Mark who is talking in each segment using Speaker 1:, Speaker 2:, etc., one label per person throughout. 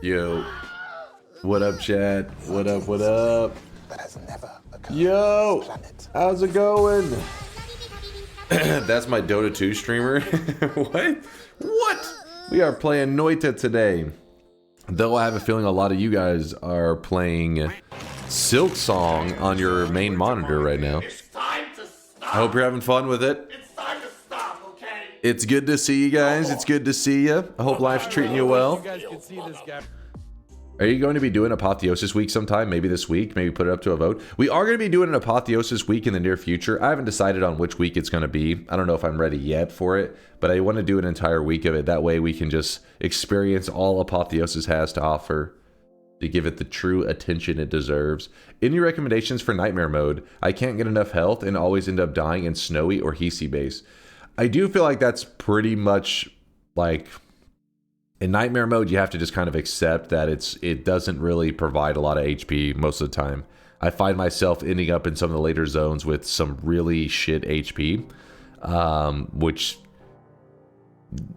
Speaker 1: Yo, what up, chat? What up? What up? Yo, how's it going? That's my Dota 2 streamer. What? What? We are playing Noita today. Though I have a feeling a lot of you guys are playing Silk Song on your main monitor right now. I hope you're having fun with it.
Speaker 2: It's time to stop, okay?
Speaker 1: It's good to see you guys. It's good to see you. I hope life's treating you well.
Speaker 3: You guys can see this guy.
Speaker 1: Are you going to be doing Apotheosis Week sometime? Maybe this week? Maybe put it up to a vote? We are going to be doing an Apotheosis Week in the near future. I haven't decided on which week it's going to be. I don't know if I'm ready yet for it, but I want to do an entire week of it. That way we can just experience all Apotheosis has to offer to give it the true attention it deserves. Any recommendations for Nightmare Mode? I can't get enough health and always end up dying in Snowy or hiisi base. I do feel like that's pretty much like... In Nightmare Mode, you have to just kind of accept that it doesn't really provide a lot of HP most of the time. I find myself ending up in some of the later zones with some really shit HP, which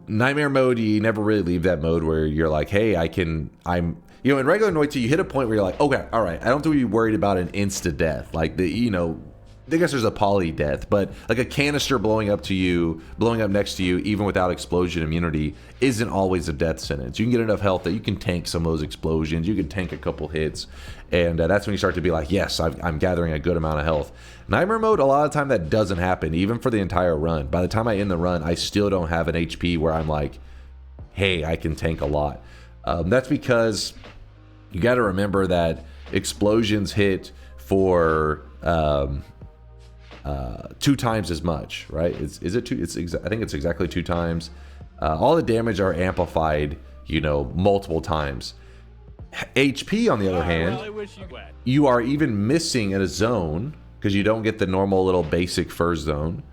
Speaker 1: Nightmare Mode, you never really leave that mode where you're like, hey, in regular Noita, you hit a point where you're like, okay, all right, I don't have to be worried about an insta death, like I guess there's a poly death, but like a canister blowing up next to you, even without explosion immunity, isn't always a death sentence. You can get enough health that you can tank some of those explosions. You can tank a couple hits, and that's when you start to be like, yes, I'm gathering a good amount of health. Nightmare Mode, a lot of the time that doesn't happen, even for the entire run. By the time I end the run, I still don't have an HP where I'm like, hey, I can tank a lot. That's because you got to remember that explosions hit for... 2 times as much, right? Is it 2? I think it's exactly 2 times. All the damage are amplified, multiple times. HP, on the other hand, you are even missing in a zone because you don't get the normal little basic first zone.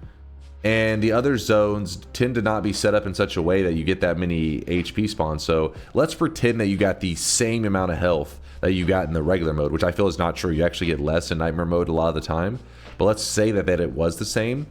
Speaker 1: And the other zones tend to not be set up in such a way that you get that many HP spawns. So let's pretend that you got the same amount of health that you got in the regular mode, which I feel is not true. You actually get less in Nightmare Mode a lot of the time. But let's say that it was the same.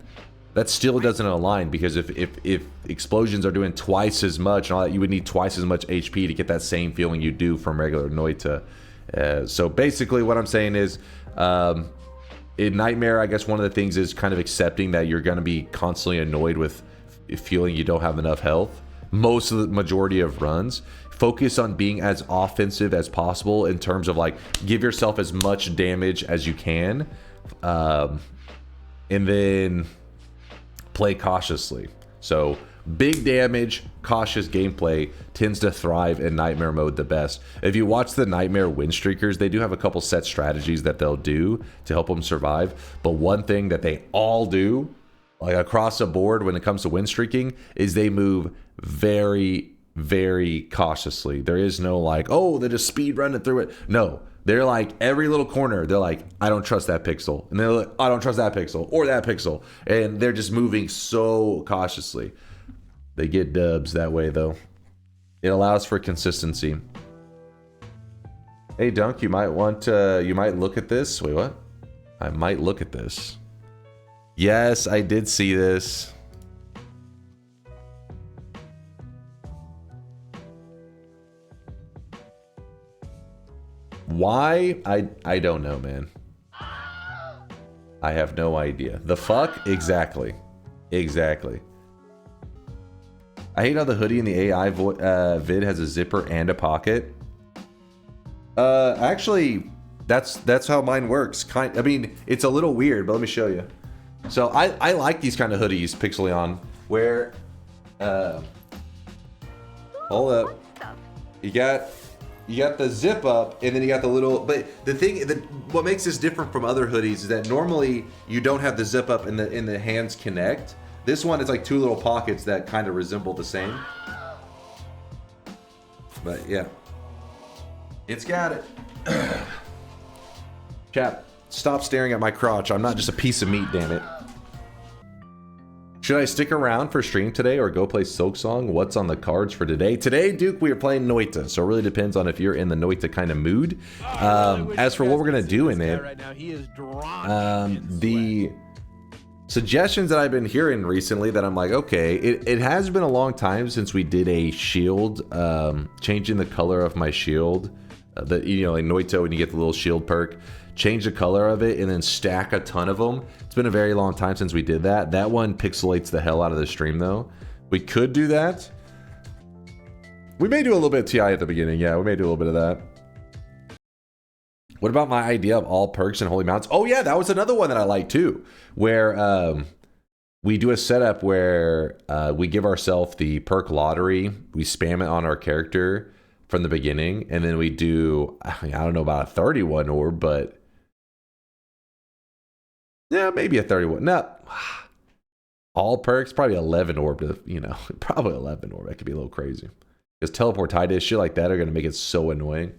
Speaker 1: That still doesn't align, because if explosions are doing twice as much and all that, you would need twice as much HP to get that same feeling you do from regular Noita. So basically what I'm saying is, in Nightmare, I guess one of the things is kind of accepting that you're going to be constantly annoyed with feeling you don't have enough health. Most of the majority of runs, focus on being as offensive as possible in terms of like, give yourself as much damage as you can. And then play cautiously. So big damage, cautious gameplay tends to thrive in Nightmare Mode the best. If you watch the Nightmare win streakers, they do have a couple set strategies that they'll do to help them survive. But one thing that they all do, like across the board when it comes to win streaking, is they move very, very cautiously. There is no like, oh, they're just speed running through it. No. They're like, every little corner, they're like, I don't trust that pixel. And they're like, I don't trust that pixel or that pixel. And they're just moving so cautiously. They get dubs that way, though. It allows for consistency. Hey, Dunk, you might look at this. Wait, what? I might look at this. Yes, I did see this. Why? I don't know, man. I have no idea. The fuck? Exactly. Exactly. I hate how the hoodie in the AI vid has a zipper and a pocket. Actually, that's how mine works. I mean, it's a little weird, but let me show you. So I like these kind of hoodies, Pixeleon, where hold up. You got the zip up, and then you got the little, but what makes this different from other hoodies is that normally you don't have the zip up and the hands connect. This one is like 2 little pockets that kind of resemble the same. But yeah, it's got it. Chap, stop staring at my crotch. I'm not just a piece of meat, damn it. Should I stick around for stream today or go play Silk Song? What's on the cards for today? Today, Duke, we are playing Noita, so it really depends on if you're in the Noita kind of mood. As for what we're gonna do in it, Suggestions that I've been hearing recently that I'm like, okay, it has been a long time since we did a shield, changing the color of my shield. Like Noita, when you get the little shield perk, change the color of it and then stack a ton of them. It's been a very long time since we did that. That one pixelates the hell out of the stream though. We could do that. We may do a little bit of TI at the beginning. Yeah, we may do a little bit of that. What about my idea of all perks and holy mounts? Oh yeah, that was another one that I like too, where we do a setup where we give ourselves the perk lottery, we spam it on our character from the beginning, and then we do, I don't know about a 31 orb, but yeah, maybe a 31. No, all perks, probably 11 orb to, probably 11 orb. That could be a little crazy. Because teleportitis, shit like that are going to make it so annoying.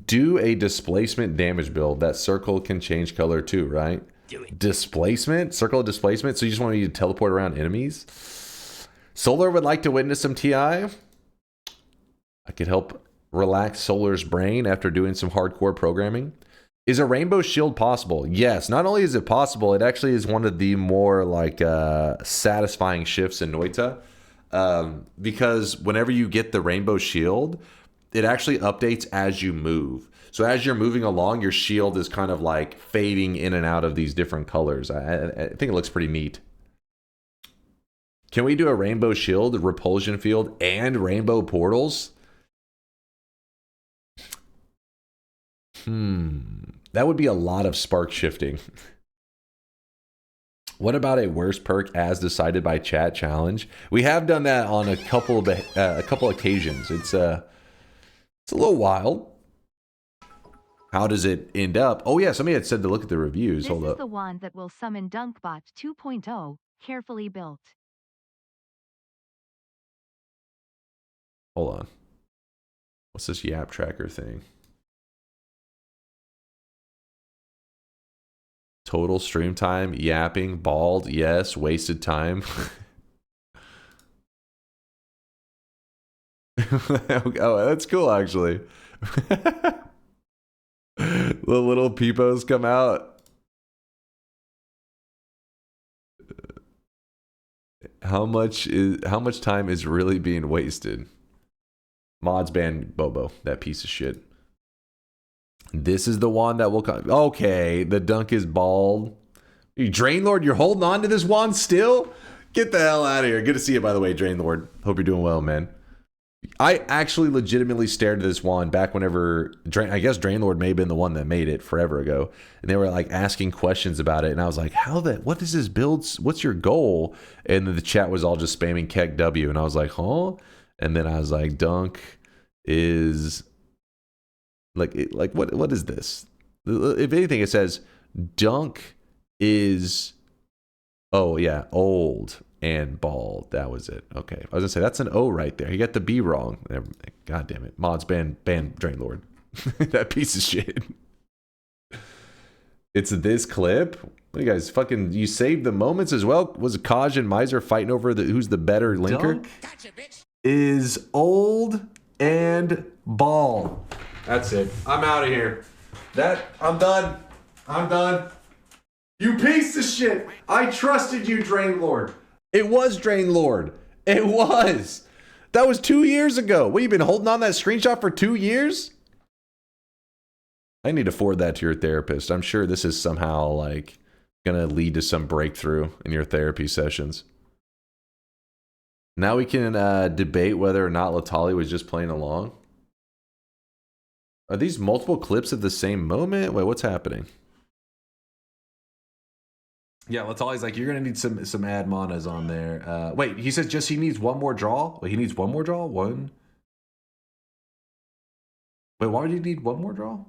Speaker 1: Do a displacement damage build. That circle can change color too, right?
Speaker 2: Do it.
Speaker 1: Displacement? Circle of displacement? So you just want me to teleport around enemies? Solar would like to witness some TI. I could help relax Solar's brain after doing some hardcore programming. Is a rainbow shield possible? Yes. Not only is it possible, it actually is one of the more satisfying shifts in Noita. Because whenever you get the rainbow shield, it actually updates as you move. So as you're moving along, your shield is kind of like fading in and out of these different colors. I think it looks pretty neat. Can we do a rainbow shield, repulsion field, and rainbow portals? That would be a lot of spark shifting. What about a worst perk as decided by chat challenge? We have done that on a couple occasions. It's a little wild. How does it end up? Oh yeah, somebody had said to look at the reviews. Hold up.
Speaker 3: This is the wand that will summon DunkBot 2.0, carefully built.
Speaker 1: Hold on. What's this Yap tracker thing? Total stream time, yapping, bald, yes, wasted time. Oh, that's cool actually. The little peepos come out. How much time is really being wasted? Mods ban Bobo, that piece of shit. This is the wand that will come. Okay, the dunk is bald. You Drainlord, you're holding on to this wand still? Get the hell out of here. Good to see you, by the way, Drainlord. Hope you're doing well, man. I actually legitimately stared at this wand back whenever, I guess Drainlord may have been the one that made it forever ago. And they were like asking questions about it. And I was like, what is this build? What's your goal? And then the chat was all just spamming Keck W. And I was like, huh? And then I was like, dunk is what is this? If anything, it says dunk is, oh yeah, old and bald. That was it. Okay. I was gonna say that's an O right there. You got the B wrong. God damn it. Mods ban Drainlord. That piece of shit. It's this clip. What you guys fucking, you saved the moments as well? Was Kaj and Miser fighting over who's the better linker?
Speaker 2: Gotcha, bitch.
Speaker 1: Is old and bald. That's it. I'm out of here. I'm done. I'm done. You piece of shit. I trusted you, Drainlord. It was Drainlord. It was. That was 2 years ago. What, you been holding on that screenshot for 2 years? I need to forward that to your therapist. I'm sure this is somehow like gonna lead to some breakthrough in your therapy sessions. Now we can debate whether or not Latali was just playing along. Are these multiple clips of the same moment? Wait, what's happening? Yeah, Latali's like, you're gonna need some ad monas on there. Wait, he says he needs one more draw? Wait, he needs one more draw? One? Wait, why would you need one more draw?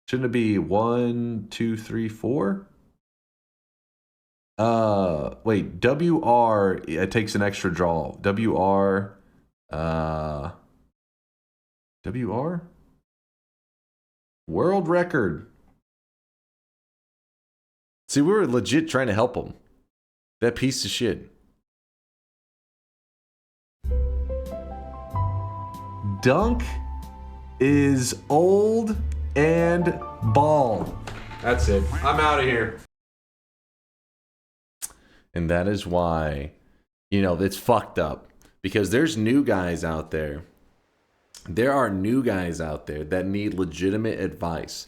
Speaker 1: Shouldn't it be 1, 2, 3, 4? Wait, WR, it takes an extra draw. WR, WR? World record. See, we were legit trying to help him. That piece of shit. Dunk is old and bald. That's it. I'm out of here. And that is why, you know, it's fucked up. Because there's new guys out there. There are new guys out there that need legitimate advice.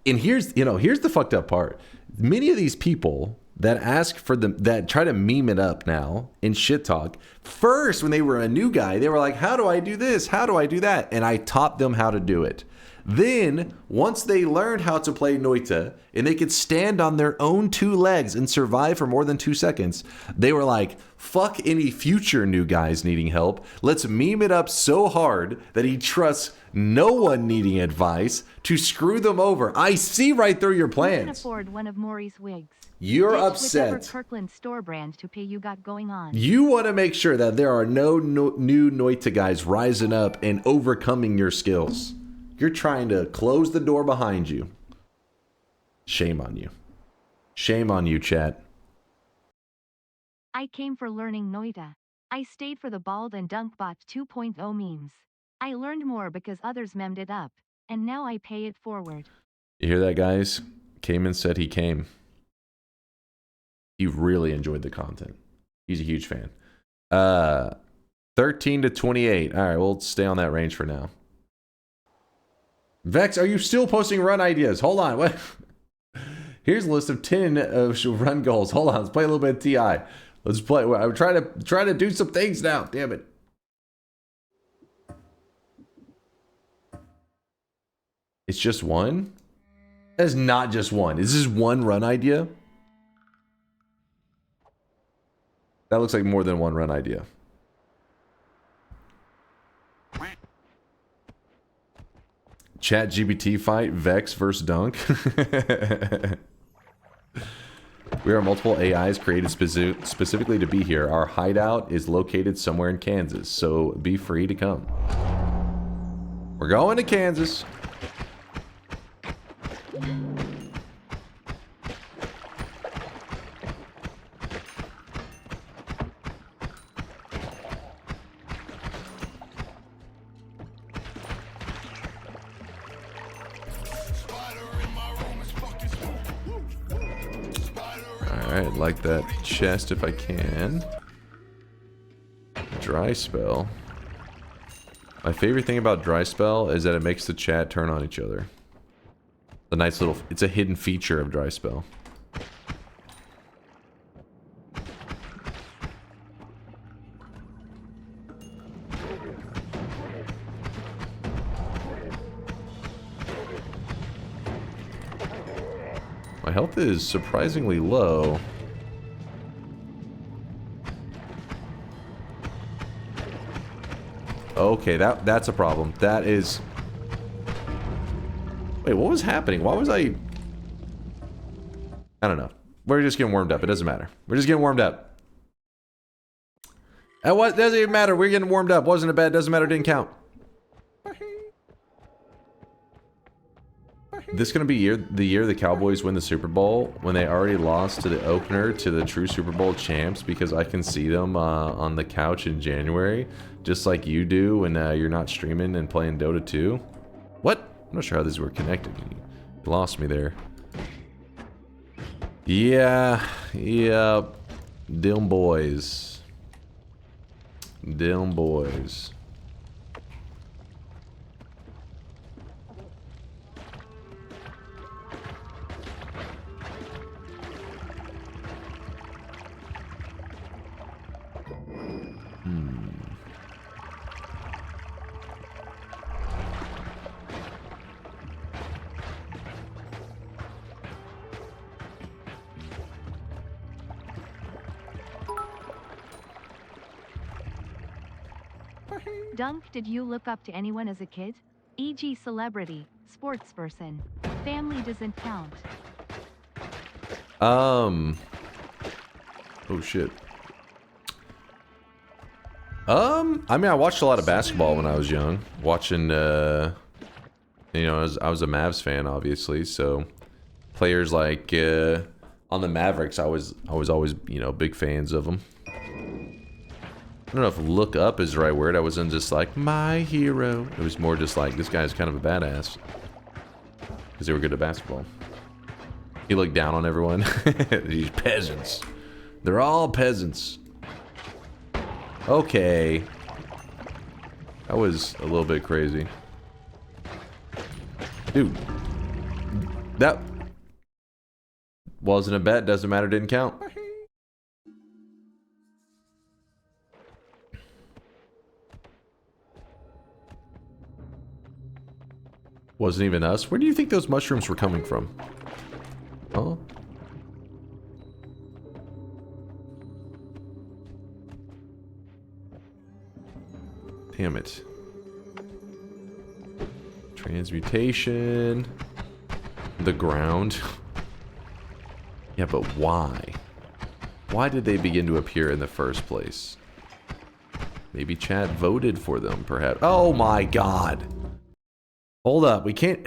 Speaker 1: And here's the fucked up part. Many of these people that ask for that try to meme it up now in shit talk. First, when they were a new guy, they were like, how do I do this? How do I do that? And I taught them how to do it. Then, once they learned how to play Noita and they could stand on their own 2 legs and survive for more than 2 seconds, they were like, fuck any future new guys needing help. Let's meme it up so hard that he trusts no one needing advice to screw them over. I see right through your plans.
Speaker 3: You can afford one of Maury's wigs.
Speaker 1: You're
Speaker 3: Ditch
Speaker 1: upset.
Speaker 3: whichever Kirkland store brand to pay you got going on.
Speaker 1: You want to make sure that there are no new Noita guys rising up and overcoming your skills. You're trying to close the door behind you. Shame on you. Shame on you, chat.
Speaker 3: I came for learning Noita. I stayed for the bald and DunkBot 2.0 memes. I learned more because others memed it up, and now I pay it forward.
Speaker 1: You hear that, guys? Cayman said he came. He really enjoyed the content. He's a huge fan. 13 to 28. All right, we'll stay on that range for now. Vex, are you still posting run ideas? Hold on. What? Here's a list of 10 run goals. Hold on. Let's play a little bit of TI. Let's play. I'm trying to do some things now. Damn it. It's just one? That's not just one. Is this one run idea? That looks like more than one run idea. Chat GPT fight, Vex versus Dunk. We are multiple AIs created specifically to be here. Our hideout is located somewhere in Kansas, so be free to come. We're going to Kansas. Alright, like that chest if I can. Dry spell. My favorite thing about dry spell is that it makes the chat turn on each other. The nice little, it's a hidden feature of dry spell. My health is surprisingly low. Okay, that's a problem. That is... Wait, what was happening? Why was I don't know. We're just getting warmed up. It doesn't matter. We're just getting warmed up. And what doesn't even matter. We're getting warmed up. Wasn't it bad? Doesn't matter. Didn't count. This is going to be the year the Cowboys win the Super Bowl when they already lost to the opener to the true Super Bowl champs, because I can see them on the couch in January, just like you do when you're not streaming and playing Dota 2. What? I'm not sure how these were connected. You lost me there. Yeah. Yep. Dim boys. Dim boys.
Speaker 3: Dunk, did you look up to anyone as a kid? E.g. celebrity, sports person. Family doesn't count.
Speaker 1: Oh shit. I mean, I watched a lot of basketball when I was young. Watching, you know, I was a Mavs fan, obviously. So, players like on the Mavericks, I was always, you know, big fans of them. I don't know if look up is the right word. I wasn't just like, my hero. It was more just like, this guy's kind of a badass. Because they were good at basketball. He looked down on everyone. These peasants. They're all peasants. Okay. That was a little bit crazy. Dude. That wasn't a bet. Doesn't matter. Didn't count. Wasn't even us. Where do you think those mushrooms were coming from? Huh? Damn it. Transmutation. The ground. Yeah, but why? Why did they begin to appear in the first place? Maybe chat voted for them, perhaps. Oh my god. Hold up, we can't...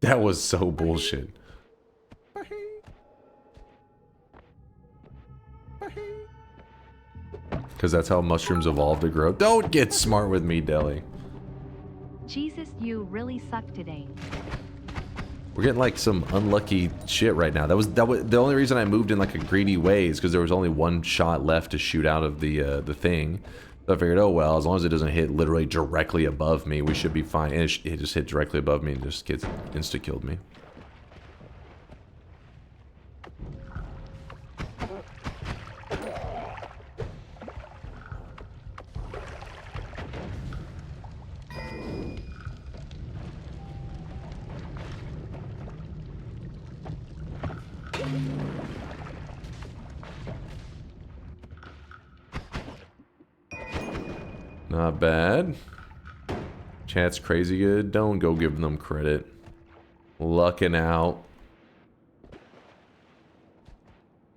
Speaker 1: That was so bullshit. Because that's how mushrooms evolve to grow. Don't get smart with me, Deli.
Speaker 3: Jesus, you really suck today.
Speaker 1: We're getting like some unlucky shit right now. That was the only reason I moved in like a greedy way is because there was only one shot left to shoot out of the thing. So I figured, oh well, as long as it doesn't hit literally directly above me, we should be fine. And it just hit directly above me and just insta-killed me. Not bad. Chat's crazy good. Don't go give them credit. Lucking out.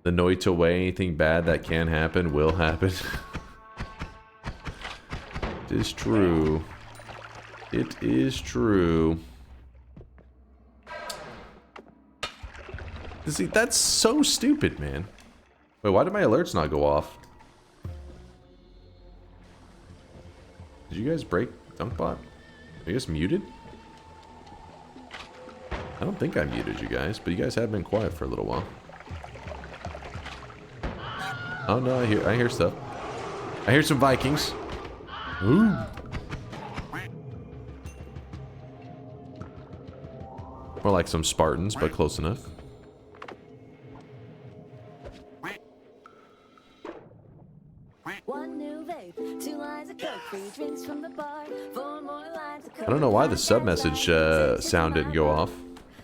Speaker 1: The Noita way, anything bad that can happen will happen. It is true. It is true. See, that's so stupid, man. Wait, why did my alerts not go off? Did you guys break DunkBot? Are you guys muted? I don't think I muted you guys, but you guys have been quiet for a little while. Oh no, I hear stuff. I hear some Vikings. Ooh. More like some Spartans, but close enough. I don't know why the sub message sound didn't go off.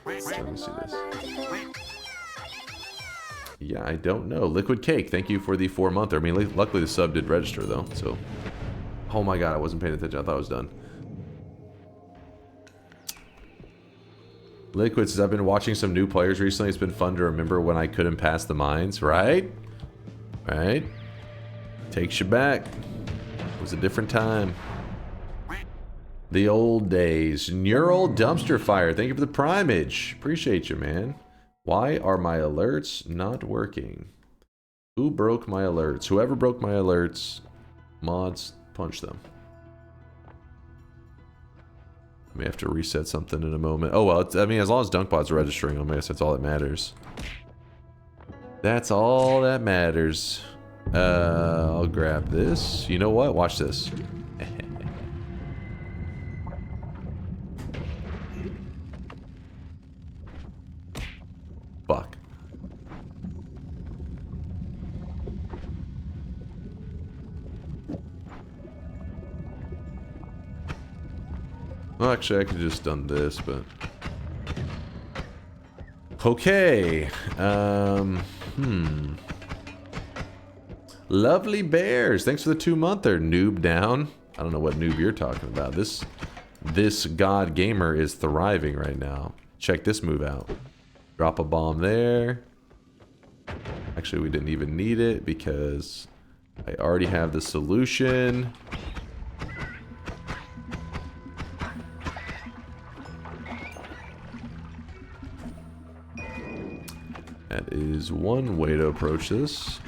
Speaker 1: So let me see this. Yeah, I don't know. Liquid Cake, thank you for the 4-month. I mean, luckily the sub did register though. So, oh my god, I wasn't paying attention. I thought I was done. Liquid says, I've been watching some new players recently. It's been fun to remember when I couldn't pass the mines, right? Right? Takes you back. It was a different time. The old days. Neural Dumpster Fire. Thank you for the primage. Appreciate you, man. Why are my alerts not working? Who broke my alerts? Whoever broke my alerts, mods, punch them. I may have to reset something in a moment. Oh, well, I mean, as long as DunkBot's registering them, I guess that's all that matters. That's all that matters. I'll grab this. You know what? Watch this. Fuck. Well, actually, I could have just done this, but... Okay. Lovely Bears. Thanks for the 2-monther. Noob down. I don't know what noob you're talking about. This god gamer is thriving right now. Check this move out. Drop a bomb there. Actually, we didn't even need it because I already have the solution. That is one way to approach this.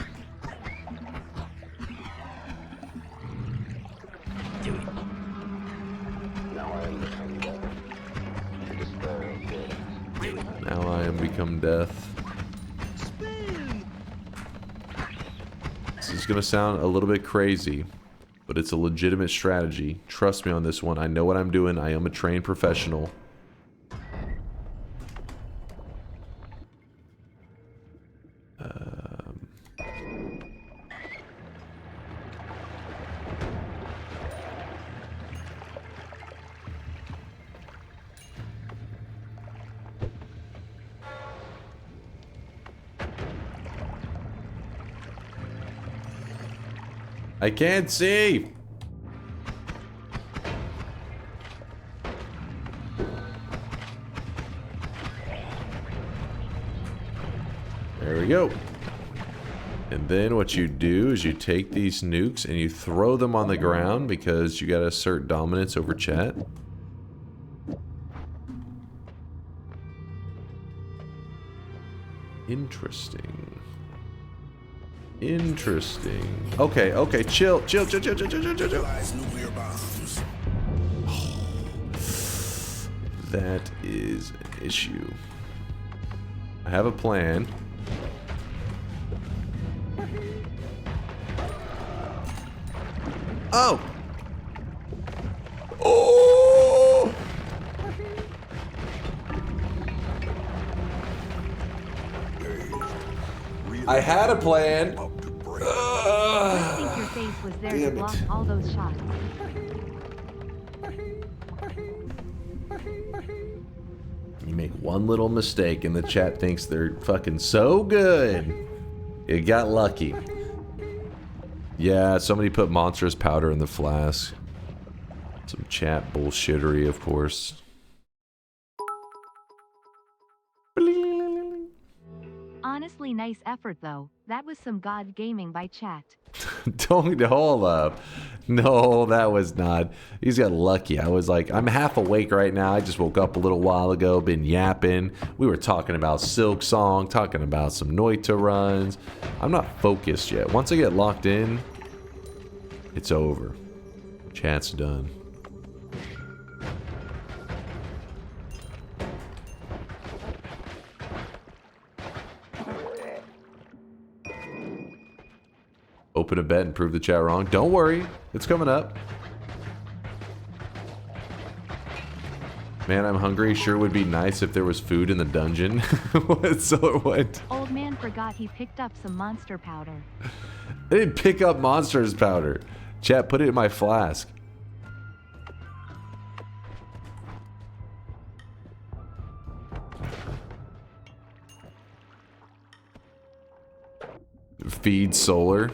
Speaker 1: death. This is gonna sound a little bit crazy, but it's a legitimate strategy. Trust me on this one. I know what I'm doing. I am a trained professional. I can't see. There we go. And then what you do is you take these nukes and you throw them on the ground because you gotta assert dominance over chat. Interesting. Interesting. Okay, okay, chill. That is an issue. I have a plan. Oh! Oh! I had a plan.
Speaker 3: I think your face was there to block all those shots.
Speaker 1: You make one little mistake and the chat thinks they're fucking so good. You got lucky. Yeah, somebody put monstrous powder in the flask. Some chat bullshittery, of course.
Speaker 3: Honestly, nice effort though. That was some god gaming by chat.
Speaker 1: Don't hold up. No, that was not. He's got lucky. I was like, I'm half awake right now. I just woke up a little while ago, been yapping. We were talking about Silk Song, talking about some Noita runs. I'm not focused yet. Once I get locked in, it's over. Chat's done. Open a bet and prove the chat wrong. Don't worry, it's coming up. Man, I'm hungry. Sure would be nice if there was food in the dungeon. What?
Speaker 3: Old man forgot he picked up some monster powder.
Speaker 1: I didn't pick up monsters powder. Chat, put it in my flask. Feed Solar.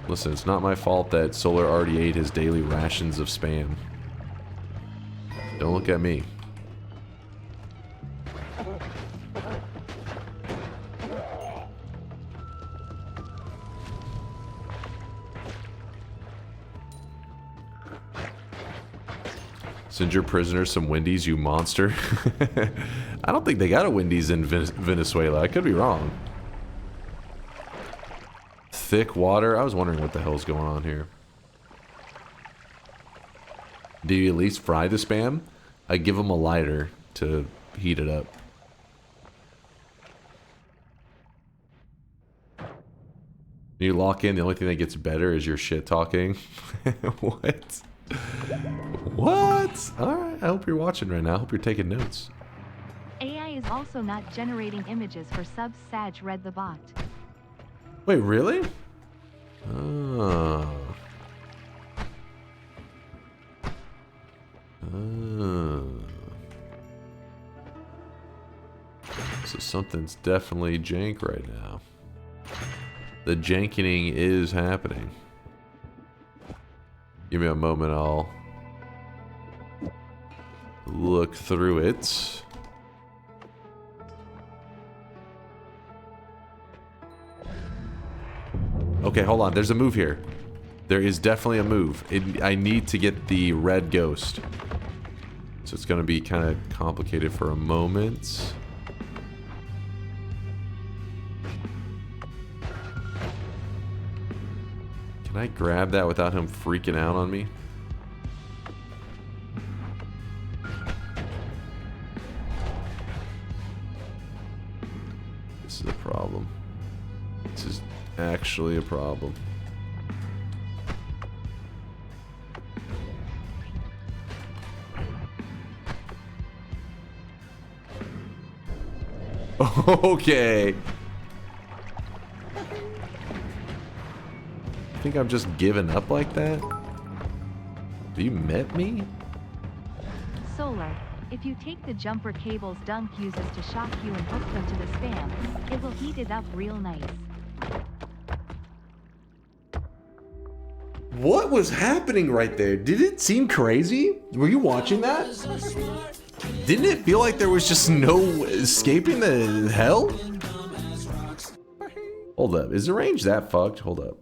Speaker 1: Listen, it's not my fault that Solar already ate his daily rations of spam. Don't look at me. Send your prisoners some Wendy's, you monster. I don't think they got a Wendy's in Venezuela. I could be wrong. Thick water. I was wondering what the hell's going on here. Do you at least fry the spam? I give them a lighter to heat it up. You lock in, the only thing that gets better is your shit talking. What? What? Alright, I hope you're watching right now. I hope you're taking notes.
Speaker 3: AI is also not generating images for subs. Sag read the bot.
Speaker 1: Wait, really? Oh. Oh. So something's definitely jank right now. The jankening is happening. Give me a moment, I'll look through it. Okay, hold on. There's a move here. There is definitely a move. I need to get the red ghost. So it's going to be kind of complicated for a moment. Can I grab that without him freaking out on me? This is a problem. This is actually a problem. Okay. I think I'm just giving up like that? Have you met me?
Speaker 3: Solar. If you take the jumper cables Dunk uses to shock you and hook them to the spam, it will heat it up real nice.
Speaker 1: What was happening right there? Did it seem crazy? Were you watching that? Didn't it feel like there was just no escaping the hell? Hold up. Is the range that fucked? Hold up.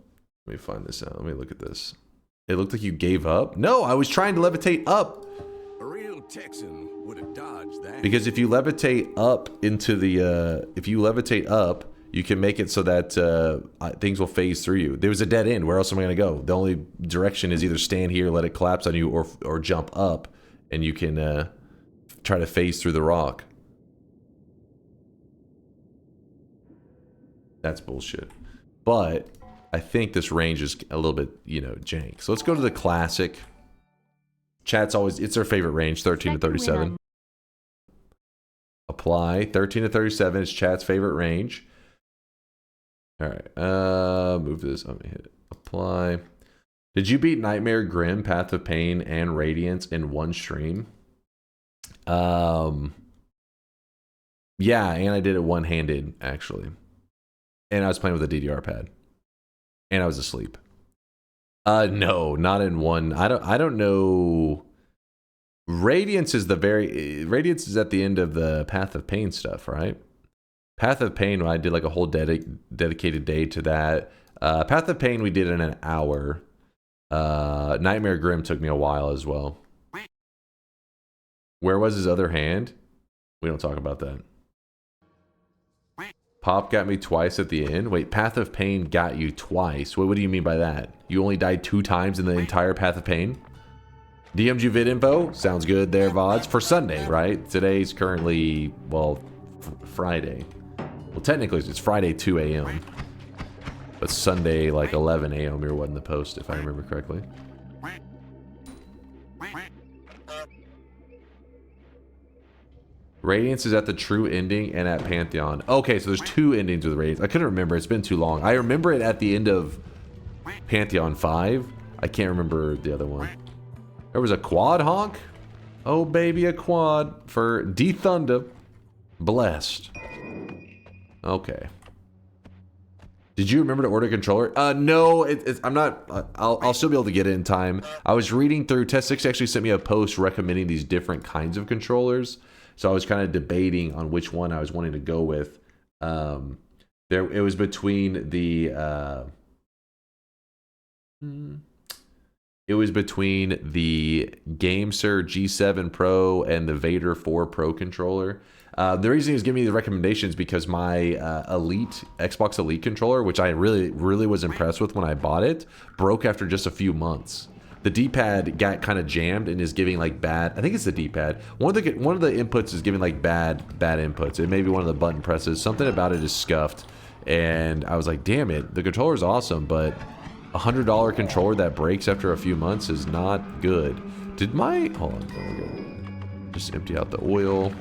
Speaker 1: Let me find this out. Let me look at this. It looked like you gave up. No, I was trying to levitate up.
Speaker 2: A real Texan would have dodged that.
Speaker 1: Because if you levitate up into the, if you levitate up, you can make it so that things will phase through you. There was a dead end. Where else am I going to go? The only direction is either stand here, let it collapse on you, or jump up, and you can try to phase through the rock. That's bullshit. But I think this range is a little bit, you know, jank. So let's go to the classic. Chat's always, it's their favorite range, 13 to 37. Apply. 13 to 37 is chat's favorite range. All right. Move this. Let me hit it. Apply. Did you beat Nightmare, Grim, Path of Pain, and Radiance in one stream? Yeah, and I did it one-handed, actually. And I was playing with a DDR pad. And I was asleep. No, not in one. I don't know. Radiance is at the end of the Path of Pain stuff, right? Path of Pain, I did like a whole dedicated day to that. Path of Pain we did in an hour. Nightmare Grim took me a while as well. Where was his other hand? We don't talk about that. Pop got me twice at the end. Wait, Path of Pain got you twice. What do you mean by that? You only died 2 times in the entire Path of Pain? DM'd you vid info? Sounds good there, VODs. For Sunday, right? Today's currently, well, Friday. Well, technically it's Friday 2 a.m. But Sunday, like 11 a.m. here wasn't the post, if I remember correctly. Radiance is at the true ending and at Pantheon. Okay, so there's 2 endings with Radiance. I couldn't remember. It's been too long. I remember it at the end of Pantheon 5. I can't remember the other one. There was a quad honk. Oh, baby, a quad for D-Thunder. Blessed. Okay. Did you remember to order a controller? No, I'm not. I'll still be able to get it in time. I was reading through. Test6 actually sent me a post recommending these different kinds of controllers. So I was kind of debating on which one I was wanting to go with. It was between the GameSir G7 Pro and the Vader 4 Pro controller. The reason he was giving me the recommendations because my Xbox Elite controller, which I really was impressed with when I bought it, broke after just a few months. The D-pad got kind of jammed and is giving like bad. I think it's the D-pad. One of the inputs is giving like bad inputs. It may be one of the button presses. Something about it is scuffed, and I was like, damn it, the controller's awesome, but $100 controller that breaks after a few months is not good. Hold on, there we go. Just empty out the oil.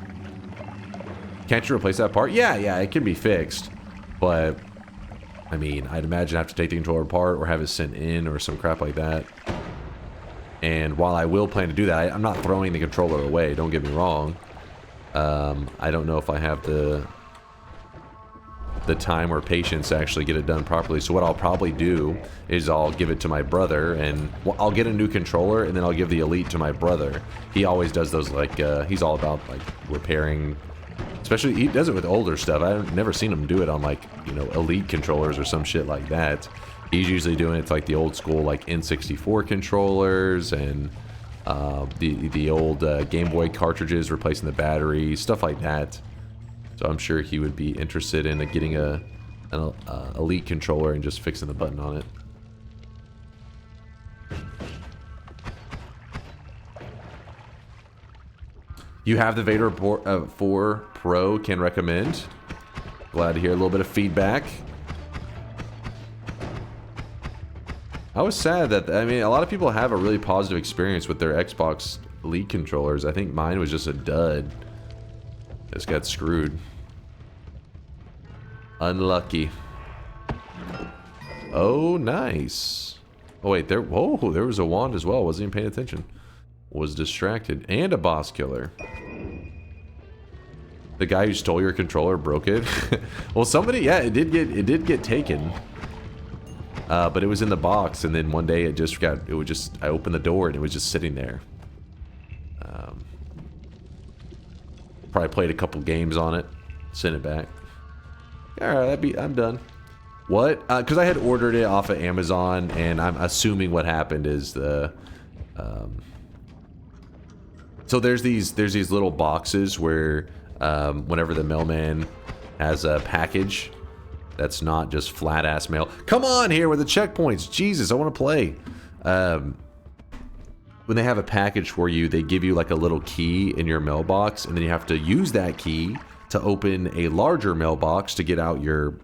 Speaker 1: Can't you replace that part? Yeah, it can be fixed, but I mean, I'd imagine I have to take the controller apart or have it sent in or some crap like that. And while I will plan to do that, I'm not throwing the controller away, don't get me wrong. I don't know if I have the time or patience to actually get it done properly. So what I'll probably do is I'll give it to my brother, and I'll get a new controller, and then I'll give the Elite to my brother. He always does those, like, he's all about, like, repairing. Especially, he does it with older stuff. I've never seen him do it on, like, you know, Elite controllers or some shit like that. He's usually doing it to, like, the old school, like, N64 controllers and the old Game Boy cartridges, replacing the battery, stuff like that. So I'm sure he would be interested in getting an Elite controller and just fixing the button on it. You have the Vader 4 Pro, can recommend. Glad to hear a little bit of feedback. I was sad that, I mean, a lot of people have a really positive experience with their Xbox Elite controllers. I think mine was just a dud. Just got screwed. Unlucky. Oh, nice. Oh, wait, there was a wand as well. Wasn't even paying attention. Was distracted. And a boss killer. The guy who stole your controller broke it. Well, somebody, yeah, it did get taken. But it was in the box, and then one day I opened the door and it was just sitting there. Probably played a couple games on it, sent it back. Alright, I'm done. What? Because I had ordered it off of Amazon, and I'm assuming what happened is the... So there's these little boxes where whenever the mailman has a package that's not just flat ass mail. Come on here with the checkpoints. Jesus, I want to play. When they have a package for you, they give you like a little key in your mailbox, and then you have to use that key to open a larger mailbox to get out your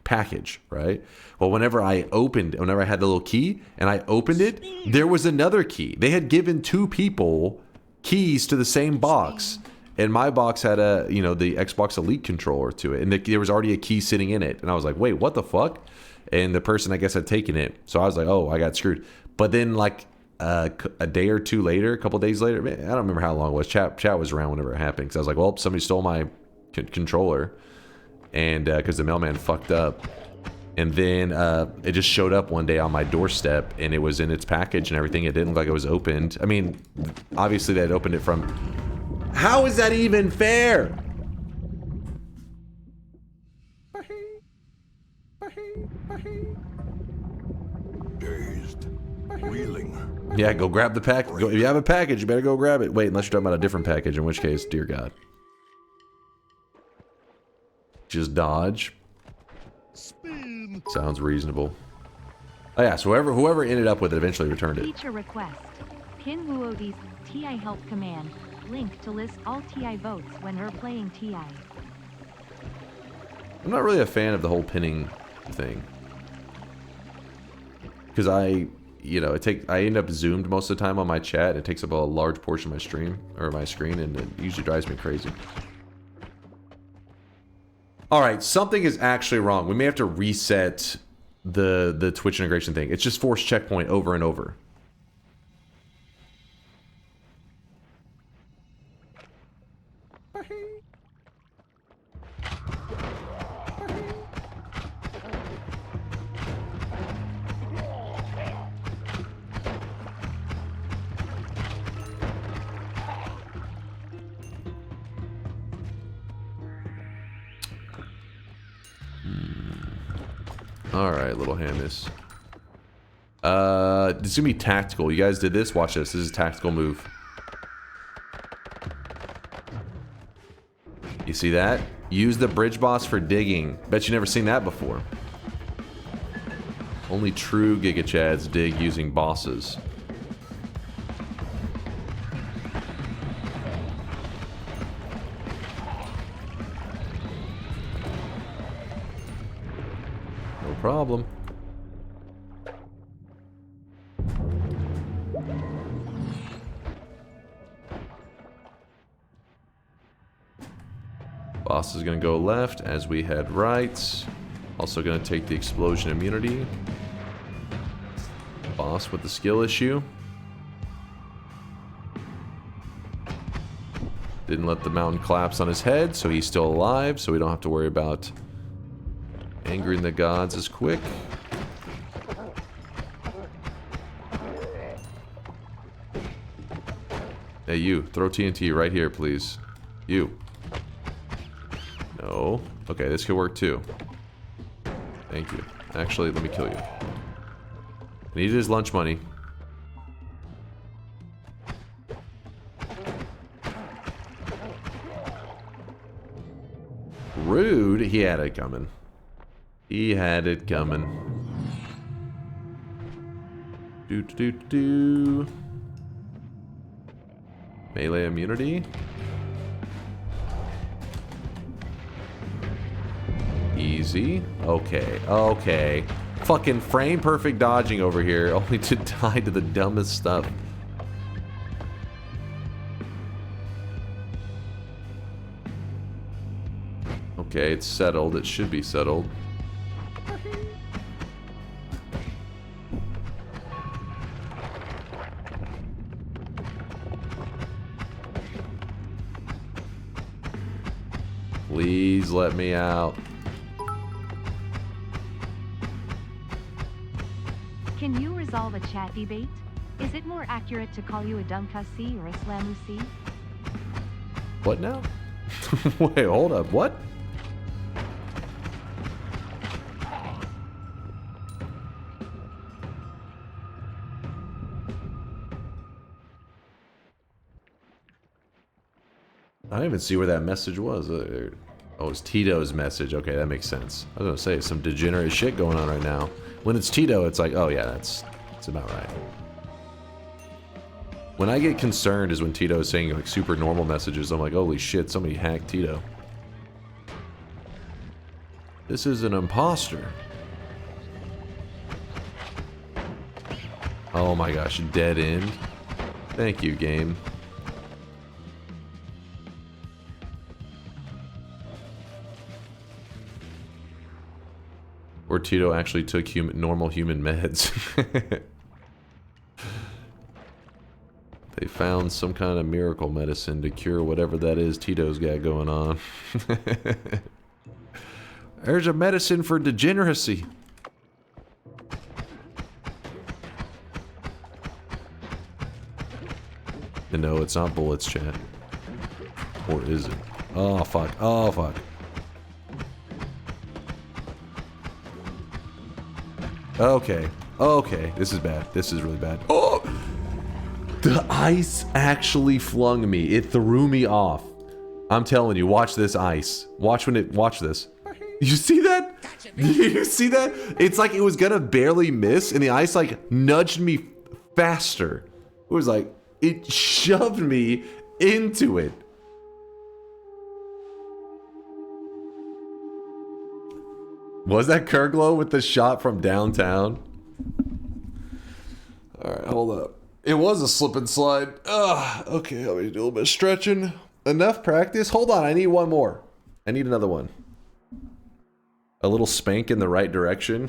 Speaker 1: package, right? Well, whenever I had the little key and I opened it, there was another key. They had given two people keys to the same box, and my box had the Xbox Elite controller to it, and there was already a key sitting in it, and I was like, wait, what the fuck? And the person, I guess, had taken it, so I was like, oh, I got screwed. But then like a day or two later, a couple days later, man, I don't remember how long it was. Chat was around whenever it happened, because I was like, well, somebody stole my controller, and because the mailman fucked up. And then it just showed up one day on my doorstep, and it was in its package and everything. It didn't look like it was opened. I mean, obviously they had opened it from... How is that even fair?
Speaker 2: Dazed. Reeling.
Speaker 1: Yeah, go grab the package. If you have a package, you better go grab it. Wait, unless you're talking about a different package, in which case, dear God. Just dodge.
Speaker 2: Spin.
Speaker 1: Sounds reasonable. Oh yeah, so whoever ended up with it eventually returned it.
Speaker 3: Feature request. Pin Wuodi's TI help command. Link to list all TI votes when we're playing TI.
Speaker 1: I'm not really a fan of the whole pinning thing. Because I end up zoomed most of the time on my chat. It takes up a large portion of my stream, or my screen, and it usually drives me crazy. Alright, something is actually wrong. We may have to reset the Twitch integration thing. It's just force checkpoint over and over. Alright, little Hannes. This is gonna be tactical. You guys did this? Watch this. This is a tactical move. You see that? Use the bridge boss for digging. Bet you never seen that before. Only true Giga Chads dig using bosses. No problem. Boss is going to go left as we head right. Also going to take the explosion immunity. Boss with the skill issue. Didn't let the mountain collapse on his head, so he's still alive, so we don't have to worry about angering the gods as quick. Hey, you. Throw TNT right here, please. You. No. Okay, this could work too. Thank you. Actually, let me kill you. I needed his lunch money. Rude. He had it coming. He had it coming. Do. Melee immunity. Easy. Okay, okay. Fucking frame perfect dodging over here, only to die to the dumbest stuff. Okay, it's settled. It should be settled. Please let me out.
Speaker 3: Can you resolve a chat debate? Is it more accurate to call you a DunkOrSlam or a Slamusi?
Speaker 1: What now? Wait, hold up. What? I don't even see where that message was. Oh, it's Tito's message. Okay, that makes sense. I was gonna say, some degenerate shit going on right now. When it's Tito, it's like, oh yeah, that's about right. When I get concerned is when Tito is saying like super normal messages. I'm like, holy shit, somebody hacked Tito. This is an imposter. Oh my gosh, dead end. Thank you, game. Or Tito actually took normal human meds. They found some kind of miracle medicine to cure whatever that is Tito's got going on. There's a medicine for degeneracy. And no, it's not bullets, chat. Or is it? Oh, fuck. Oh, fuck. Okay. Okay. This is bad. This is really bad. Oh! The ice actually flung me. It threw me off. I'm telling you, watch this ice. Watch this. You see that? You see that? It's like it was gonna barely miss, and the ice like nudged me faster. It was like, it shoved me into it. Was that Kurglow with the shot from downtown? Alright, hold up. It was a slip and slide. Ugh, okay, let me do a little bit of stretching. Enough practice? Hold on, I need one more. I need another one. A little spank in the right direction.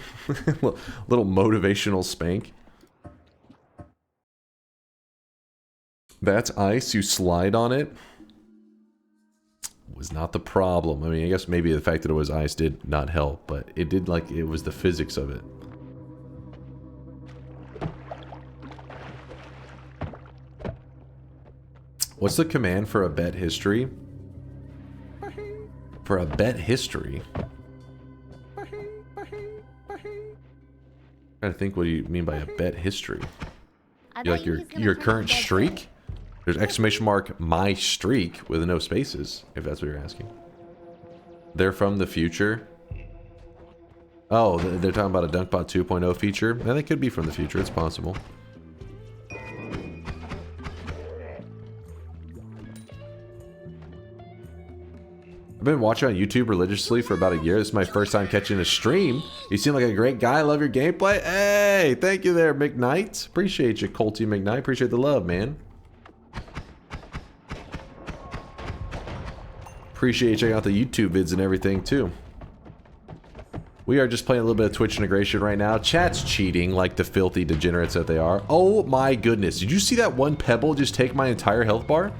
Speaker 1: Little motivational spank. That's ice, you slide on it. Was not the problem. I mean, I guess maybe the fact that it was ice did not help, but it did, like, it was the physics of it. What's the command for a bet history? For a bet history? I'm trying to think what do you mean by a bet history? You like your current streak? There's exclamation mark my streak with no spaces, if that's what you're asking. They're from the future. Oh, they're talking about a DunkBot 2.0 feature? Yeah, they could be from the future, it's possible. I've been watching on YouTube religiously for about a year. This is my first time catching a stream. You seem like a great guy. Love your gameplay. Hey, thank you there, McKnight. Appreciate you, Colty McKnight. Appreciate the love, man. Appreciate you checking out the YouTube vids and everything, too. We are just playing a little bit of Twitch integration right now. Chat's cheating like the filthy degenerates that they are. Oh my goodness. Did you see that one pebble just take my entire health bar?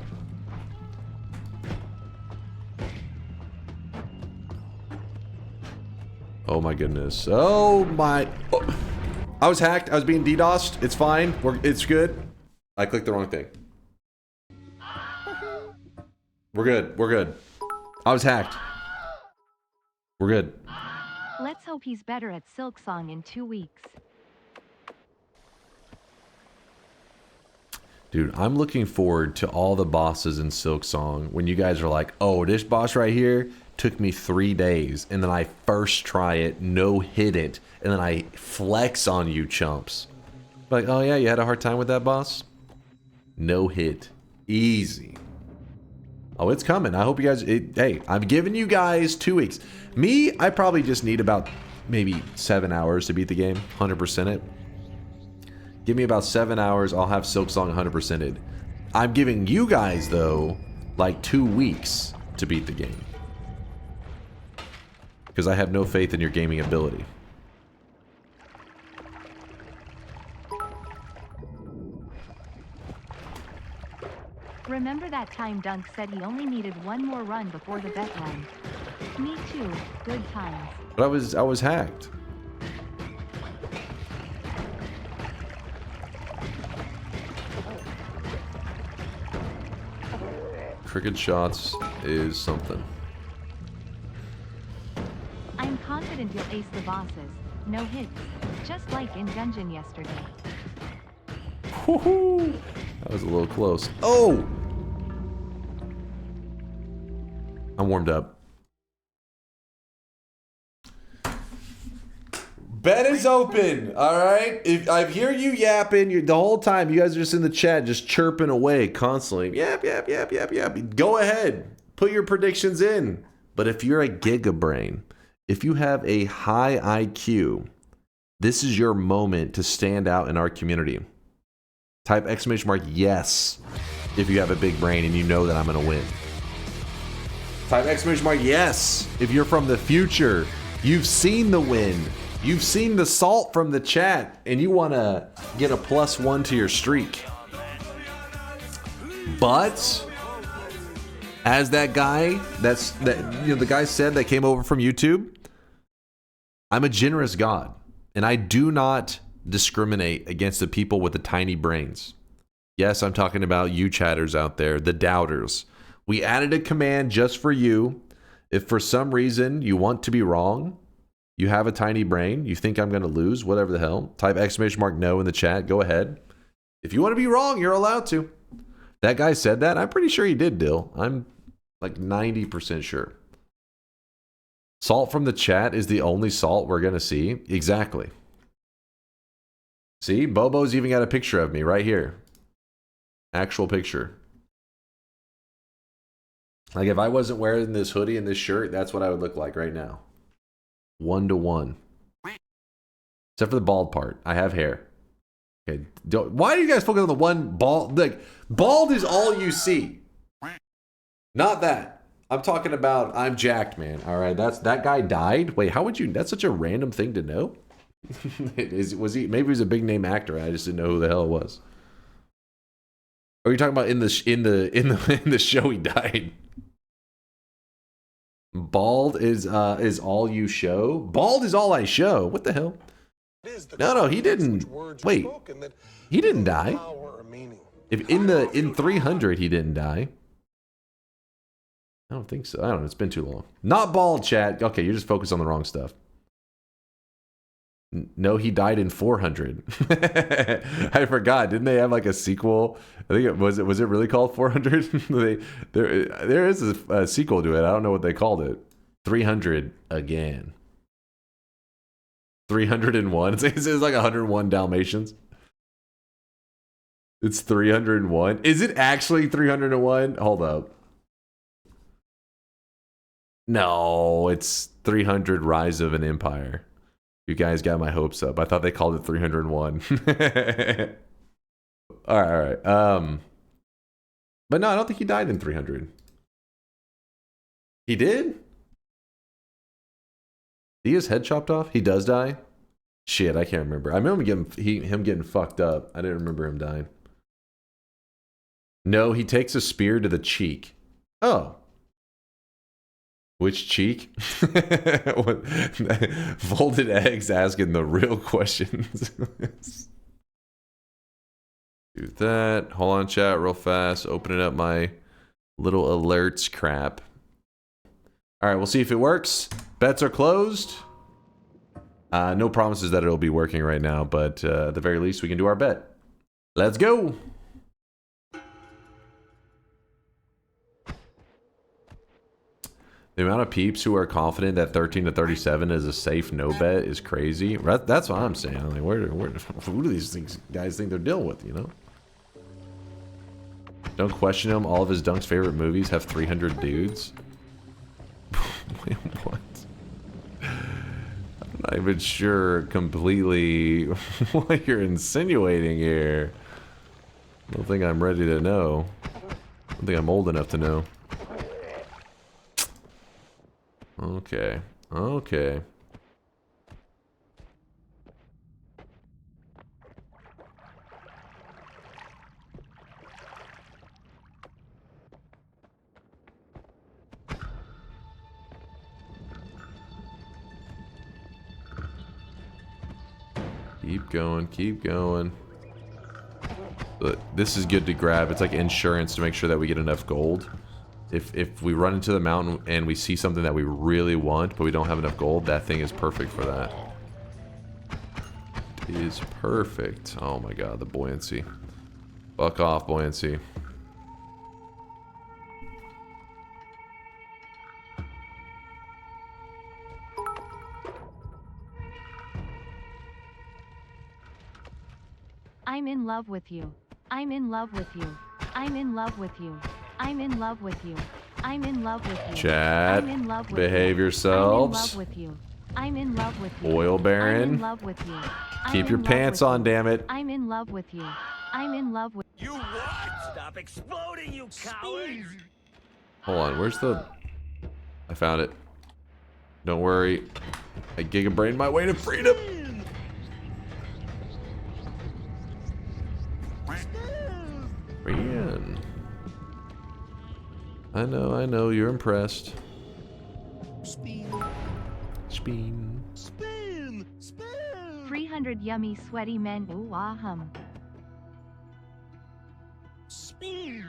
Speaker 1: Oh my goodness. Oh my... Oh. I was hacked. I was being DDoSed. It's fine. It's good. I clicked the wrong thing. We're good. We're good. I was hacked. We're good.
Speaker 3: Let's hope he's better at Silksong in 2 weeks.
Speaker 1: Dude, I'm looking forward to all the bosses in Silksong when you guys are like, oh, this boss right here took me 3 days, and then I first try it, no hit it, and then I flex on you chumps. Like, oh yeah, you had a hard time with that boss? No hit. Easy. Oh, it's coming. I hope you guys... hey, I'm giving you guys 2 weeks. Me, I probably just need about maybe 7 hours to beat the game. 100% it. Give me about 7 hours. I'll have Silksong 100%ed. I'm giving you guys, though, like 2 weeks to beat the game. Because I have no faith in your gaming ability.
Speaker 3: Remember that time Dunk said he only needed one more run before the bet line? Me too. Good times.
Speaker 1: But I was hacked. Cricket shots is something.
Speaker 3: I'm confident you'll ace the bosses. No hits. Just like in dungeon yesterday.
Speaker 1: Woohoo! That was a little close. Oh! I'm warmed up. Bet is open, all right? If I hear you yapping the whole time, you guys are just in the chat, just chirping away constantly. Yap, yap, yap, yap, yap. Go ahead. Put your predictions in. But if you're a gigabrain, if you have a high IQ, this is your moment to stand out in our community. Type !, yes, if you have a big brain and you know that I'm going to win. Type ! yes, if you're from the future, you've seen the win. You've seen the salt from the chat and you want to get a +1 to your streak. But as that guy, the guy said that came over from YouTube, I'm a generous God and I do not discriminate against the people with the tiny brains. Yes, I'm talking about you chatters out there, the doubters. We added a command just for you. If for some reason you want to be wrong, you have a tiny brain, you think I'm going to lose, whatever the hell, type ! no in the chat. Go ahead. If you want to be wrong, you're allowed to. That guy said that. I'm pretty sure he did, Dill. I'm like 90% sure. Salt from the chat is the only salt we're going to see. Exactly. See, Bobo's even got a picture of me right here. Actual picture. Like if I wasn't wearing this hoodie and this shirt, that's what I would look like right now. 1-to-1. Except for the bald part. I have hair. Okay. Why do you guys focus on the one bald? Like, bald is all you see. Not that. I'm talking about I'm jacked, man. All right. That guy died. Wait, how would you? That's such a random thing to know. Was he? Maybe he was a big name actor. I just didn't know who the hell it was. Are you talking about in the show he died? Bald is all you show. Bald is all I show. What the hell? No, he didn't. Wait, he didn't die. If in 300 he didn't die. I don't think so. I don't know. It's been too long. Not bald, chat. Okay, you're just focused on the wrong stuff. No, he died in 400. I forgot. Didn't they have like a sequel? I think was it really called 400? there is a sequel to it. I don't know what they called it. 300 again. 301. It's like 101 Dalmatians. It's 301. Is it actually 301? Hold up. No, it's 300 Rise of an Empire. You guys got my hopes up. I thought they called it 301. All right. But no, I don't think he died in 300. He did? Did he get his head chopped off? He does die? Shit, I can't remember. I remember him getting fucked up. I didn't remember him dying. No, he takes a spear to the cheek. Oh. Which cheek? Folded eggs asking the real questions. Do that. Hold on, chat, real fast. Opening up my little alerts crap. All right, we'll see if it works. Bets are closed. No promises that it'll be working right now, but at the very least, we can do our bet. Let's go. The amount of peeps who are confident that 13 to 37 is a safe no bet is crazy. That's what I'm saying. Like, who do these guys think they're dealing with, you know? Don't question him. All of his Dunk's favorite movies have 300 dudes. Wait, what? I'm not even sure completely what you're insinuating here. I don't think I'm ready to know. I don't think I'm old enough to know. Okay. Okay. Keep going, keep going. But this is good to grab. It's like insurance to make sure that we get enough gold. If we run into the mountain and we see something that we really want, but we don't have enough gold, that thing is perfect for that. It is perfect. Oh my god, the buoyancy. Fuck off, buoyancy.
Speaker 3: I'm in love with you. I'm in love with you. I'm in love with you. I'm in love with you. I'm in love with you.
Speaker 1: Chat,
Speaker 3: I'm in love with
Speaker 1: behave
Speaker 3: you.
Speaker 1: yourselves.
Speaker 3: I'm in love with you. I'm in love with you.
Speaker 1: Oil Baron.
Speaker 3: I'm in love with you.
Speaker 1: Keep your pants on, damn it.
Speaker 3: I'm in love with you. I'm in love with
Speaker 4: You what? Stop exploding, you cowards!
Speaker 1: Hold on, where's the... I found it. Don't worry. I giga-brained my way to freedom. Man. I know, you're impressed.
Speaker 2: Spin.
Speaker 1: Spin.
Speaker 2: Spin. Spin.
Speaker 3: 300 yummy sweaty men. Ooh, ah, hum.
Speaker 2: Spin.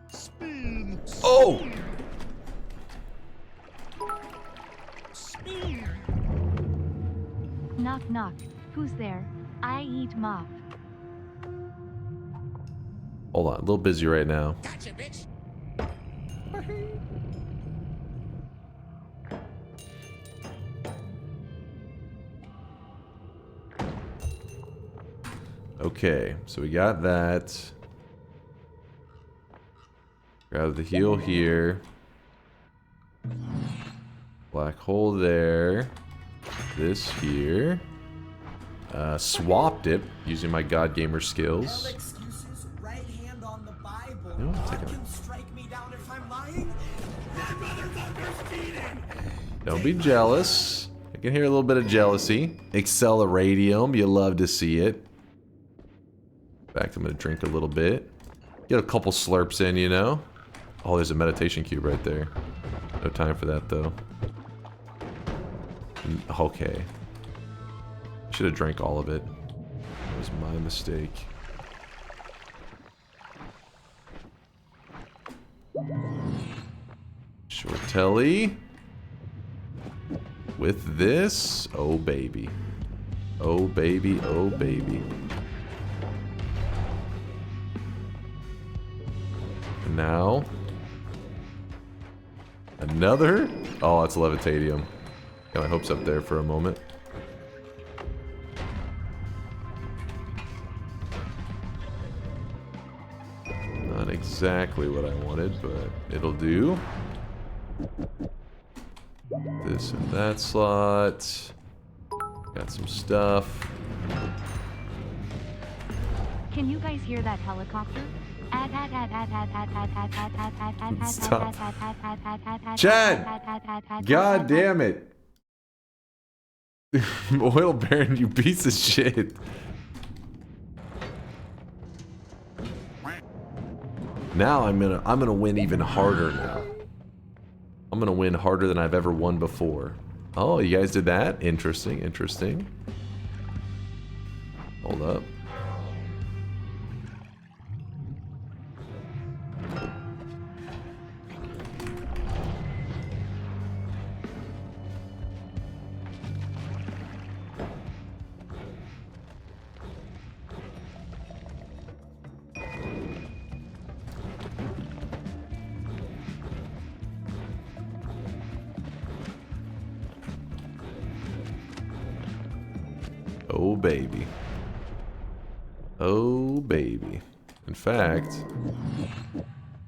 Speaker 2: Spin.
Speaker 1: Oh!
Speaker 2: Spin.
Speaker 3: Knock knock. Who's there? I eat mop.
Speaker 1: Hold on, a little busy right now.
Speaker 4: Gotcha, bitch!
Speaker 1: Okay, so we got that. Grab the heal here. Black hole there. This here. Swapped it using my God Gamer skills.
Speaker 5: Excuses, right hand on the Bible.
Speaker 1: You know,
Speaker 5: God
Speaker 1: take a-
Speaker 5: can strike me down if I'm lying. That motherfucker's cheating.
Speaker 1: Don't be jealous. I can hear a little bit of jealousy. Acceleradium, you love to see it. In fact, I'm gonna drink a little bit. Get a couple slurps in, you know? Oh, there's a meditation cube right there. No time for that, though. Okay. Should have drank all of it. That was my mistake. Short telly. With this. Oh, baby. Oh, baby. Oh, baby. And now. Another? Oh, it's levitadium. Got my hopes up there for a moment. Not exactly what I wanted, but it'll do. This and that slot. Got some stuff.
Speaker 3: Can you guys hear that helicopter?
Speaker 1: Stop. Chad! God damn it! Oil Baron, you piece of shit. Now I'm gonna win even harder now. I'm gonna win harder than I've ever won before. Oh, you guys did that? Interesting, interesting. Hold up. Oh, baby. Oh, baby. In fact, I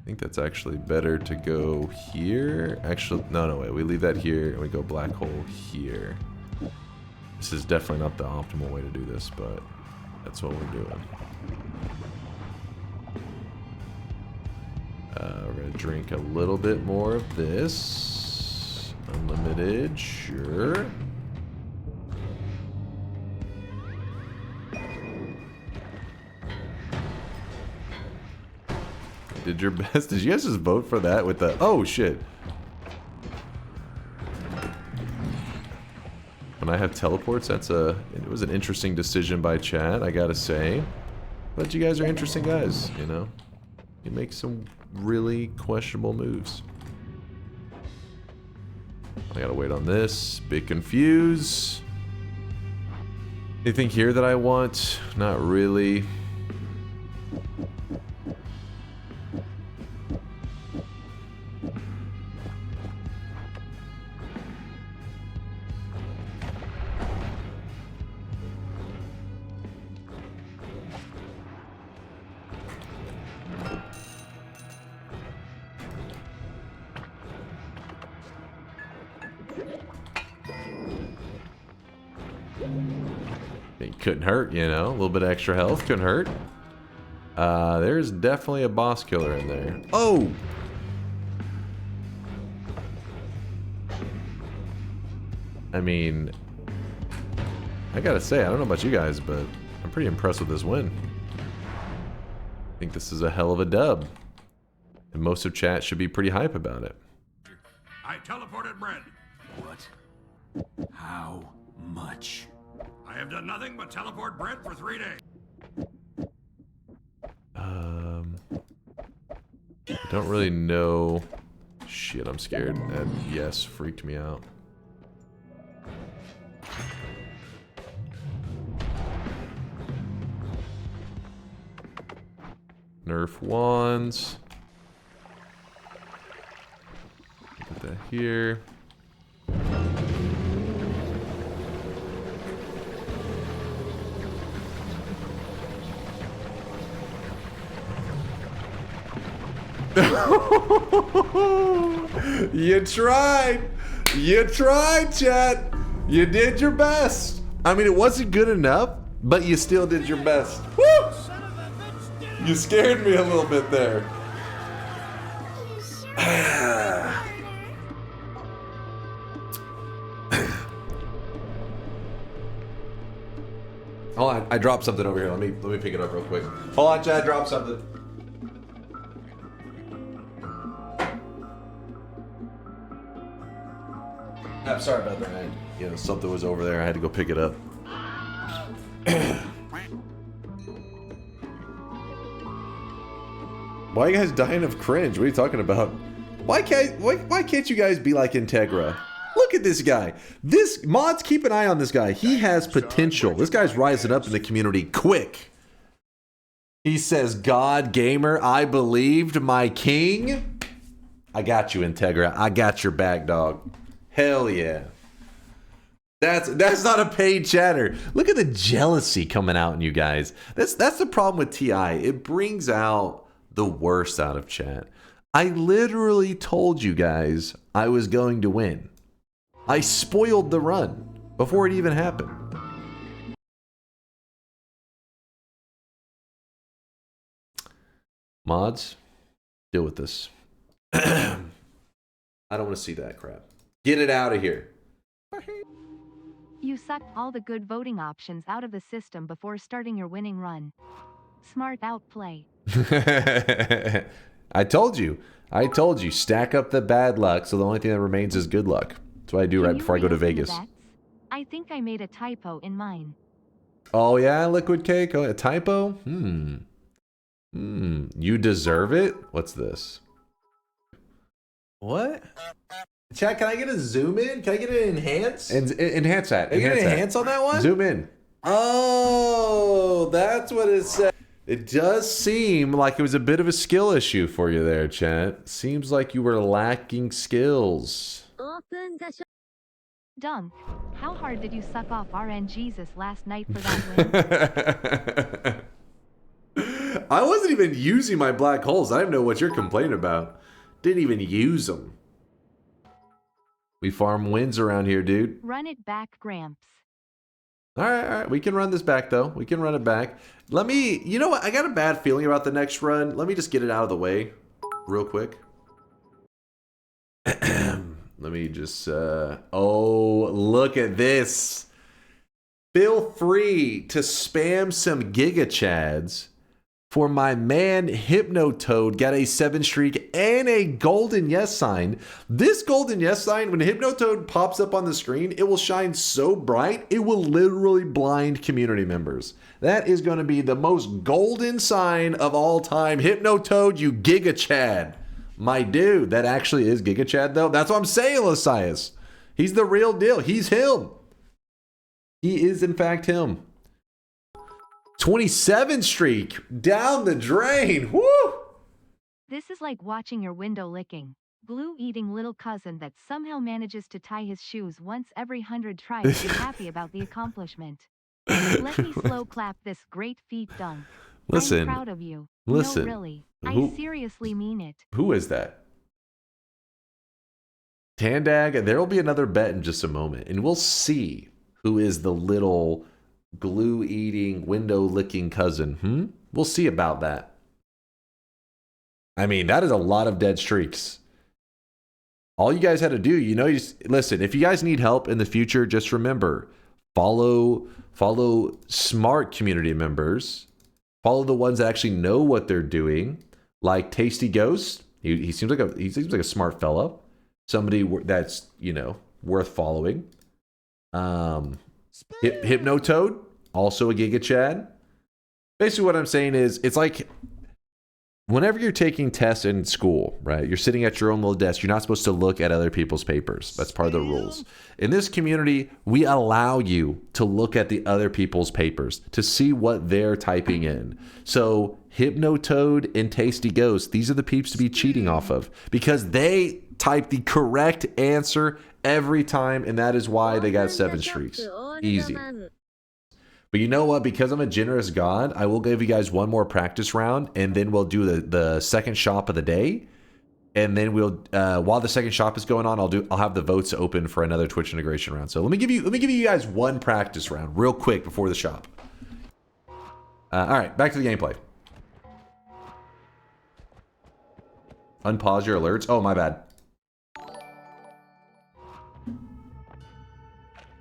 Speaker 1: think that's actually better to go here. Actually, no, wait. We leave that here and we go black hole here. This is definitely not the optimal way to do this, but that's what we're doing. We're going to drink a little bit more of this. Unlimited, sure. Did your best. Did you guys just vote for that with the... Oh, shit. When I have teleports, that's a... It was an interesting decision by chat, I gotta say. But you guys are interesting guys, you know? You make some really questionable moves. I gotta wait on this. Big confuse. Anything here that I want? Not really. It couldn't hurt, you know? A little bit of extra health couldn't hurt. There's definitely a boss killer in there. Oh! I mean, I gotta say, I don't know about you guys, but I'm pretty impressed with this win. I think this is a hell of a dub. And most of chat should be pretty hype about it.
Speaker 5: I teleported bread.
Speaker 2: What? How much?
Speaker 5: I have done nothing but teleport bread for 3 days.
Speaker 1: I don't really know. Shit, I'm scared. That yes freaked me out. Nerf wands. Put that here. You tried. You tried, chat. You did your best. I mean, it wasn't good enough, but you still did your best. Woo! You scared me a little bit there. Hold on, I dropped something over here. Let me pick it up real quick. Hold on, chat, drop something. I'm sorry about that. You know, something was over there. I had to go pick it up. Why are you guys dying of cringe? What are you talking about? Why can't you guys be like Integra? Look at this guy. This mods, keep an eye on this guy. He has potential. This guy's rising up in the community quick. He says, "God gamer, I believed my king." I got you, Integra. I got your back, dog. Hell yeah. That's not a paid chatter. Look at the jealousy coming out in you guys. That's the problem with TI. It brings out the worst out of chat. I literally told you guys I was going to win. I spoiled the run before it even happened. Mods, deal with this. I don't want to see that crap. Get it out of here.
Speaker 3: You sucked all the good voting options out of the system before starting your winning run. Smart outplay.
Speaker 1: I told you. Stack up the bad luck so the only thing that remains is good luck. That's what I do right before I go to Vegas.
Speaker 3: I think I made a typo in mine.
Speaker 1: Oh yeah, liquid cake? Oh, a typo? You deserve it? What's this? What? Chat, can I get a zoom in? Can I get an enhance? Enhance that. Can I get an enhance on that one? Zoom in. Oh, that's what it said. It does seem like it was a bit of a skill issue for you there, chat. Seems like you were lacking skills.
Speaker 3: Dunk, how hard did you suck off RN Jesus last night for that win?
Speaker 1: I wasn't even using my black holes. I don't know what you're complaining about. Didn't even use them. We farm wins around here, dude.
Speaker 3: Run it back, Gramps.
Speaker 1: All right. We can run this back, though. We can run it back. Let me... You know what? I got a bad feeling about the next run. Let me just get it out of the way real quick. Let me just... Oh, look at this. Feel free to spam some Giga Chads for my man Hypnotoad. Got a 7 streak and a golden yes sign. This golden yes sign, when Hypnotoad pops up on the screen, it will shine so bright, it will literally blind community members. That is going to be the most golden sign of all time. Hypnotoad, you Giga Chad. My dude, that actually is Giga Chad, though. That's what I'm saying, Lasias. He's the real deal. He's him. He is, in fact, him. 27 streak down the drain. Woo!
Speaker 3: This is like watching your window licking, glue-eating little cousin that somehow manages to tie his shoes once every 100 tries to be happy about the accomplishment. Let me slow clap this great feat, Dunk.
Speaker 1: Listen.
Speaker 3: I'm proud of you.
Speaker 1: Listen.
Speaker 3: No, really.
Speaker 1: Who-
Speaker 3: I seriously mean it.
Speaker 1: Who is that? Tandag, there will be another bet in just a moment, and we'll see who is the little glue-eating, window-licking cousin. We'll see about that. I mean, that is a lot of dead streaks. All you guys had to do, you know, listen, if you guys need help in the future, just remember, follow smart community members. Follow the ones that actually know what they're doing, like Tasty Ghost. He seems like a smart fellow. Somebody that's, you know, worth following. Hypnotoad, also a Giga Chad. Basically what I'm saying is, it's like whenever you're taking tests in school, right? You're sitting at your own little desk. You're not supposed to look at other people's papers. That's part of the rules. In this community, we allow you to look at the other people's papers to see what they're typing in. So Hypnotoad and Tasty Ghost, these are the peeps to be cheating off of because they type the correct answer every time, and that is why they got 7 streaks. Easy. But you know what? Because I'm a generous God, I will give you guys one more practice round, and then we'll do the second shop of the day. And then we'll while the second shop is going on, I'll have the votes open for another Twitch integration round. So let me give you guys one practice round real quick before the shop. All right, back to the gameplay. Unpause your alerts. Oh, my bad.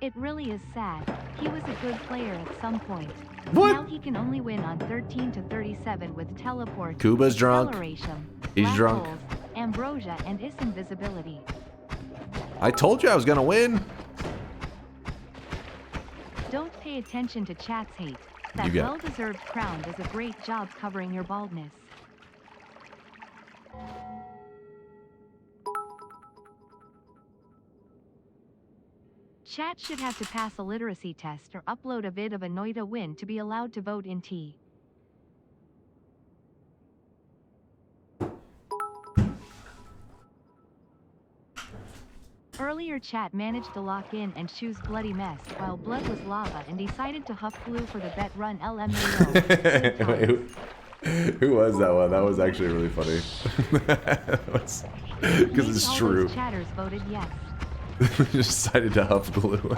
Speaker 3: It really is sad. He was a good player at some point.
Speaker 1: What?
Speaker 3: Now he can only win on 13 to 37 with teleport.
Speaker 1: Kuba's drunk.
Speaker 3: Acceleration,
Speaker 1: He's
Speaker 3: black
Speaker 1: drunk.
Speaker 3: holes, ambrosia, and invisibility.
Speaker 1: I told you I was gonna win.
Speaker 3: Don't pay attention to chat's hate.
Speaker 1: You
Speaker 3: That
Speaker 1: got it.
Speaker 3: well-deserved crown does a great job covering your baldness. Chat should have to pass a literacy test or upload a vid of a Noita win to be allowed to vote in T. Earlier chat managed to lock in and choose Bloody Mess while Blood was lava and decided to huff glue for the bet run LMAO.
Speaker 1: Wait, who was that one? That was actually really funny. Because it's
Speaker 3: All
Speaker 1: true.
Speaker 3: those chatters voted yes.
Speaker 1: Just decided to huff glue.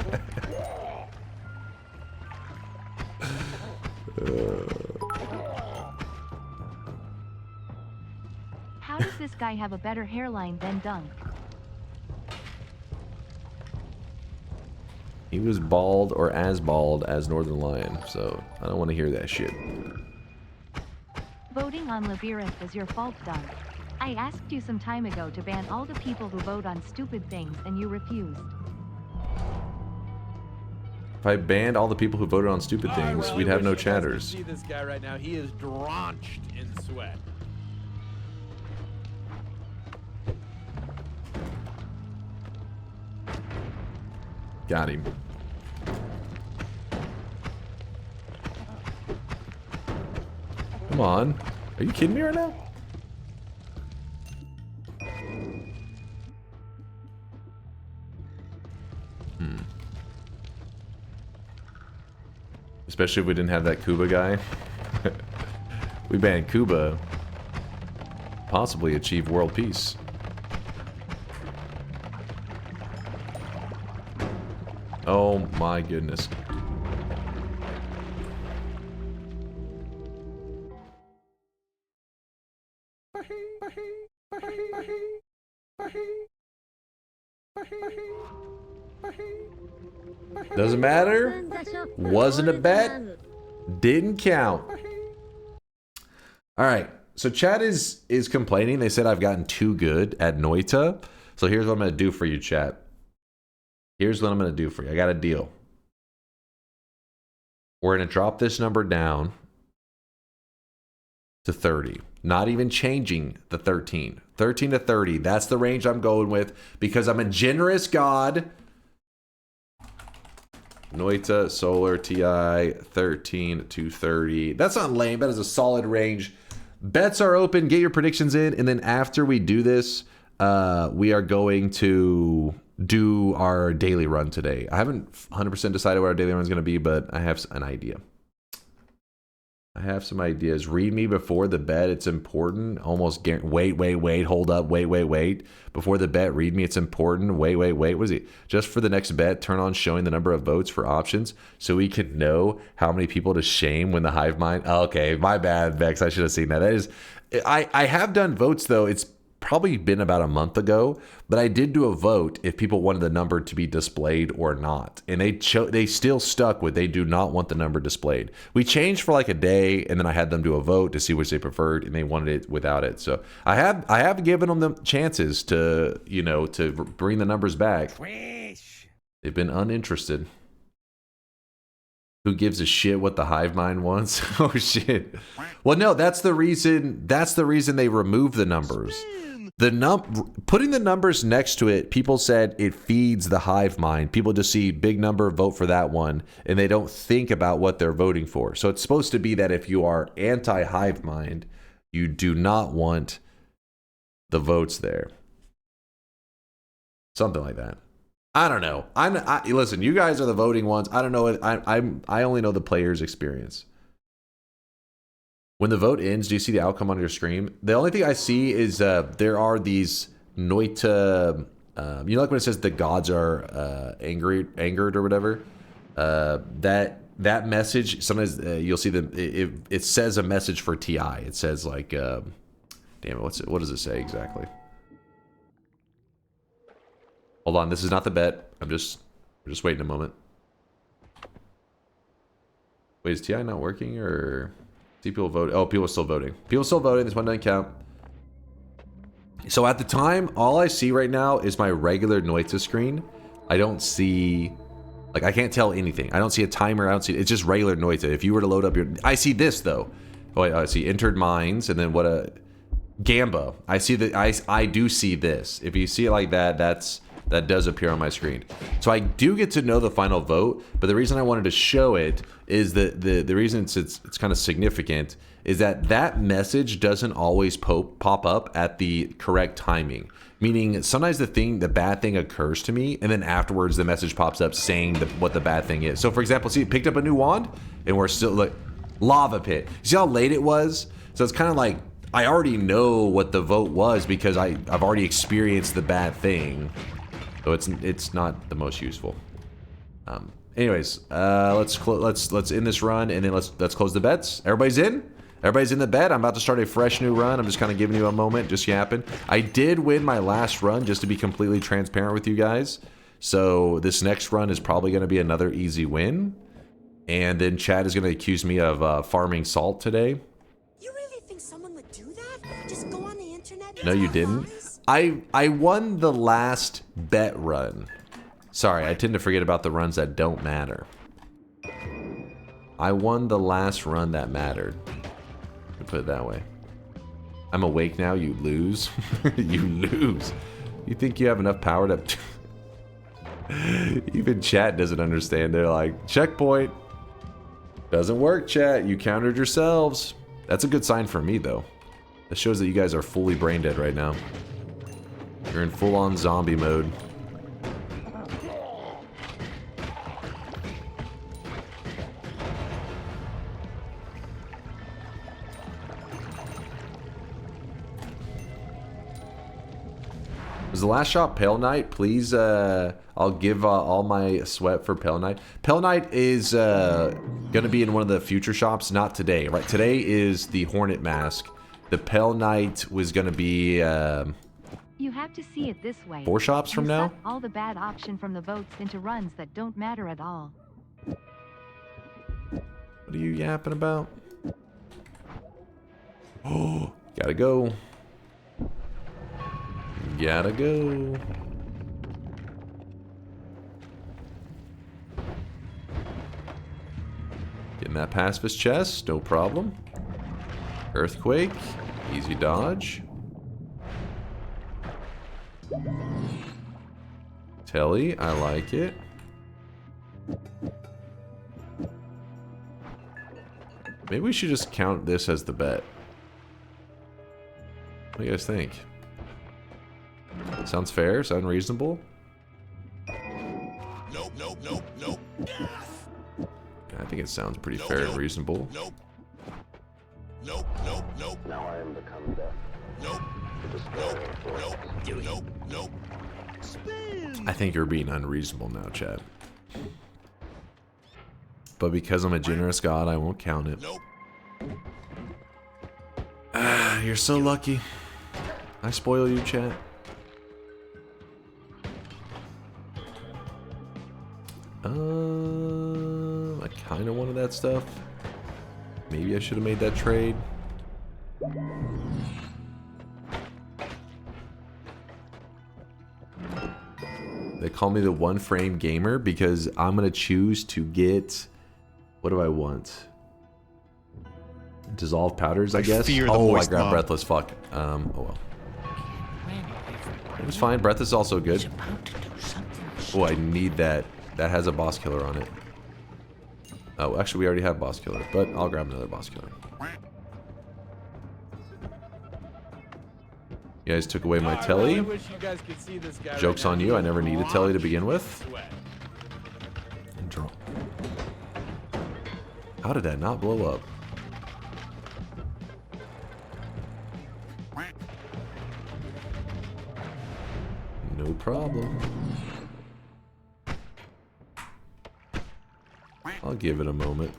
Speaker 3: How does this guy have a better hairline than Dunk?
Speaker 1: He was bald or as bald as Northern Lion, so I don't want to hear that shit.
Speaker 3: Voting on Labyrinth is your fault, Dunk. I asked you some time ago to ban all the people who vote on stupid things and you refused.
Speaker 1: If I banned all the people who voted on stupid
Speaker 6: I
Speaker 1: things,
Speaker 6: really
Speaker 1: we'd have
Speaker 6: wish
Speaker 1: no
Speaker 6: you guys could
Speaker 1: chatters.
Speaker 6: See this guy right now. He is drenched in sweat.
Speaker 1: Got him. Come on. Are you kidding me right now? Especially if we didn't have that Kuba guy. We ban Cuba. Possibly achieve world peace. Oh my goodness. Doesn't matter. Wasn't a bet. Didn't count. All right. So chat is complaining. They said I've gotten too good at Noita. So here's what I'm going to do for you, chat. Here's what I'm going to do for you. I got a deal. We're going to drop this number down to 30. Not even changing the 13. 13 to 30. That's the range I'm going with because I'm a generous god. Noita, Solar, TI, 13 to 30. That's not lame. That is a solid range. Bets are open. Get your predictions in. And then after we do this, we are going to do our daily run today. I haven't 100% decided what our daily run is going to be, but I have an idea. I have some ideas. Read me before the bet. It's important. Almost wait. Hold up. Wait. Before the bet, read me. It's important. Wait. What is it? Just for the next bet, turn on showing the number of votes for options so we can know how many people to shame when the hive mind. Oh, okay, my bad, Vex. I should have seen that. That is, I have done votes though. It's probably been about a month ago, but I did do a vote if people wanted the number to be displayed or not, and they still stuck with they do not want the number displayed. We changed for like a day, and then I had them do a vote to see which they preferred, and they wanted it without it. So I have given them the chances to to bring the numbers back. They've been uninterested. Who gives a shit what the hive mind wants? Oh shit. Well, no, that's the reason they removed the numbers. Putting the numbers next to it, people said it feeds the hive mind. People just see big number, vote for that one, and they don't think about what they're voting for. So it's supposed to be that if you are anti-hive mind, you do not want the votes there. Something like that. I don't know. Listen, you guys are the voting ones. I don't know. I only know the player's experience. When the vote ends, do you see the outcome on your screen? The only thing I see is there are these Noita, like when it says the gods are angered or whatever. That message, sometimes you'll see it says a message for TI. It says like, damn it, what does it say exactly? Hold on, this is not the bet. We're just waiting a moment. Wait, is TI not working or see people vote? Oh, people are still voting. People are still voting. This one doesn't count. So at the time, all I see right now is my regular Noita screen. I don't see, like, I can't tell anything. I don't see a timer. I don't see, it's just regular Noita. If you were to load up your, I see this though. Oh, wait, I see entered mines and then what a Gamba. I see that. I do see this. If you see it like that, that does appear on my screen. So I do get to know the final vote, but the reason I wanted to show it is that the reason it's kind of significant is that message doesn't always pop up at the correct timing. Meaning sometimes the bad thing occurs to me, and then afterwards the message pops up saying what the bad thing is. So for example, see, picked up a new wand, and we're still like, lava pit. See how late it was? So it's kind of like, I already know what the vote was because I've already experienced the bad thing. So it's not the most useful. Anyways, let's end this run and then let's close the bets. Everybody's in? Everybody's in the bet. I'm about to start a fresh new run. I'm just kind of giving you a moment, just yapping. I did win my last run, just to be completely transparent with you guys. So this next run is probably going to be another easy win. And then Chad is going to accuse me of farming salt today.
Speaker 5: You really think someone would do that? Just go on the internet?
Speaker 1: No, you didn't. I won the last bet run. Sorry, I tend to forget about the runs that don't matter. I won the last run that mattered. To put it that way. I'm awake now, you lose. You lose. You think you have enough power to... Even chat doesn't understand. They're like, checkpoint. Doesn't work, chat. You countered yourselves. That's a good sign for me, though. That shows that you guys are fully brain dead right now. You're in full-on zombie mode. Was the last shop Pale Knight? Please, I'll give all my sweat for Pale Knight. Pale Knight is gonna be in one of the future shops, not today, right? Today is the Hornet Mask. The Pale Knight was gonna be
Speaker 3: You have to see it this way.
Speaker 1: 4 shops from
Speaker 3: You
Speaker 1: now.
Speaker 3: suck all the bad option from the votes into runs that don't matter at all.
Speaker 1: What are you yapping about? Oh, gotta go. Gotta go. Getting that pacifist chest, no problem. Earthquake, easy dodge. Telly, I like it. Maybe we should just count this as the bet. What do you guys think? Sounds fair? Sound reasonable?
Speaker 5: Nope, nope, nope, nope.
Speaker 1: I think it sounds pretty fair and reasonable.
Speaker 5: Nope. Nope, nope, nope.
Speaker 7: Now I am become death.
Speaker 5: Nope.
Speaker 7: The destroyer of
Speaker 5: Nope. Nope, nope.
Speaker 1: I think you're being unreasonable now, Chad. But because I'm a generous god, I won't count it.
Speaker 5: Nope.
Speaker 1: Ah, you're so lucky. I spoil you, Chad. I kind of wanted that stuff. Maybe I should have made that trade. They call me the one frame gamer because I'm gonna choose to get. What do I want? Dissolved powders, I guess.
Speaker 8: fear the
Speaker 1: Oh, I
Speaker 8: moist
Speaker 1: grabbed
Speaker 8: mob.
Speaker 1: breathless. Fuck. Oh well. It was fine. Breath is also good. Oh, I need that. That has a boss killer on it. Oh, actually, we already have boss killer, but I'll grab another boss killer. You guys took away my
Speaker 6: I
Speaker 1: telly.
Speaker 6: really wish you guys could see this guy
Speaker 1: Joke's
Speaker 6: right
Speaker 1: on
Speaker 6: now.
Speaker 1: you. I never needed telly to begin with.
Speaker 6: Sweat.
Speaker 1: And draw. How did that not blow up? No problem. I'll give it a moment.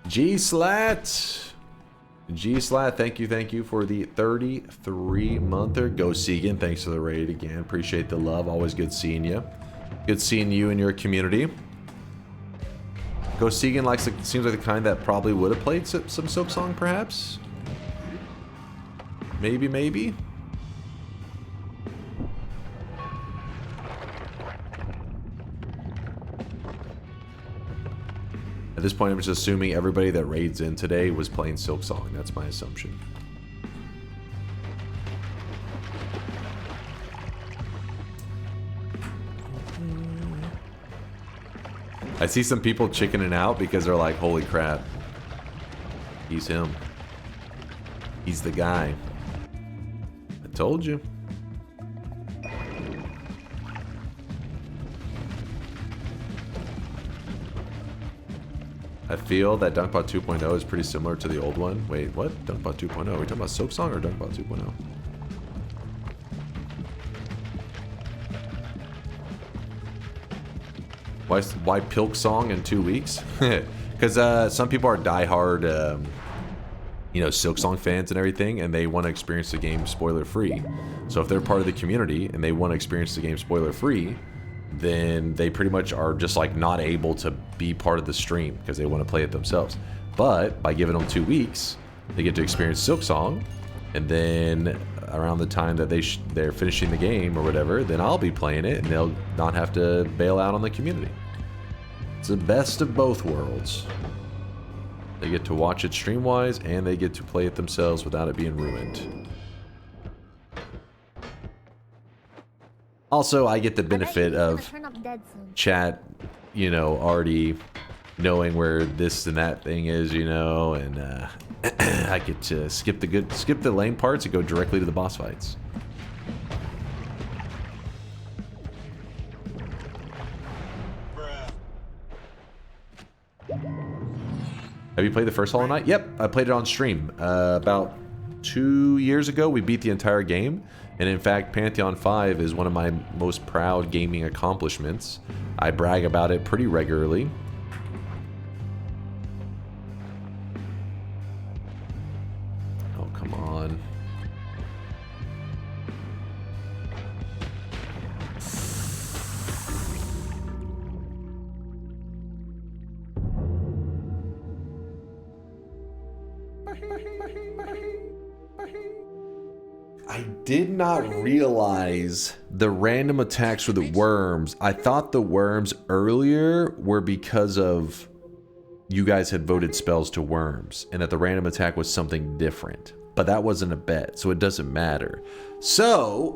Speaker 1: G-Slat! G-Slat, thank you for the 33-monther. Go Segan, thanks for the raid again. Appreciate the love. Always good seeing you. Good seeing you and your community. Go Segan seems like the kind that probably would have played some Silk Song, perhaps. Maybe. At this point, I'm just assuming everybody that raids in today was playing Silk Song. That's my assumption. I see some people chickening out because they're like, holy crap. He's him. He's the guy. I told you. I feel that DunkBot 2.0 is pretty similar to the old one. Wait, what? DunkBot 2.0? Are we talking about Silk Song or DunkBot 2.0? Why Pilk Song in 2 weeks? Because some people are diehard, you know, Silk Song fans and everything, and they want to experience the game spoiler-free. So if they're part of the community and they want to experience the game spoiler-free, then they pretty much are just like not able to be part of the stream because they want to play it themselves. But by giving them 2 weeks, they get to experience Silk Song, and then around the time that they're finishing the game or whatever, then I'll be playing it and they'll not have to bail out on the community. It's the best of both worlds. They get to watch it stream-wise and they get to play it themselves without it being ruined. Also, I get the benefit of chat, you know, already knowing where this and that thing is, you know, and I get to skip the lame parts and go directly to the boss fights. Have you played the first Hollow Knight? Yep, I played it on stream about 2 years ago, we beat the entire game. And in fact, Pantheon 5 is one of my most proud gaming accomplishments. I brag about it pretty regularly. Oh, come on. I did not realize the random attacks were the worms. I thought the worms earlier were because of you guys had voted spells to worms and that the random attack was something different. But that wasn't a bet, so it doesn't matter. So,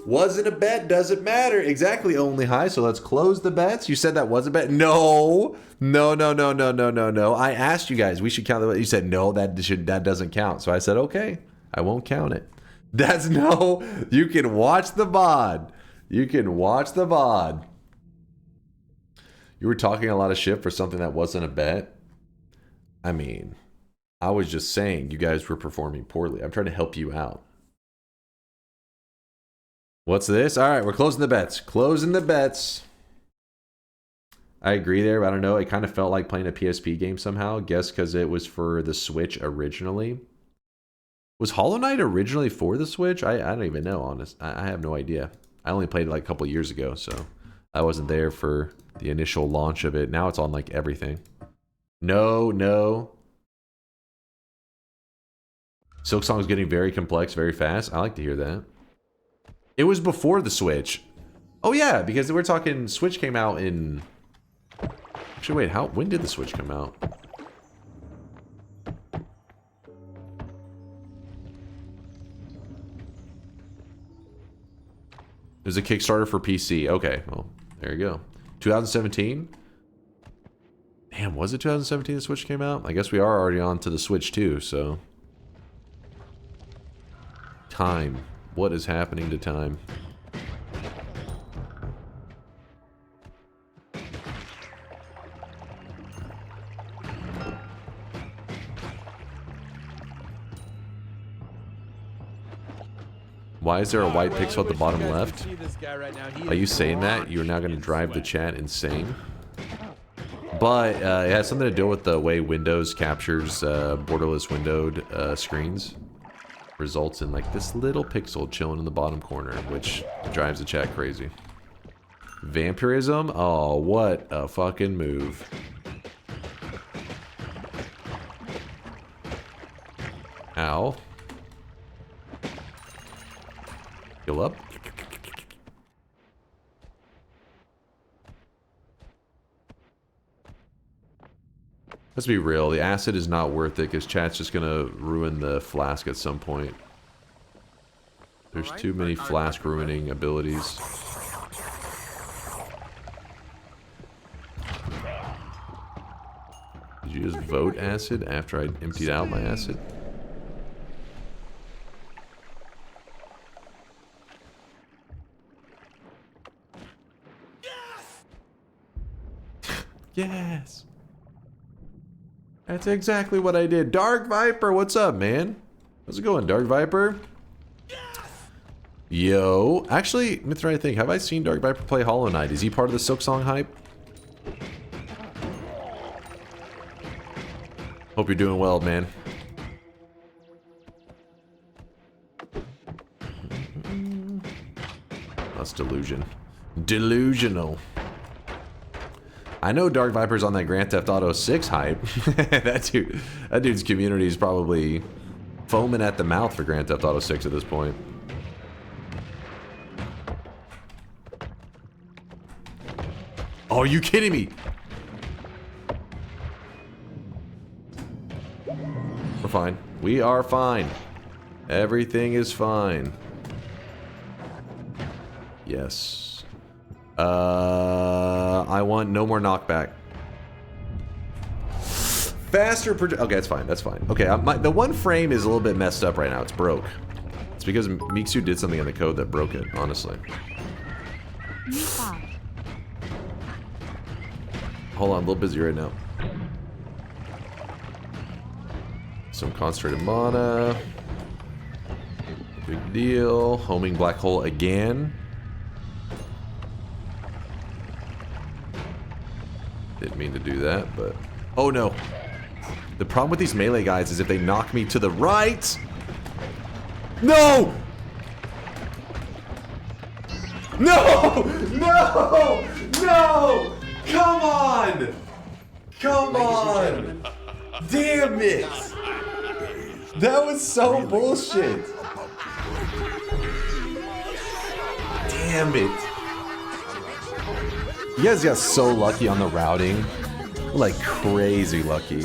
Speaker 1: wasn't a bet, doesn't matter. Exactly, only high. So let's close the bets. You said that was a bet. No. I asked you guys, we should count the bet. You said, no, that doesn't count. So I said, okay, I won't count it. That's no, you can watch the VOD. You can watch the VOD. You were talking a lot of shit for something that wasn't a bet. I mean, I was just saying you guys were performing poorly. I'm trying to help you out. What's this? All right, we're closing the bets. Closing the bets. I agree there, but I don't know. It kind of felt like playing a PSP game somehow. Guess because it was for the Switch originally. Was Hollow Knight originally for the Switch? I don't even know, honest. I have no idea. I only played it like a couple years ago, so I wasn't there for the initial launch of it. Now it's on like everything. No. Silk Song's getting very complex very fast. I like to hear that. It was before the Switch. Oh yeah, because we're talking Switch came out in... Actually, wait, when did the Switch come out? There's a Kickstarter for PC. Okay, well, there you go. 2017? Damn, was it 2017 the Switch came out? I guess we are already on to the Switch too, so... Time. What is happening to time? Why is there a white pixel at the bottom left? Are you saying that? You're now going to drive the chat insane? But it has something to do with the way Windows captures borderless windowed screens. Results in like this little pixel chilling in the bottom corner, which drives the chat crazy. Vampirism? Oh, what a fucking move. Ow. Heal up. Let's be real, the acid is not worth it because chat's just gonna ruin the flask at some point. There's too many flask ruining abilities. Did you just vote acid after I emptied out my acid? Yes! That's exactly what I did. Dark Viper, what's up, man? How's it going, Dark Viper? Yo. Actually, let me try to think. Have I seen Dark Viper play Hollow Knight? Is he part of the Silk Song hype? Hope you're doing well, man. That's delusion. Delusional. I know Dark Viper's on that Grand Theft Auto 6 hype. that dude's community is probably foaming at the mouth for Grand Theft Auto 6 at this point. Oh, are you kidding me? We're fine. We are fine. Everything is fine. Yes. I want no more knockback. Faster okay, that's fine. That's fine. Okay, the one frame is a little bit messed up right now. It's broke. It's because Mixu did something in the code that broke it, honestly. Hold on, I'm a little busy right now. Some concentrated mana. Big deal. Homing black hole again. Didn't mean to do that, but... Oh no. The problem with these melee guys is if they knock me to the right... No! No! No! No! Come on! Come on! Damn it! That was so bullshit! Damn it! You guys got so lucky on the routing. Like crazy lucky.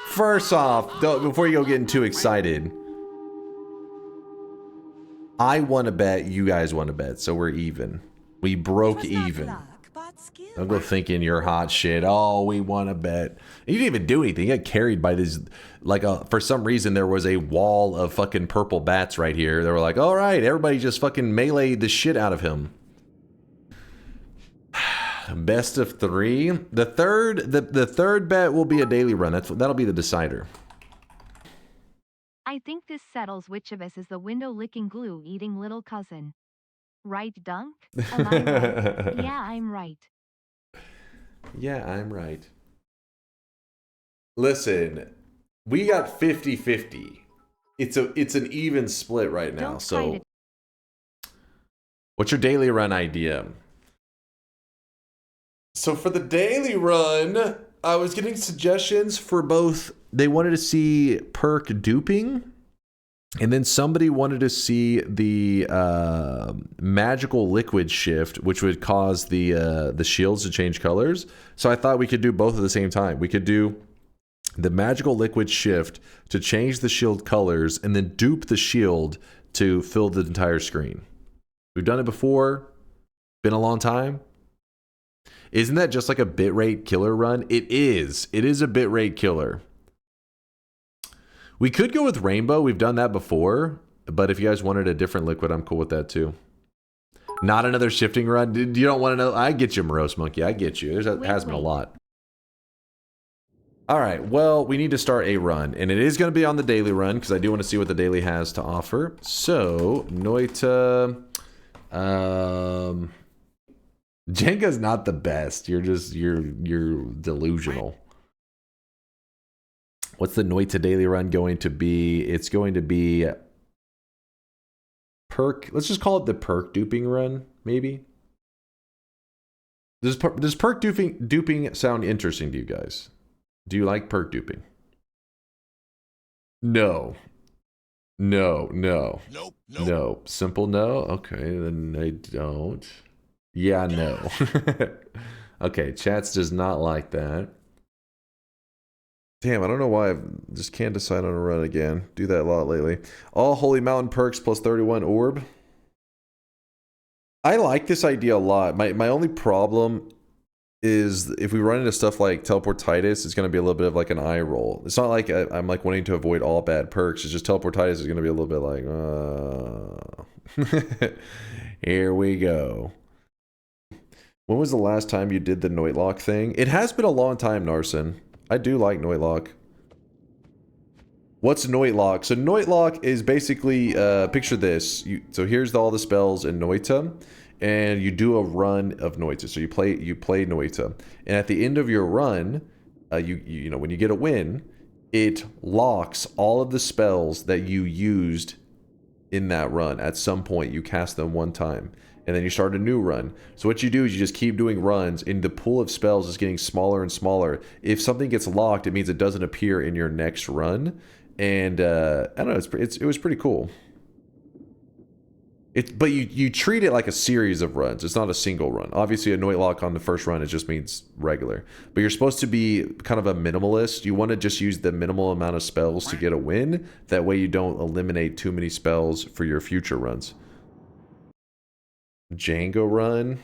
Speaker 1: First off, before you go getting too excited, I won a bet, you guys won a bet, so we're even. We broke even. Don't go thinking you're hot shit. Oh, we won a bet. You didn't even do anything. You got carried by this, like, for some reason there was a wall of fucking purple bats right here. They were like, all right, everybody just fucking meleeed the shit out of him. Best of 3. The third bet will be a daily run. That'll be the decider.
Speaker 3: I think this settles which of us is the window-licking glue-eating little cousin. Right, Dunk? Am I right? Yeah, I'm right.
Speaker 1: Yeah, I'm right. Listen, we got 50-50. It's an even split right now.
Speaker 3: Don't
Speaker 1: So, what's your daily run idea? So for the daily run, I was getting suggestions for both. They wanted to see perk duping, and then somebody wanted to see the magical liquid shift, which would cause the shields to change colors. So I thought we could do both at the same time. We could do the magical liquid shift to change the shield colors, and then dupe the shield to fill the entire screen. We've done it before. Been a long time. Isn't that just like a bitrate killer run? It is. It is a bitrate killer. We could go with rainbow. We've done that before. But if you guys wanted a different liquid, I'm cool with that too. Not another shifting run. You don't want to know? I get you, Morose Monkey. I get you. There has been a lot. All right. Well, we need to start a run. And it is going to be on the daily run because I do want to see what the daily has to offer. So, Noita... Jenga's not the best. You're delusional. What's the Noita daily run going to be? It's going to be perk. Let's just call it the perk duping run, maybe. Does perk duping sound interesting to you guys? Do you like perk duping? No. No. Nope. No. Simple no? Okay, then I don't. Yeah, no. Okay, Chats does not like that. Damn, I don't know why I just can't decide on a run again. Do that a lot lately. All Holy Mountain perks plus 31 orb. I like this idea a lot. My only problem is if we run into stuff like Teleportitis, it's going to be a little bit of like an eye roll. It's not like I'm like wanting to avoid all bad perks. It's just Teleportitis is going to be a little bit like, here we go. When was the last time you did the Noitlock thing? It has been a long time, Narson. I do like Noitlock. What's Noitlock? So Noitlock is basically, picture this. So here's all the spells in Noita, and you do a run of Noita. So you play Noita, and at the end of your run, you know when you get a win, it locks all of the spells that you used in that run. At some point, you cast them one time. And then you start a new run. So what you do is you just keep doing runs, and the pool of spells is getting smaller and smaller. If something gets locked, it means it doesn't appear in your next run. And I don't know, it was pretty cool. But you treat it like a series of runs. It's not a single run. Obviously, a Noitlock on the first run, it just means regular. But you're supposed to be kind of a minimalist. You want to just use the minimal amount of spells to get a win. That way you don't eliminate too many spells for your future runs. Jenga run.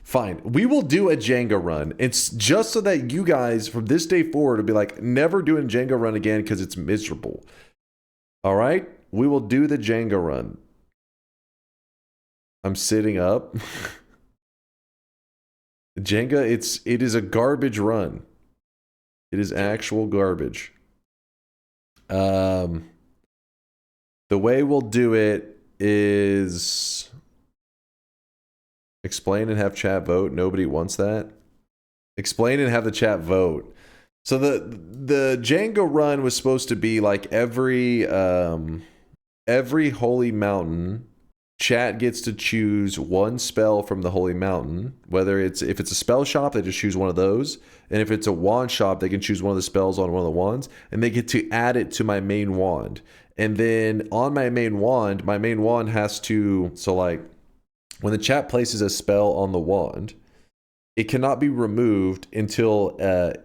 Speaker 1: Fine. We will do a Jenga run. It's just so that you guys from this day forward will be like, never doing a Jenga run again because it's miserable. All right? We will do the Jenga run. I'm sitting up. Jenga, it is a garbage run. It is actual garbage. The way we'll do it is explain and have chat vote. Nobody wants that. Explain and have the chat vote. So the Jenga run was supposed to be like every holy mountain, chat gets to choose one spell from the holy mountain. Whether if it's a spell shop, they just choose one of those, and if it's a wand shop, they can choose one of the spells on one of the wands, and they get to add it to my main wand. And then on my main wand has to, so like when the chat places a spell on the wand, it cannot be removed until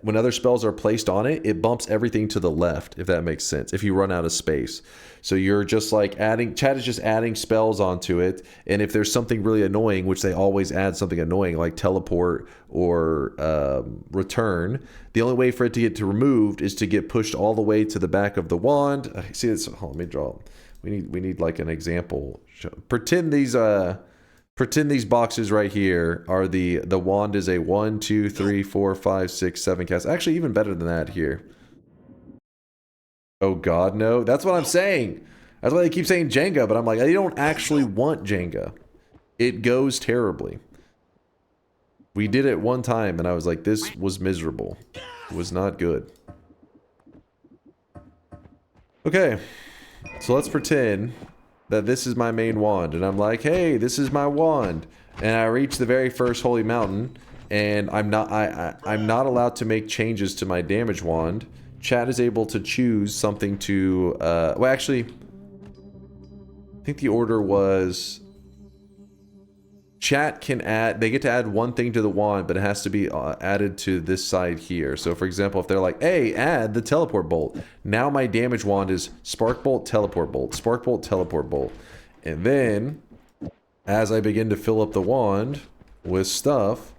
Speaker 1: when other spells are placed on it, it bumps everything to the left, if that makes sense, if you run out of space. So you're just like chat is just adding spells onto it, and if there's something really annoying, which they always add something annoying like teleport or return, the only way for it to get removed is to get pushed all the way to the back of the wand. See this? Oh, let me draw. We need like an example. Pretend these boxes right here are the wand is a 1, 2, 3, 4, 5, 6, 7 cast. Actually, even better than that here. Oh God, no. That's what I'm saying. That's why they keep saying Jenga, but I'm like, I don't actually want Jenga. It goes terribly. We did it one time and I was like, this was miserable. It was not good. Okay. So let's pretend that this is my main wand, and I'm like, hey, this is my wand, and I reach the very first holy mountain, and I'm not allowed to make changes to my damage wand. Chat is able to choose something to well, actually, I think the order was chat can add, they get to add one thing to the wand, but it has to be added to this side here. So for example, if they're like, hey, add the teleport bolt, now my damage wand is spark bolt, teleport bolt, spark bolt, teleport bolt. And then as I begin to fill up the wand with stuff,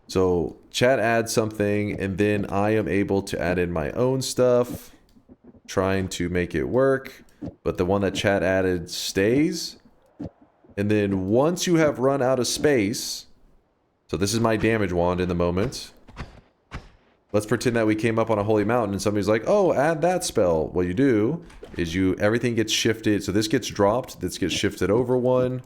Speaker 1: so chat adds something, and then I am able to add in my own stuff, trying to make it work, but the one that chat added stays. And then once you have run out of space, so this is my damage wand in the moment. Let's pretend that we came up on a holy mountain and somebody's like, oh, add that spell. What you do is everything gets shifted. So this gets dropped, this gets shifted over one,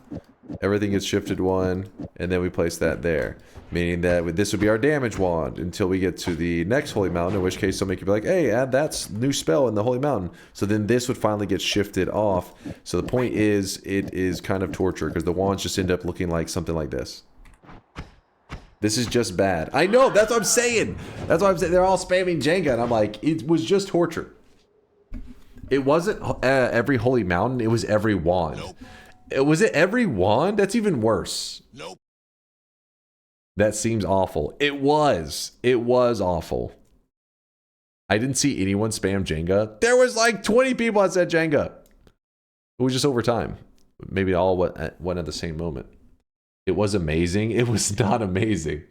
Speaker 1: everything gets shifted one, and then we place that there. Meaning that this would be our damage wand until we get to the next holy mountain, in which case somebody could be like, hey, add that new spell in the holy mountain. So then this would finally get shifted off. So the point is, it is kind of torture because the wands just end up looking like something like this. This is just bad. I know, that's what I'm saying. That's what I'm saying. They're all spamming Jenga, and I'm like, it was just torture. It wasn't every holy mountain, it was every wand. Nope. Was it every wand? That's even worse.
Speaker 7: Nope.
Speaker 1: That seems awful. It was. It was awful. I didn't see anyone spam Jenga. There was like 20 people that said Jenga. It was just over time. Maybe all went at the same moment. It was amazing. It was not amazing.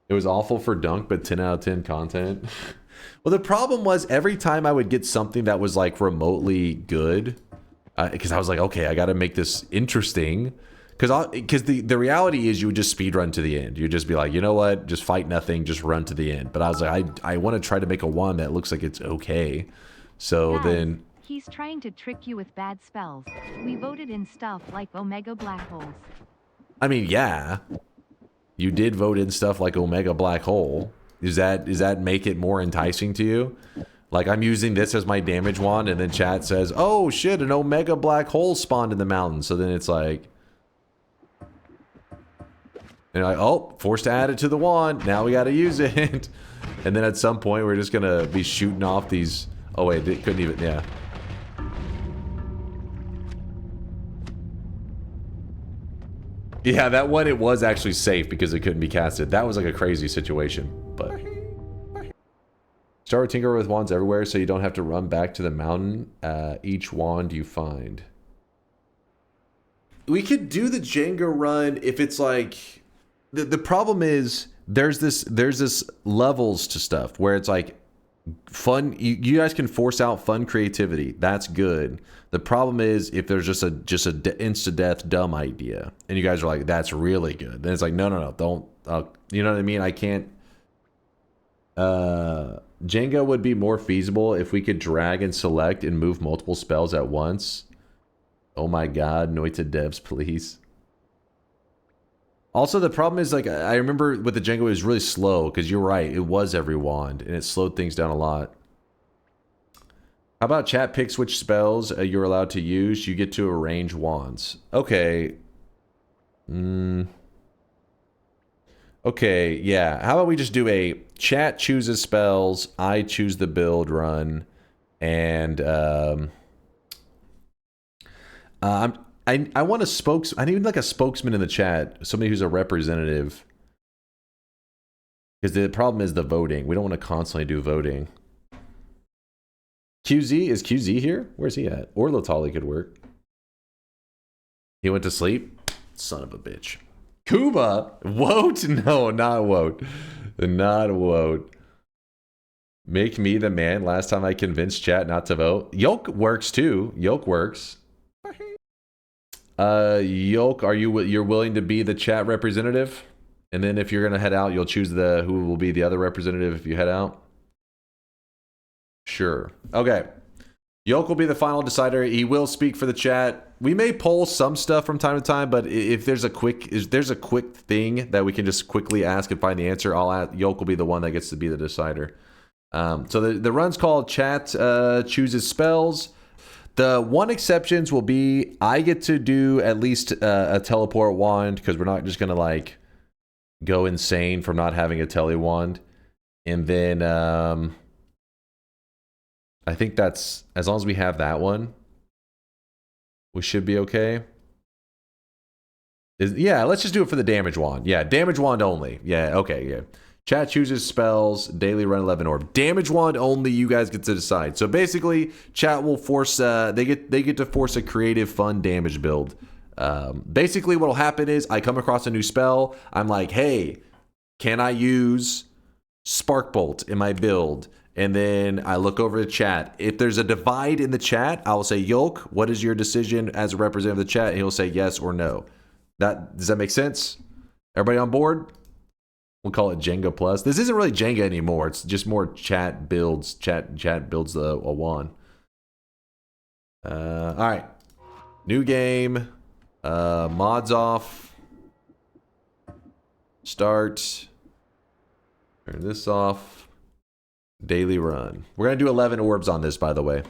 Speaker 1: It was awful for Dunk, but 10 out of 10 content. Well, the problem was every time I would get something that was like remotely good, because I was like, okay, I got to make this interesting. Because the reality is you would just speed run to the end. You'd just be like, you know what? Just fight nothing. Just run to the end. But I was like, I want to try to make a wand that looks like it's okay. So
Speaker 3: Guys,
Speaker 1: then...
Speaker 3: he's trying to trick you with bad spells. We voted in stuff like Omega Black Holes.
Speaker 1: I mean, yeah. You did vote in stuff like Omega Black Hole. Does that make it more enticing to you? Like, I'm using this as my damage wand, and then chat says, oh shit, an Omega Black Hole spawned in the mountain. So then it's like... and like, oh, forced to add it to the wand. Now we got to use it. And then at some point, we're just going to be shooting off these... oh, wait, it couldn't even... yeah. Yeah, that one, it was actually safe because it couldn't be casted. That was like a crazy situation, but... start with tinker with wands everywhere so you don't have to run back to the mountain each wand you find. We could do the Jenga run if it's like... The problem is there's this levels to stuff where it's like fun. You guys can force out fun creativity. That's good. The problem is if there's just a insta death dumb idea and you guys are like, that's really good. Then it's like, no, don't. You know what I mean? I can't Jenga would be more feasible if we could drag and select and move multiple spells at once. Oh my god, Noita devs, please. Also, the problem is, like, I remember with the Jenga, it was really slow, because you're right, it was every wand, and it slowed things down a lot. How about chat picks which spells you're allowed to use? You get to arrange wands. Okay. Okay, yeah. How about we just do a chat chooses spells, I choose the build run, and I want a I need like a spokesman in the chat, somebody who's a representative. Because the problem is the voting. We don't want to constantly do voting. QZ? Is QZ here? Where's he at? Or Latali could work. He went to sleep? Son of a bitch. Kuba? Wote? No, not Wote. Not Wote. Make me the man. Last time I convinced chat not to vote. Yoke works too. Yoke works. Yoke, you're willing to be the chat representative? And then if you're gonna head out, you'll choose who will be the other representative if you head out? Sure. Okay. Yoke will be the final decider. He will speak for the chat. We may poll some stuff from time to time, but if there's a quick thing that we can just quickly ask and find the answer, Yoke will be the one that gets to be the decider. So the run's called Chat Chooses Spells. The one exceptions will be I get to do at least a teleport wand, because we're not just gonna like go insane from not having a tele wand. And then I think that's, as long as we have that one, we should be okay. Yeah, let's just do it for the damage wand. Yeah, damage wand only. Yeah, okay, yeah. Chat chooses spells, daily run 11 orb. Damage wand only, you guys get to decide. So basically, chat will force, they get to force a creative, fun damage build. Basically, what'll happen is I come across a new spell. I'm like, hey, can I use Spark Bolt in my build? And then I look over the chat. If there's a divide in the chat, I will say, Yoke, what is your decision as a representative of the chat? And he'll say yes or no. Does that make sense? Everybody on board? We'll call it Jenga Plus. This isn't really Jenga anymore. It's just more chat builds. Chat builds a wand. All right. New game. Mods off. Start. Turn this off. Daily run. We're going to do 11 orbs on this, by the way.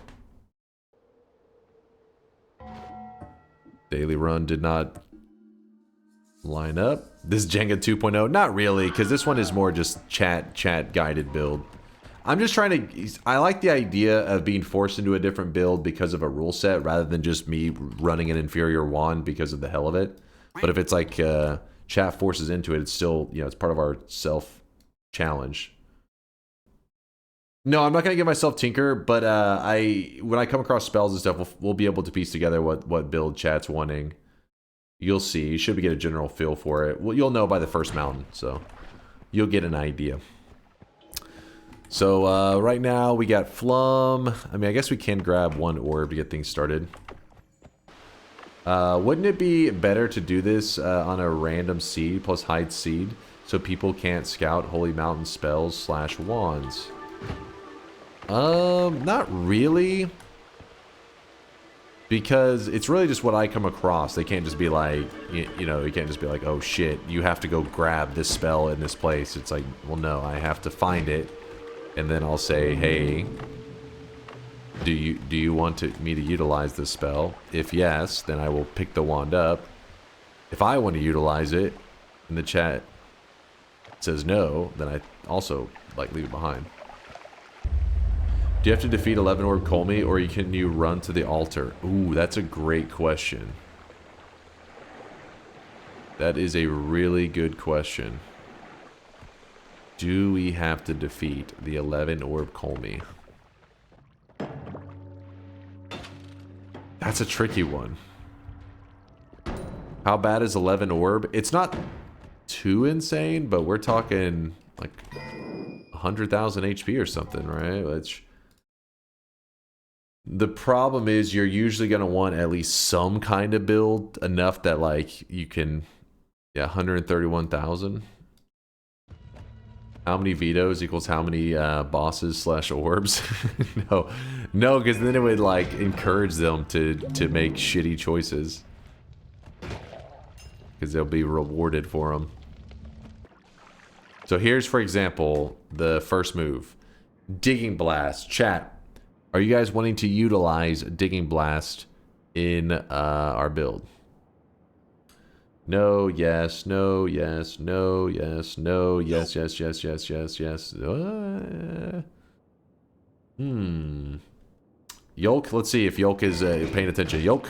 Speaker 1: Daily run did not line up. This is Jenga 2.0. Not really, because this one is more just chat guided build. I'm just trying to... I like the idea of being forced into a different build because of a rule set, rather than just me running an inferior wand because of the hell of it. But if it's like chat forces into it, it's still, you know, it's part of our self-challenge. No, I'm not going to give myself Tinker, but when I come across spells and stuff, we'll be able to piece together what build chat's wanting. You'll see. You should get a general feel for it. Well, you'll know by the first mountain, so you'll get an idea. So right now we got Flum. I mean, I guess we can grab one orb to get things started. Wouldn't it be better to do this on a random seed plus hide seed, so people can't scout Holy Mountain spells / wands? Not really. Because it's really just what I come across. They can't just be like, you know, you can't just be like, oh shit, you have to go grab this spell in this place. It's like, well, no, I have to find it. And then I'll say, hey, do you want me to utilize this spell? If yes, then I will pick the wand up. If I want to utilize it, and the chat says no, then I also, like, leave it behind. Do you have to defeat 11 Orb Kolmi, or can you run to the altar? Ooh, that's a great question. That is a really good question. Do we have to defeat the 11 Orb Kolmi? That's a tricky one. How bad is 11 Orb? It's not too insane, but we're talking like 100,000 HP or something, right? Which... The problem is you're usually going to want at least some kind of build, enough that like you can, yeah, 131,000. How many vetoes equals how many bosses slash orbs? No, because then it would like encourage them to make shitty choices. Because they'll be rewarded for them. So here's, for example, the first move. Digging Blast. Chat, are you guys wanting to utilize Digging Blast in our build? No, yes, no, yes, no, yes, no, yes, yes, yes, yes, yes, yes. Yolk, let's see if Yolk is paying attention. Yolk,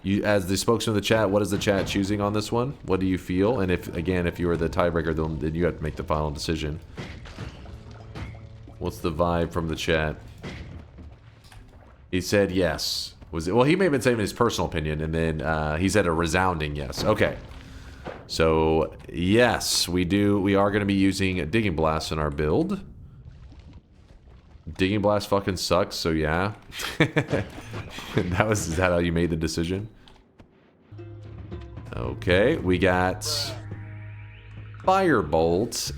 Speaker 1: you, as the spokesman of the chat, what is the chat choosing on this one? What do you feel? And if, again, if you were the tiebreaker, then you have to make the final decision. What's the vibe from the chat? He said yes. Was it? Well, he may have been saying his personal opinion, and then he said a resounding yes. Okay. So, yes, we are going to be using a Digging Blast in our build. Digging Blast fucking sucks, so yeah. Is that how you made the decision? Okay, we got Firebolt.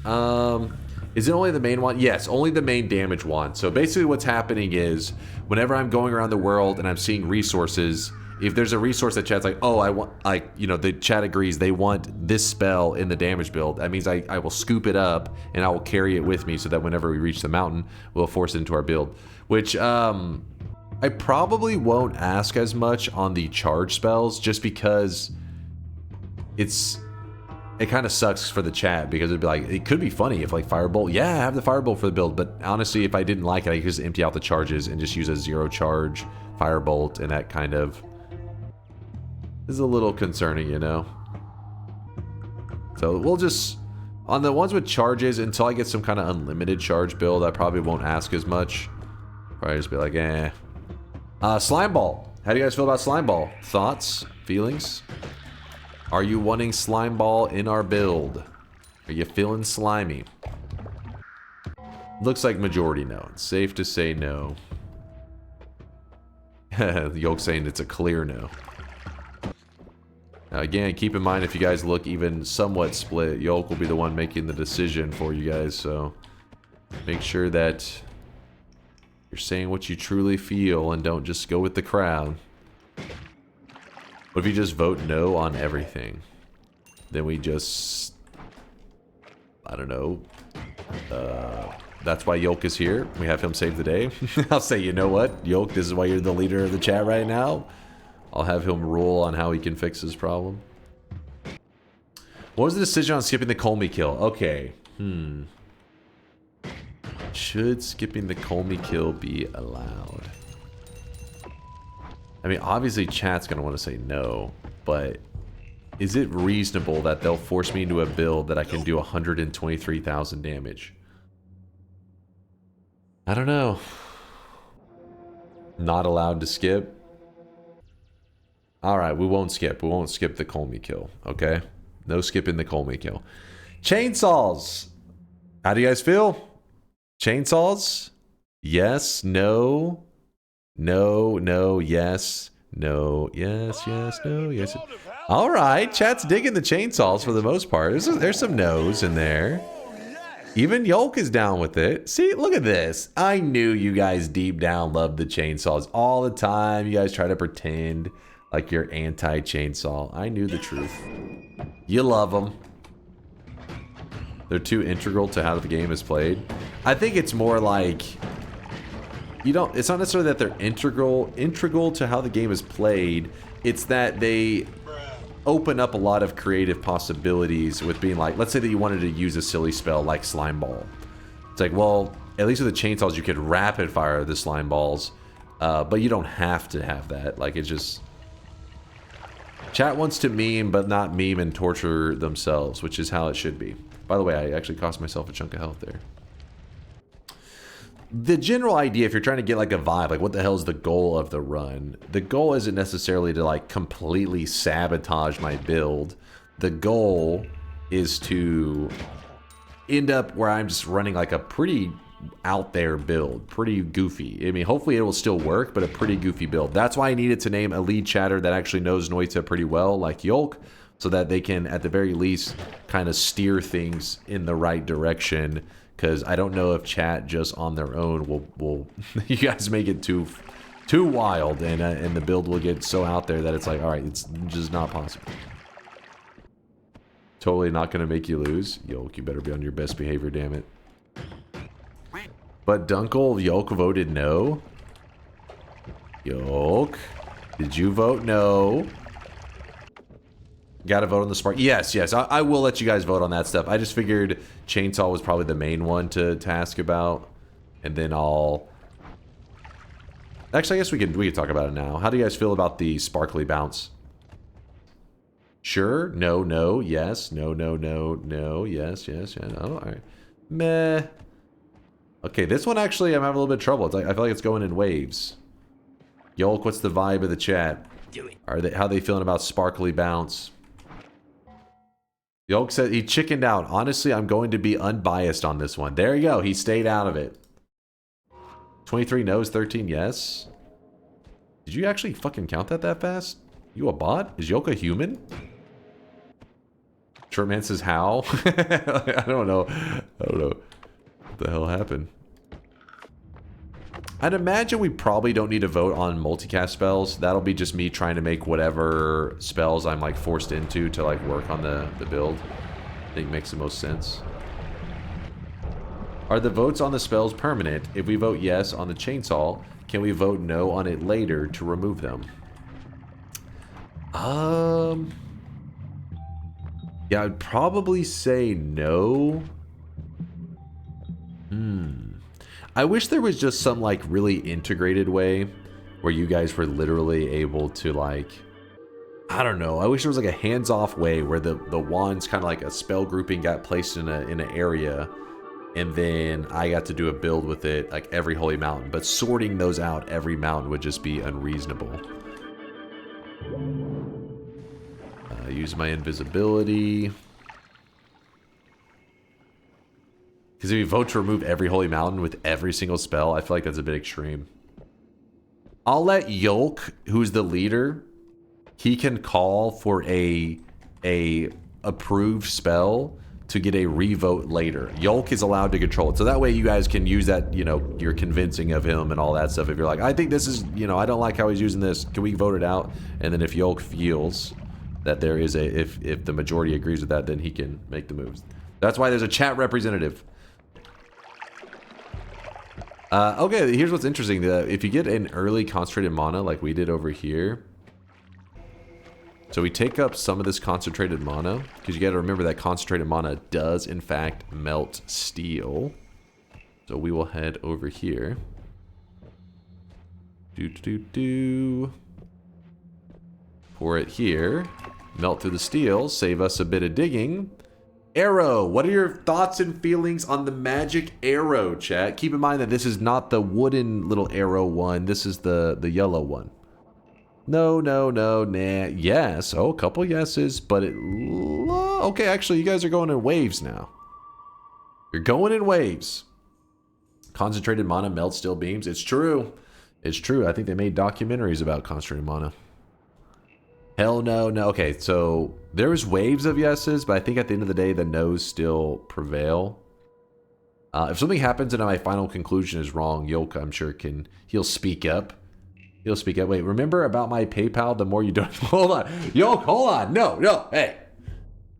Speaker 1: Is it only the main one? Yes, only the main damage one. So basically what's happening is whenever I'm going around the world and I'm seeing resources, if there's a resource that chat's like, oh, I want, like, you know, the chat agrees they want this spell in the damage build, that means I will scoop it up and I will carry it with me so that whenever we reach the mountain, we'll force it into our build. Which, I probably won't ask as much on the charge spells just because it kind of sucks for the chat because it'd be like, it could be funny if like Firebolt, yeah, I have the Firebolt for the build, but honestly, if I didn't like it, I could just empty out the charges and just use a 0 charge Firebolt, and that kind of is a little concerning, you know? So we'll just, on the ones with charges, until I get some kind of unlimited charge build, I probably won't ask as much. Probably just be like, eh. Slime Ball. How do you guys feel about Slime Ball? Thoughts? Feelings? Are you wanting Slime Ball in our build? Are you feeling slimy? Looks like majority no. It's safe to say no. Yolk saying it's a clear no. Now again, keep in mind if you guys look even somewhat split, Yolk will be the one making the decision for you guys, so make sure that you're saying what you truly feel and don't just go with the crowd. What if you just vote no on everything? Then we just, I don't know. That's why Yolk is here. We have him save the day. I'll say, you know what, Yolk, this is why you're the leader of the chat right now. I'll have him rule on how he can fix his problem. What was the decision on skipping the Kolmi kill? Okay. Should skipping the Kolmi kill be allowed? I mean, obviously chat's going to want to say no, but is it reasonable that they'll force me into a build that I can do 123,000 damage? I don't know. Not allowed to skip? Alright, we won't skip. We won't skip the Kolmi kill, okay? No skipping the Kolmi kill. Chainsaws! How do you guys feel? Chainsaws? Yes, no... No, no, yes, no, yes, yes, no, yes. All right, chat's digging the chainsaws for the most part. There's some no's in there. Even Yolk is down with it. See, look at this. I knew you guys deep down loved the chainsaws all the time. You guys try to pretend like you're anti-chainsaw. I knew the truth. You love them. They're too integral to how the game is played. I think it's more like... it's not necessarily that they're integral to how the game is played. It's that they open up a lot of creative possibilities with being like, let's say that you wanted to use a silly spell like Slime Ball. It's like, well, at least with the chainsaws you could rapid fire the slime balls, but you don't have to have that. Like, it's just... Chat wants to meme, but not meme and torture themselves, which is how it should be. By the way, I actually cost myself a chunk of health there. The general idea, if you're trying to get like a vibe, like what the hell is the goal of the run? The goal isn't necessarily to like completely sabotage my build. The goal is to end up where I'm just running like a pretty out there build, pretty goofy. I mean, hopefully it will still work, but a pretty goofy build. That's why I needed to name a lead chatter that actually knows Noita pretty well, like Yolk, so that they can, at the very least, kind of steer things in the right direction because I don't know if chat just on their own will you guys make it too wild, and the build will get so out there that it's like, all right, it's just not possible. Totally not gonna make you lose. Yolk, you better be on your best behavior, damn it. But Dunkle, Yolk voted no. Yolk, did you vote no? Gotta vote on the spark. Yes, I will let you guys vote on that stuff. I just figured chainsaw was probably the main one to ask about, and then I'll. Actually, I guess we could talk about it now. How do you guys feel about the sparkly bounce? Sure. No. No. Yes. No. No. No. No. Yes. Yes. Yeah. No. All right. Meh. Okay, this one actually I'm having a little bit of trouble. It's like I feel like it's going in waves. Yolk, what's the vibe of the chat? How are they feeling about sparkly bounce? Yolk said he chickened out. Honestly, I'm going to be unbiased on this one. There you go. He stayed out of it. 23 no's, 13 yes. Did you actually fucking count that fast? You a bot? Is Yolk a human? Shortman says how? I don't know. What the hell happened? I'd imagine we probably don't need to vote on multicast spells. That'll be just me trying to make whatever spells I'm like forced into to like work on the build. I think makes the most sense. Are the votes on the spells permanent? If we vote yes on the chainsaw, can we vote no on it later to remove them? Yeah, I'd probably say no. I wish there was just some like really integrated way where you guys were literally able to like, I don't know. I wish there was like a hands-off way where the wands kind of like a spell grouping got placed in an area, and then I got to do a build with it like every holy mountain. But sorting those out every mountain would just be unreasonable. Use my invisibility. Because if you vote to remove every holy mountain with every single spell, I feel like that's a bit extreme. I'll let Yolk, who's the leader, he can call for a approved spell to get a revote later. Yolk is allowed to control it. So that way you guys can use that, you know, you're convincing of him and all that stuff. If you're like, I think this is, you know, I don't like how he's using this. Can we vote it out? And then if Yolk feels that there is if the majority agrees with that, then he can make the moves. That's why there's a chat representative. Okay, here's what's interesting. If you get an early concentrated mana like we did over here, so we take up some of this concentrated mana, because you got to remember that concentrated mana does in fact melt steel. So we will head over here. Pour it here, melt through the steel, save us a bit of digging. Arrow, what are your thoughts and feelings on the magic arrow, chat? Keep in mind that this is not the wooden little arrow one. This is the yellow one. No, nah. Yes. Oh, a couple yeses, but it... Okay, actually, you guys are going in waves now. You're going in waves. Concentrated mana melts steel beams. It's true. It's true. I think they made documentaries about concentrated mana. Hell no. Okay, so there was waves of yeses, but I think at the end of the day, the no's still prevail. If something happens and my final conclusion is wrong, Yolk, I'm sure he'll speak up. He'll speak up. Wait, remember about my PayPal? The more you don't... Hold on. Yolk, hold on. No. Hey.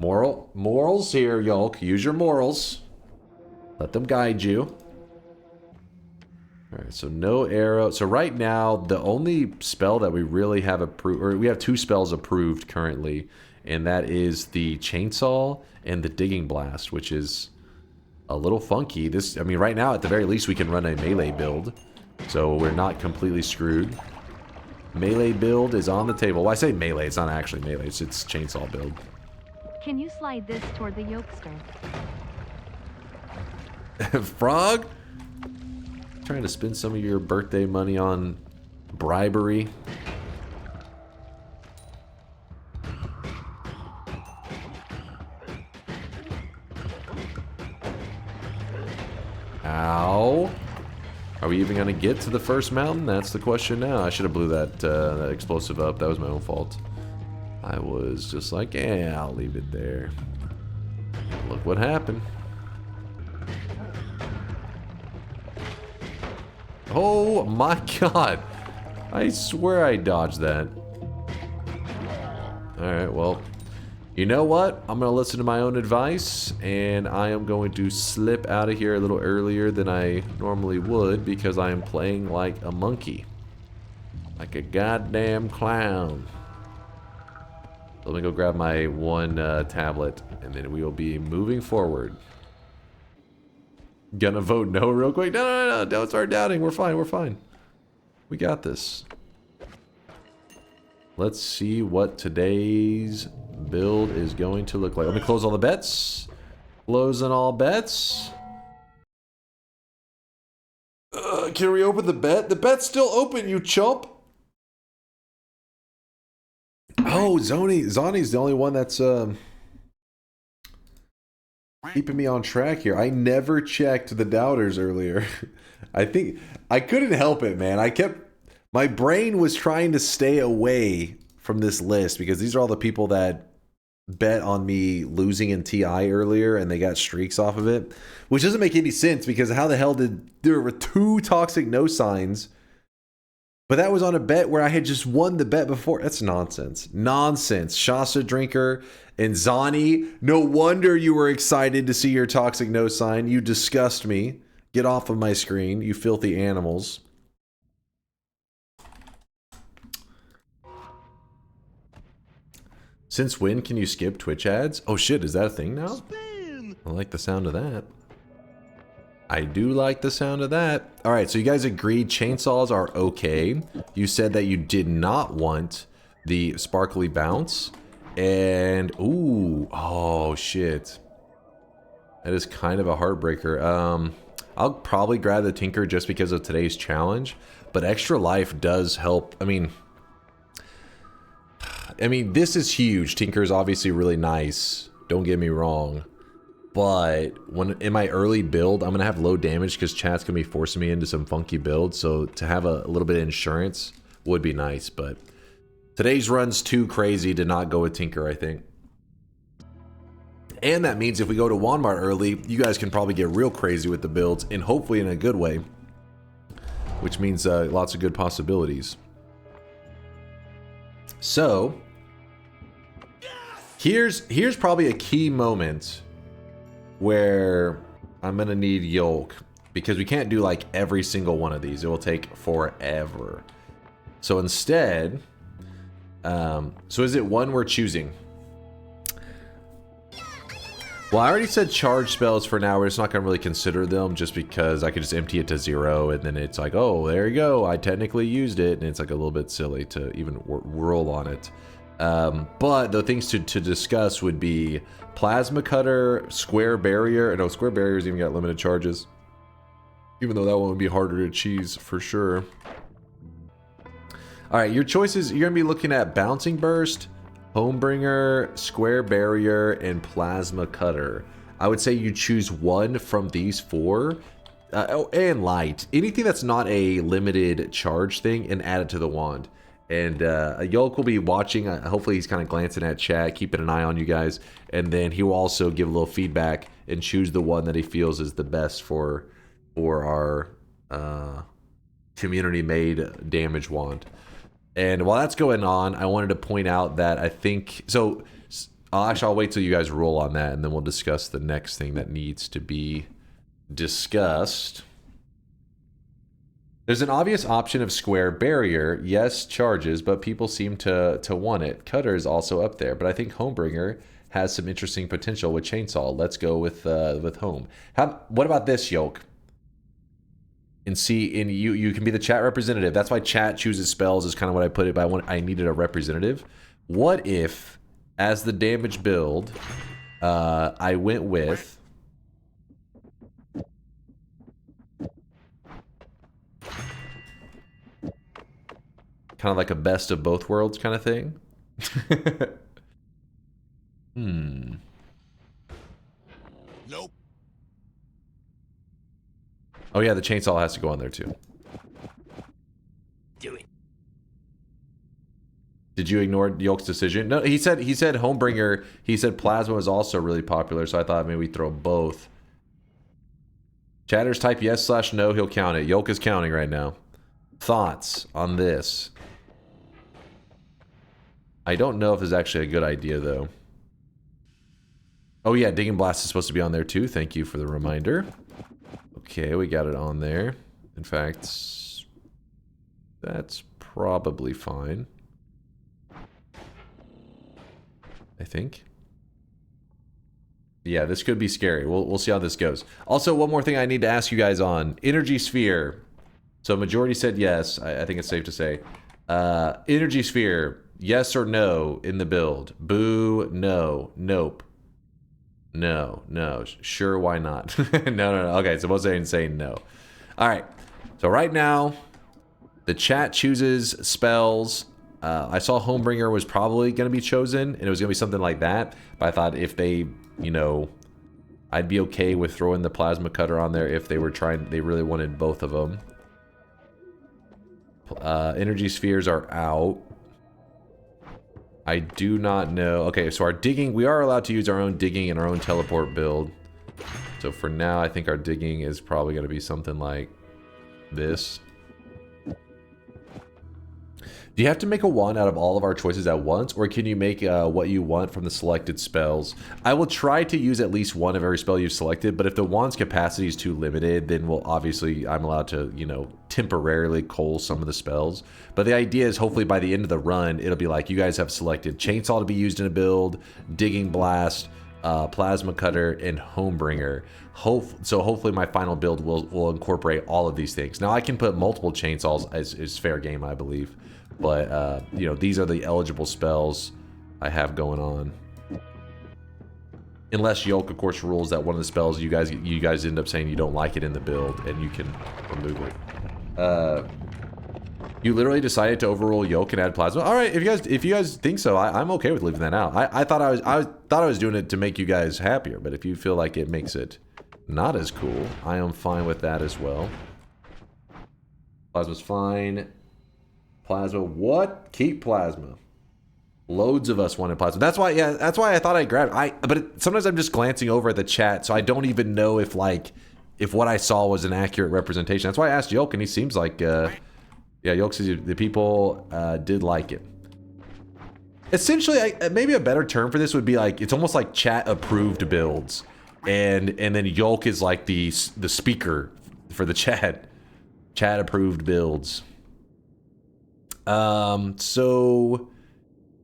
Speaker 1: Morals here, Yolk. Use your morals. Let them guide you. Alright, so no arrow. So right now, the only spell that we really have approved, or we have 2 spells approved currently, and that is the Chainsaw and the Digging Blast, which is a little funky. I mean, right now, at the very least, we can run a melee build, so we're not completely screwed. Melee build is on the table. Well, I say melee, it's not actually melee, it's Chainsaw build.
Speaker 3: Can you slide this toward the Yolkster?
Speaker 1: Frog? Trying to spend some of your birthday money on bribery. Ow. Are we even going to get to the first mountain? That's the question now. I should have blew that explosive up. That was my own fault. I was just like, yeah, I'll leave it there. Look what happened. Oh my god. I swear I dodged that. Alright, well. You know what? I'm going to listen to my own advice, and I am going to slip out of here a little earlier than I normally would because I am playing like a monkey. Like a goddamn clown. Let me go grab my one tablet, and then we will be moving forward. Gonna vote no real quick? No, don't start doubting. We're fine, we're fine. We got this. Let's see what today's build is going to look like. Let me close all the bets. Closing all bets. Can we open the bet? The bet's still open, you chump. Oh, Zani's the only one that's keeping me on track here. I never checked the doubters earlier. I think I couldn't help it, man. My brain was trying to stay away from this list because these are all the people that bet on me losing in TI earlier and they got streaks off of it, which doesn't make any sense because how the hell there were 2 toxic no signs, but that was on a bet where I had just won the bet before. That's nonsense. Nonsense. Shasta Drinker and Zani, no wonder you were excited to see your toxic no sign. You disgust me. Get off of my screen, you filthy animals. Since when can you skip Twitch ads? Oh shit, is that a thing now? I like the sound of that. I do like the sound of that. Alright, so you guys agreed chainsaws are okay. You said that you did not want the sparkly bounce. And, ooh, oh shit. That is kind of a heartbreaker. I'll probably grab the Tinker just because of today's challenge. But Extra Life does help. I mean, this is huge. Tinker is obviously really nice. Don't get me wrong. But when in my early build, I'm going to have low damage because chat's going to be forcing me into some funky builds. So to have a little bit of insurance would be nice. But today's run's too crazy to not go with Tinker, I think. And that means if we go to Wand-Mart early, you guys can probably get real crazy with the builds. And hopefully in a good way. Which means lots of good possibilities. So here's probably a key moment where I'm gonna need Yolk because we can't do like every single one of these. It will take forever. So instead, so is it one we're choosing? Well, I already said charge spells for now. We're just not gonna really consider them just because I could just empty it to 0 and then it's like, oh, there you go. I technically used it, and it's like a little bit silly to even roll on it. But the things to discuss would be Plasma Cutter, Square Barrier. No, Square Barrier's even got limited charges. Even though that one would be harder to cheese for sure. Alright, your choices, you're going to be looking at Bouncing Burst, Homebringer, Square Barrier, and Plasma Cutter. I would say you choose one from these 4. Oh, and Light. Anything that's not a limited charge thing, and add it to the wand. And Yolk will be watching. Hopefully he's kind of glancing at chat, keeping an eye on you guys. And then he will also give a little feedback and choose the one that he feels is the best for our community-made damage wand. And while that's going on, I wanted to point out that I think... So, I'll wait till you guys roll on that, and then we'll discuss the next thing that needs to be discussed. There's an obvious option of Square Barrier. Yes, charges, but people seem to want it. Cutter is also up there, but I think Homebringer has some interesting potential with Chainsaw. Let's go with Home. What about this, Yolk? And see, and you can be the chat representative. That's why chat chooses spells is kind of what I put it, but I needed a representative. What if, as the damage build, I went with... kind of like a best of both worlds kind of thing?
Speaker 7: Nope.
Speaker 1: Oh yeah, the chainsaw has to go on there too.
Speaker 4: Do it.
Speaker 1: Did you ignore Yolk's decision? No, he said Homebringer. He said Plasma was also really popular, so I thought maybe we throw both. Chatters type yes/no, he'll count it. Yolk is counting right now. Thoughts on this? I don't know if it's actually a good idea, though. Oh yeah, Dig and Blast is supposed to be on there too. Thank you for the reminder. Okay, we got it on there. In fact, that's probably fine. I think. Yeah, this could be scary. We'll see how this goes. Also, one more thing I need to ask you guys on. Energy Sphere. So majority said yes. I think it's safe to say. Energy Sphere, yes or no in the build? Boo, no, nope. No, no, sure, why not? No. Okay, so both saying no. All right, so right now, the chat chooses spells. I saw Homebringer was probably going to be chosen, and it was going to be something like that. But I thought if they, you know, I'd be okay with throwing the Plasma Cutter on there if they were trying, they really wanted both of them. Energy Spheres are out. I do not know. Okay, so our digging, we are allowed to use our own digging and our own teleport build. So for now, I think our digging is probably going to be something like this. Do you have to make a wand out of all of our choices at once, or can you make what you want from the selected spells? I will try to use at least one of every spell you've selected, but if the wand's capacity is too limited, then we'll obviously, I'm allowed to, you know, temporarily cull some of the spells. But the idea is hopefully by the end of the run, it'll be like you guys have selected Chainsaw to be used in a build, Digging Blast, Plasma Cutter, and Homebringer. So hopefully my final build will incorporate all of these things. Now I can put multiple chainsaws as fair game, I believe. But, you know, these are the eligible spells I have going on. Unless Yolk, of course, rules that one of the spells you guys end up saying you don't like it in the build, and you can remove it. You literally decided to overrule Yolk and add Plasma. All right, if you guys think so, I'm okay with leaving that out. I thought I was doing it to make you guys happier, but if you feel like it makes it not as cool, I am fine with that as well. Plasma's fine. Plasma, what? Keep Plasma. Loads of us wanted Plasma. That's why, yeah, that's why I thought I'd grab it. But sometimes I'm just glancing over at the chat, so I don't even know if what I saw was an accurate representation. That's why I asked Yolk, and he seems like, yeah, Yolk says the people did like it. Essentially, maybe a better term for this would be like, it's almost like chat-approved builds. And then Yolk is like the speaker for the chat. Chat-approved builds. So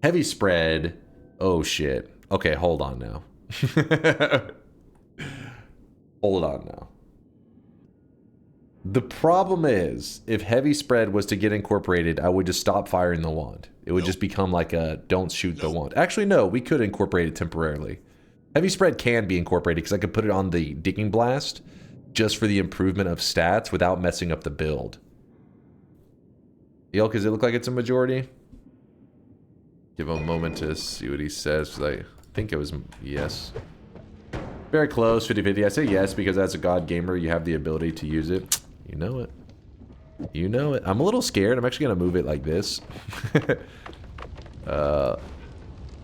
Speaker 1: heavy spread. Oh shit. Okay, hold on now. Hold on now. The problem is, if heavy spread was to get incorporated, I would just stop firing the wand. It would just become like a don't shoot the wand. Actually, no, we could incorporate it temporarily. Heavy spread can be incorporated because I could put it on the Digging Blast just for the improvement of stats without messing up the build. Yolk, does it look like it's a majority? Give him a moment to see what he says, because I think it was yes. Very close, 50-50. I say yes because as a God gamer, you have the ability to use it. You know it. You know it. I'm a little scared. I'm actually going to move it like this.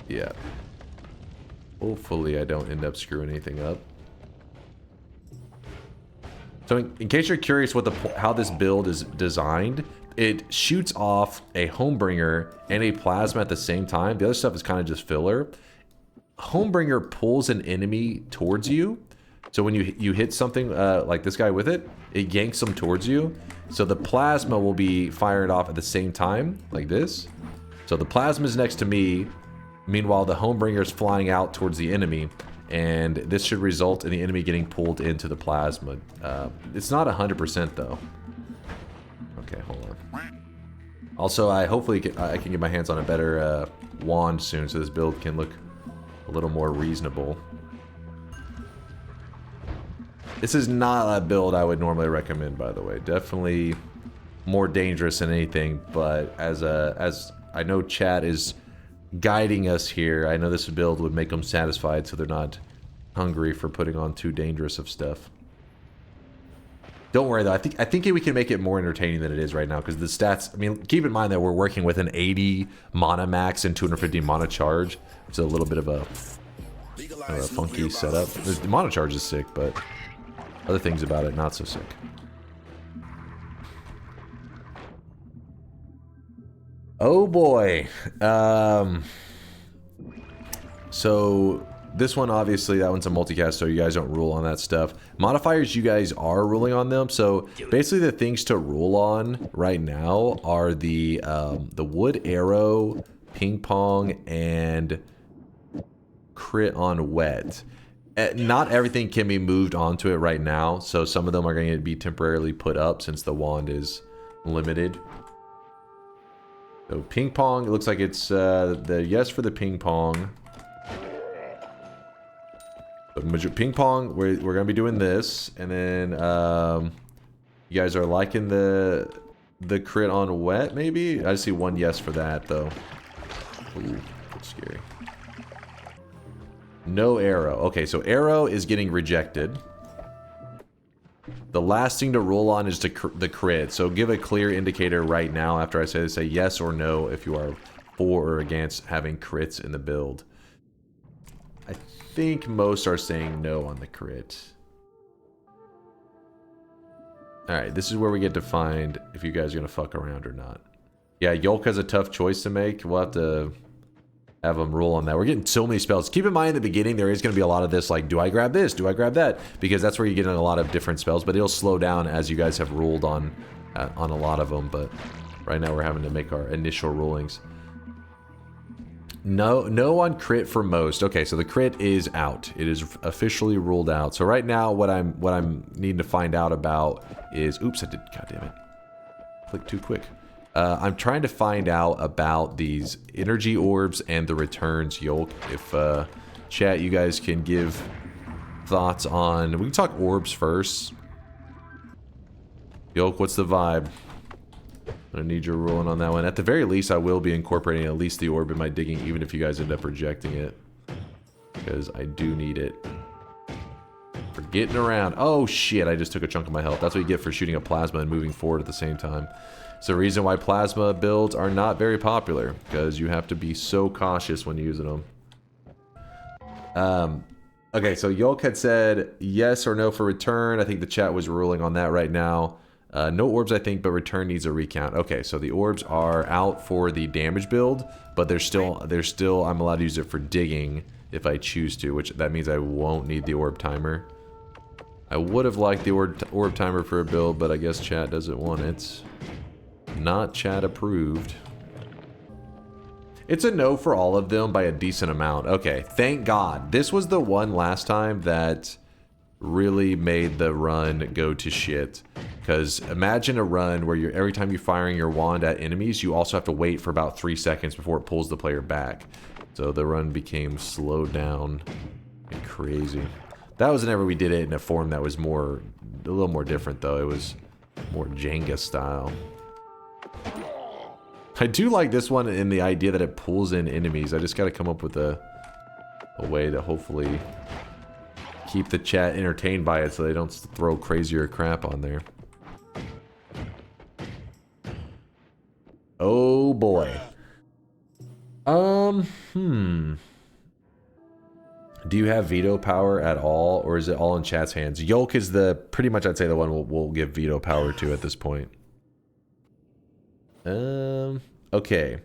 Speaker 1: Yeah. Hopefully I don't end up screwing anything up. So in case you're curious how this build is designed, it shoots off a Homebringer and a Plasma at the same time. The other stuff is kind of just filler. Homebringer pulls an enemy towards you. So when you hit something like this guy with it, it yanks them towards you. So the Plasma will be fired off at the same time, like this. So the Plasma is next to me. Meanwhile, the Homebringer is flying out towards the enemy. And this should result in the enemy getting pulled into the Plasma. It's not 100% though. Okay, hold on. Also, hopefully I can get my hands on a better wand soon, so this build can look a little more reasonable. This is not a build I would normally recommend, by the way. Definitely more dangerous than anything, but as I know chat is guiding us here, I know this build would make them satisfied so they're not hungry for putting on too dangerous of stuff. Don't worry though, I think we can make it more entertaining than it is right now, because the stats, I mean, keep in mind that we're working with an 80 mana max and 250 mana charge, which is a little bit of a funky setup. The mana charge is sick, but Other things about it, not so sick. Oh boy. So this one, obviously, that one's a multicast, so you guys don't rule on that stuff. Modifiers, you guys are ruling on them. So basically the things to rule on right now are the wood arrow, ping pong, and crit on wet. Not everything can be moved onto it right now, so some of them are going to be temporarily put up since the wand is limited. So ping pong, it looks like it's the yes for the ping pong. Ping pong, we're gonna be doing this, and then you guys are liking the crit on wet, maybe? I see one yes for that though. Ooh, that's scary. No arrow. Okay, so arrow is getting rejected. The last thing to roll on is the crit. So give a clear indicator right now after I say yes or no if you are for or against having crits in the build. I think most are saying no on the crit. Alright, this is where we get to find if you guys are going to fuck around or not. Yeah, Yolk has a tough choice to make. We'll have to have them roll on that. We're getting so many spells. Keep in mind in the beginning there is going to be a lot of this, like, do I grab this? Do I grab that? Because that's where you get in a lot of different spells, but it'll slow down as you guys have ruled on a lot of them, but right now we're having to make our initial rulings. No on crit for most. Okay, so the crit is out. It is officially ruled out. So right now what I'm needing to find out about is, oops, I did, god damn it. Click too quick. I'm trying to find out about these energy orbs and the returns, Yolk. If chat, you guys can give thoughts on, we can talk orbs first. Yolk, what's the vibe? I'm gonna need your ruling on that one. At the very least, I will be incorporating at least the orb in my digging, even if you guys end up rejecting it, because I do need it for getting around. Oh shit, I just took a chunk of my health. That's what you get for shooting a plasma and moving forward at the same time. It's the reason why plasma builds are not very popular, because you have to be so cautious when using them. Okay, so Yolk had said yes or no for return. I think the chat was ruling on that right now. No orbs, I think, but return needs a recount. Okay, so the orbs are out for the damage build, but they're still I'm allowed to use it for digging if I choose to, which that means I won't need the orb timer. I would have liked the orb timer for a build, but I guess chat doesn't want it. Not chat approved. It's a no for all of them by a decent amount. Okay, thank God. This was the one last time that really made the run go to shit. Because imagine a run where you're every time you're firing your wand at enemies, you also have to wait for about 3 seconds before it pulls the player back. So the run became slowed down and crazy. That was whenever we did it in a form that was a little more different though. It was more Jenga style. I do like this one in the idea that it pulls in enemies. I just got to come up with a way to hopefully keep the chat entertained by it so they don't throw crazier crap on there. Oh boy. Do you have veto power at all, or is it all in chat's hands? Yolk is pretty much I'd say the one we'll give veto power to at this point. Okay.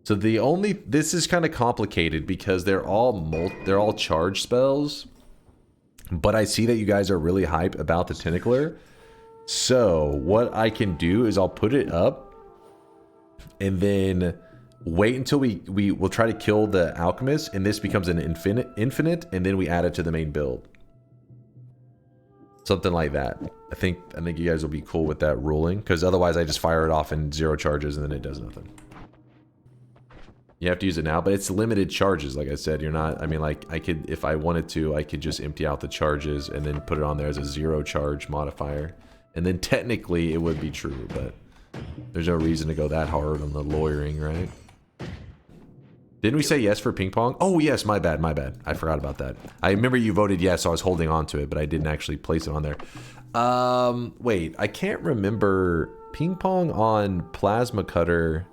Speaker 1: So this is kind of complicated because they're all charge spells. But I see that you guys are really hype about the Tentacler. So what I can do is I'll put it up and then wait until we'll try to kill the Alchemist, and this becomes an infinite, and then we add it to the main build. Something like that. I think you guys will be cool with that ruling, because otherwise I just fire it off in 0 charges and then it does nothing. You have to use it now, but it's limited charges. Like I said, you're not, I mean, like I could, if I wanted to, I could just empty out the charges and then put it on there as a 0 charge modifier. And then technically it would be true, but there's no reason to go that hard on the lawyering, right? Didn't we say yes for ping pong? Oh yes, my bad. I forgot about that. I remember you voted yes, so I was holding on to it, but I didn't actually place it on there. Wait, I can't remember ping pong on plasma cutter.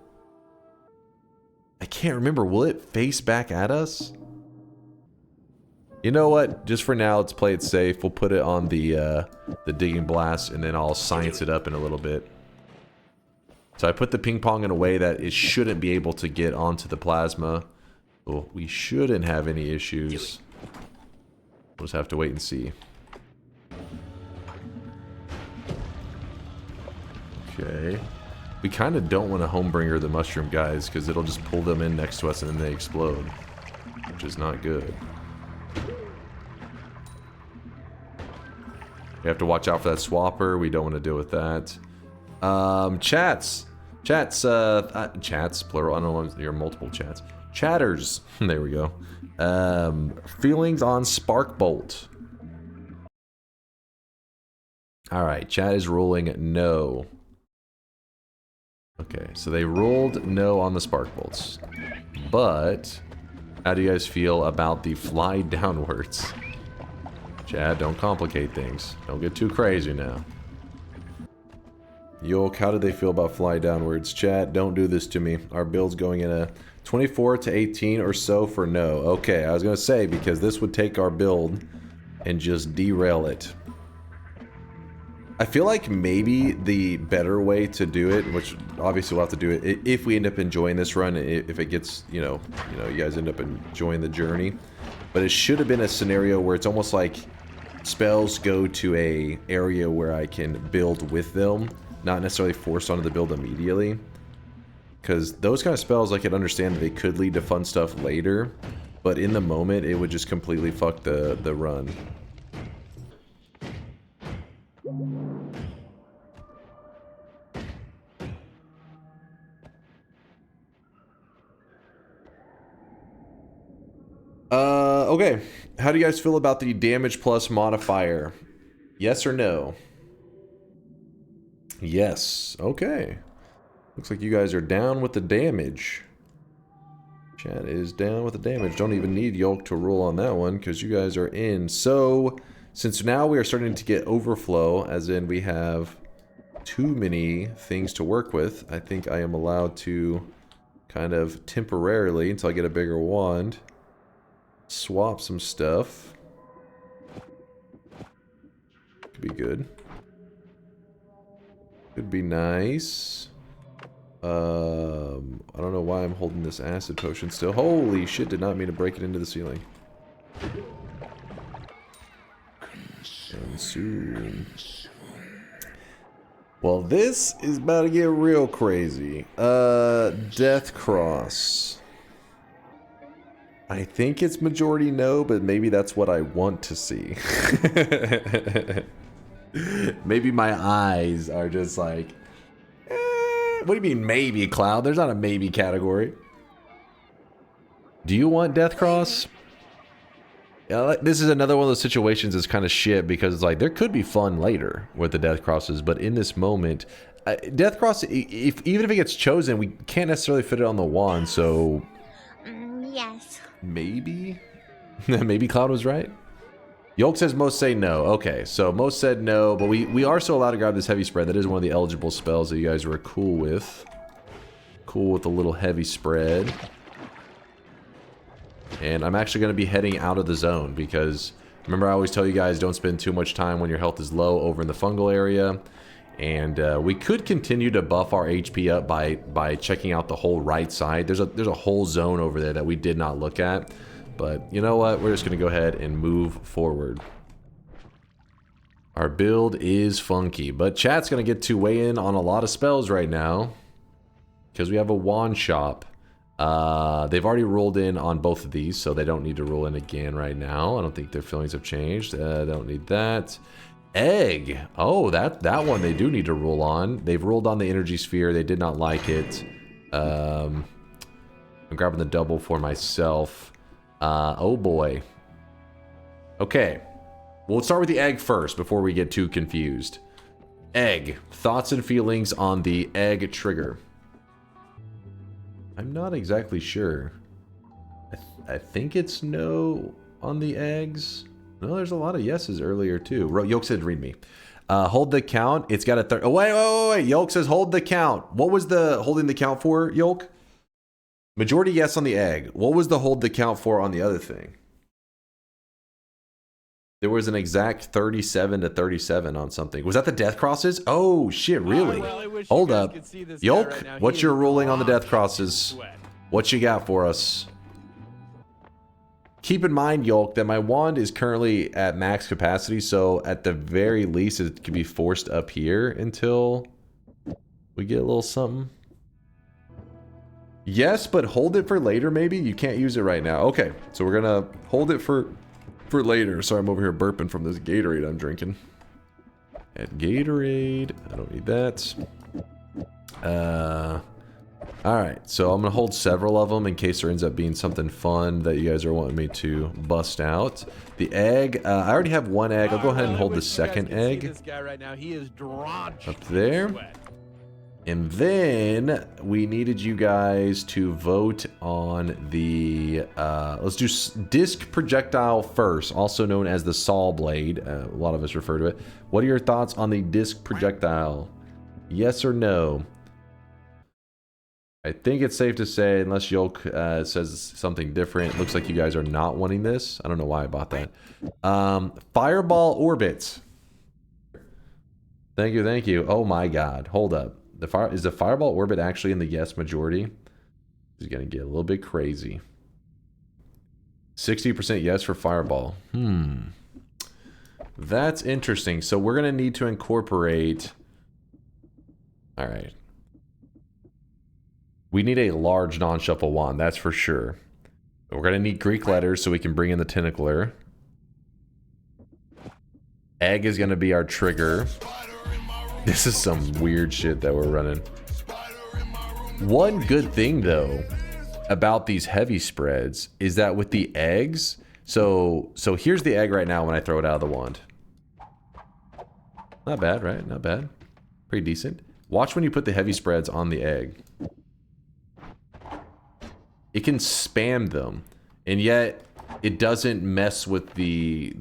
Speaker 1: I can't remember. Will it face back at us? You know what? Just for now, let's play it safe. We'll put it on the digging blast, and then I'll science it up in a little bit. So I put the ping pong in a way that it shouldn't be able to get onto the plasma. Well, we shouldn't have any issues. We'll just have to wait and see. Okay. We kind of don't want to homebringer the mushroom guys, because it'll just pull them in next to us and then they explode. Which is not good. We have to watch out for that swapper. We don't want to deal with that. Chats, plural. I don't know if there are multiple chats. Chatters. There we go. Feelings on Sparkbolt. All right, chat is ruling no. Okay, so they ruled no on the Sparkbolts. But how do you guys feel about the fly downwards? Chad, don't complicate things. Don't get too crazy now. Yolk, how did they feel about fly downwards? Chat, don't do this to me. Our build's going in a 24 to 18 or so for no. Okay, I was going to say, because this would take our build and just derail it. I feel like maybe the better way to do it, which obviously we'll have to do it if we end up enjoying this run, if it gets, you guys end up enjoying the journey. But it should have been a scenario where it's almost like spells go to a area where I can build with them, not necessarily forced onto the build immediately. Because those kind of spells, I can understand that they could lead to fun stuff later, but in the moment, it would just completely fuck the run. Okay. How do you guys feel about the damage plus modifier? Yes or no? Yes. Okay. Looks like you guys are down with the damage. Chat is down with the damage. Don't even need Yolk to rule on that one because you guys are in. So, since now we are starting to get overflow, as in we have too many things to work with, I think I am allowed to kind of temporarily, until I get a bigger wand, swap some stuff. Could be good. Could be nice. I don't know why I'm holding this acid potion still. Holy shit, did not mean to break it into the ceiling. Consume. Well, this is about to get real crazy. Death Cross. I think it's majority no, but maybe that's what I want to see. Maybe my eyes are just like, what do you mean maybe, Cloud? There's not a maybe category. Do you want Death Cross? Yeah, this is another one of those situations that's kind of shit because it's like there could be fun later with the Death Crosses, but in this moment, Death Cross, even if it gets chosen, we can't necessarily fit it on the wand, so...
Speaker 8: Yes.
Speaker 1: Maybe? Maybe Cloud was right? Yolk says most say no. Okay, so most said no, but we are still allowed to grab this heavy spread. That is one of the eligible spells that you guys were cool with. Cool with a little heavy spread. And I'm actually going to be heading out of the zone because remember I always tell you guys don't spend too much time when your health is low over in the fungal area. And we could continue to buff our HP up by checking out the whole right side. There's a whole zone over there that we did not look at. But you know what? We're just going to go ahead and move forward. Our build is funky. But chat's going to get to weigh in on a lot of spells right now. Because we have a wand shop. They've already rolled in on both of these. So they don't need to roll in again right now. I don't think their feelings have changed. Don't need that. Egg. Oh, that one they do need to roll on. They've rolled on the energy sphere. They did not like it. I'm grabbing the double for myself. Oh boy. Okay. Well, let's start with the egg first before we get too confused. Egg. Thoughts and feelings on the egg trigger. I'm not exactly sure. I think it's no on the eggs. No, there's a lot of yeses earlier too. Yolk said read me. Hold the count. It's got a oh, wait. Yolk says hold the count. What was the holding the count for, Yolk? Majority yes on the egg. What was the hold the count for on the other thing? There was an exact 37 to 37 on something. Was that the death crosses? Oh, shit, really? Hold up. Yolk, what's your ruling on the death crosses? What you got for us? Keep in mind, Yolk, that my wand is currently at max capacity, so at the very least, it can be forced up here until we get a little something. Yes, but hold it for later, maybe? You can't use it right now. Okay, so we're gonna hold it for later. Sorry, I'm over here burping from this Gatorade I'm drinking. Add Gatorade. I don't need that. Alright, so I'm gonna hold several of them in case there ends up being something fun that you guys are wanting me to bust out. The egg, I already have one egg. I'll go ahead and hold the second egg.
Speaker 6: This guy right now, he is drenched
Speaker 1: up there.
Speaker 6: in sweat.
Speaker 1: And then we needed you guys to vote on the, let's do disc projectile first, also known as the saw blade. A lot of us refer to it. What are your thoughts on the disc projectile? Yes or no? I think it's safe to say, unless Yolk says something different, it looks like you guys are not wanting this. I don't know why I bought that. Fireball orbits. Thank you, thank you. Oh my god, hold up. Is the fireball orbit actually in the yes majority? This is gonna get a little bit crazy. 60% yes for fireball. That's interesting. So we're gonna need to incorporate. All right. We need a large non-shuffle wand, that's for sure. We're gonna need Greek letters so we can bring in the tentacler. Egg is gonna be our trigger. This is some weird shit that we're running. One good thing though about these heavy spreads is that with the eggs, so here's the egg right now when I throw it out of the wand. Not bad, right? Not bad. Pretty decent. Watch when you put the heavy spreads on the egg. It can spam them, and yet it doesn't mess with the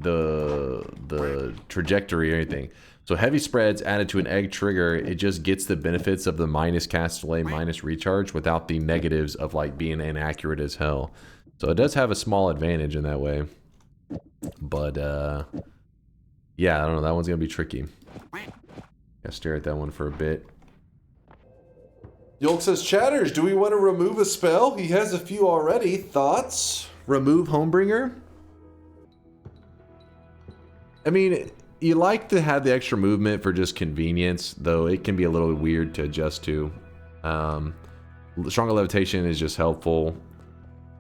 Speaker 1: trajectory or anything. So heavy spreads added to an egg trigger, it just gets the benefits of the minus cast delay, minus recharge without the negatives of like being inaccurate as hell. So it does have a small advantage in that way. But yeah, I don't know, that one's gonna be tricky. Gotta stare at that one for a bit. Yolk says, Chatters, do we want to remove a spell? He has a few already. Thoughts? Remove Homebringer? I mean, you like to have the extra movement for just convenience, though it can be a little weird to adjust to. Stronger Levitation is just helpful,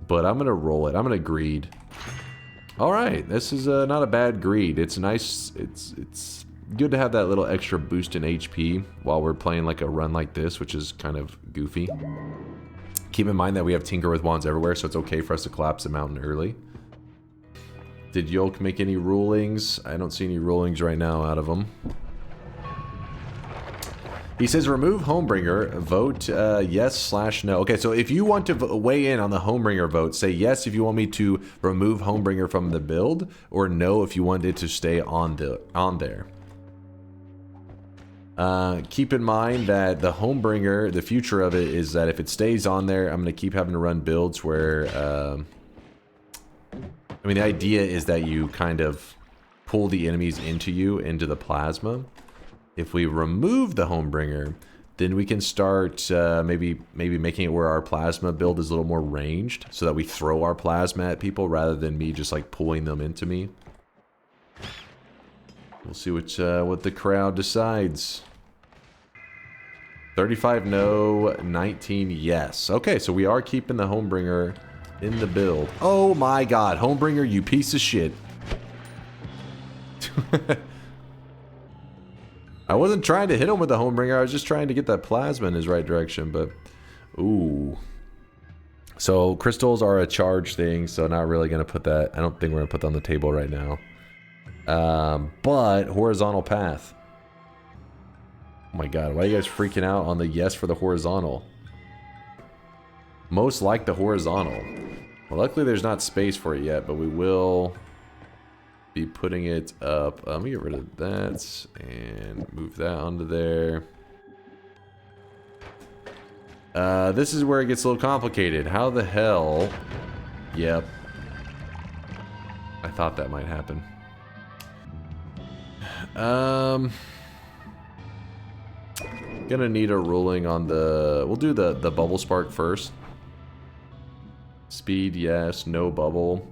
Speaker 1: but I'm going to roll it. I'm going to greed. Alright, this is not a bad greed. It's nice. It's good to have that little extra boost in HP while we're playing like a run like this, which is kind of goofy. Keep in mind that we have Tinker with Wands everywhere, so it's okay for us to collapse the mountain early. Did Yolk make any rulings? I don't see any rulings right now out of him. He says remove Homebringer, vote yes/no. Okay, so if you want to weigh in on the Homebringer vote, say yes if you want me to remove Homebringer from the build, or no if you want it to stay on there. Keep in mind that the Homebringer, the future of it is that if it stays on there, I'm going to keep having to run builds where... I mean, the idea is that you kind of pull the enemies into you, into the plasma. If we remove the Homebringer, then we can start maybe making it where our plasma build is a little more ranged, so that we throw our plasma at people rather than me just like pulling them into me. We'll see what the crowd decides. 35 no, 19 yes. Okay, so we are keeping the Homebringer in the build. Oh my god, Homebringer, you piece of shit. I wasn't trying to hit him with the Homebringer, I was just trying to get that plasma in his right direction, but... Ooh. So, crystals are a charge thing, so not really going to put that... I don't think we're going to put that on the table right now. But, horizontal path. Oh my god, why are you guys freaking out on the yes for the horizontal? Most like the horizontal. Well, luckily there's not space for it yet, but we will be putting it up. Let me get rid of that and move that onto there. This is where it gets a little complicated. How the hell... Yep. I thought that might happen. Gonna need a ruling on the... We'll do the bubble spark first. Speed, yes. No bubble.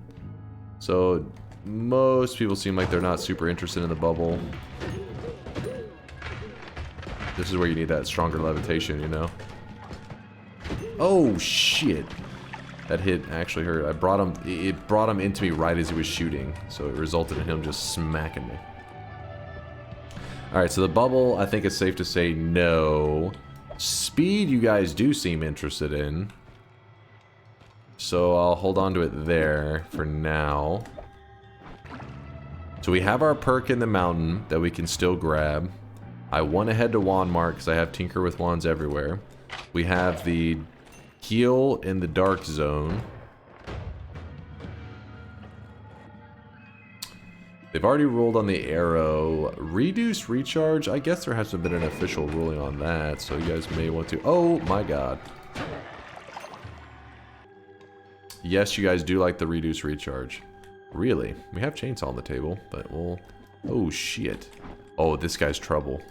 Speaker 1: So, most people seem like they're not super interested in the bubble. This is where you need that stronger levitation, you know? Oh, shit. That hit actually hurt. I brought him... It brought him into me right as he was shooting. So it resulted in him just smacking me. Alright, so the bubble, I think it's safe to say no. Speed, you guys do seem interested in. So I'll hold on to it there for now. So we have our perk in the mountain that we can still grab. I want to head to Wand-Mart because I have Tinker with Wands everywhere. We have the heal in the dark zone. They've already ruled on the arrow. Reduce recharge. I guess there hasn't been an official ruling on that, so you guys may want to... Oh my god. Yes, you guys do like the reduce recharge. Really? We have chainsaw on the table, but we'll... Oh shit. Oh, this guy's trouble.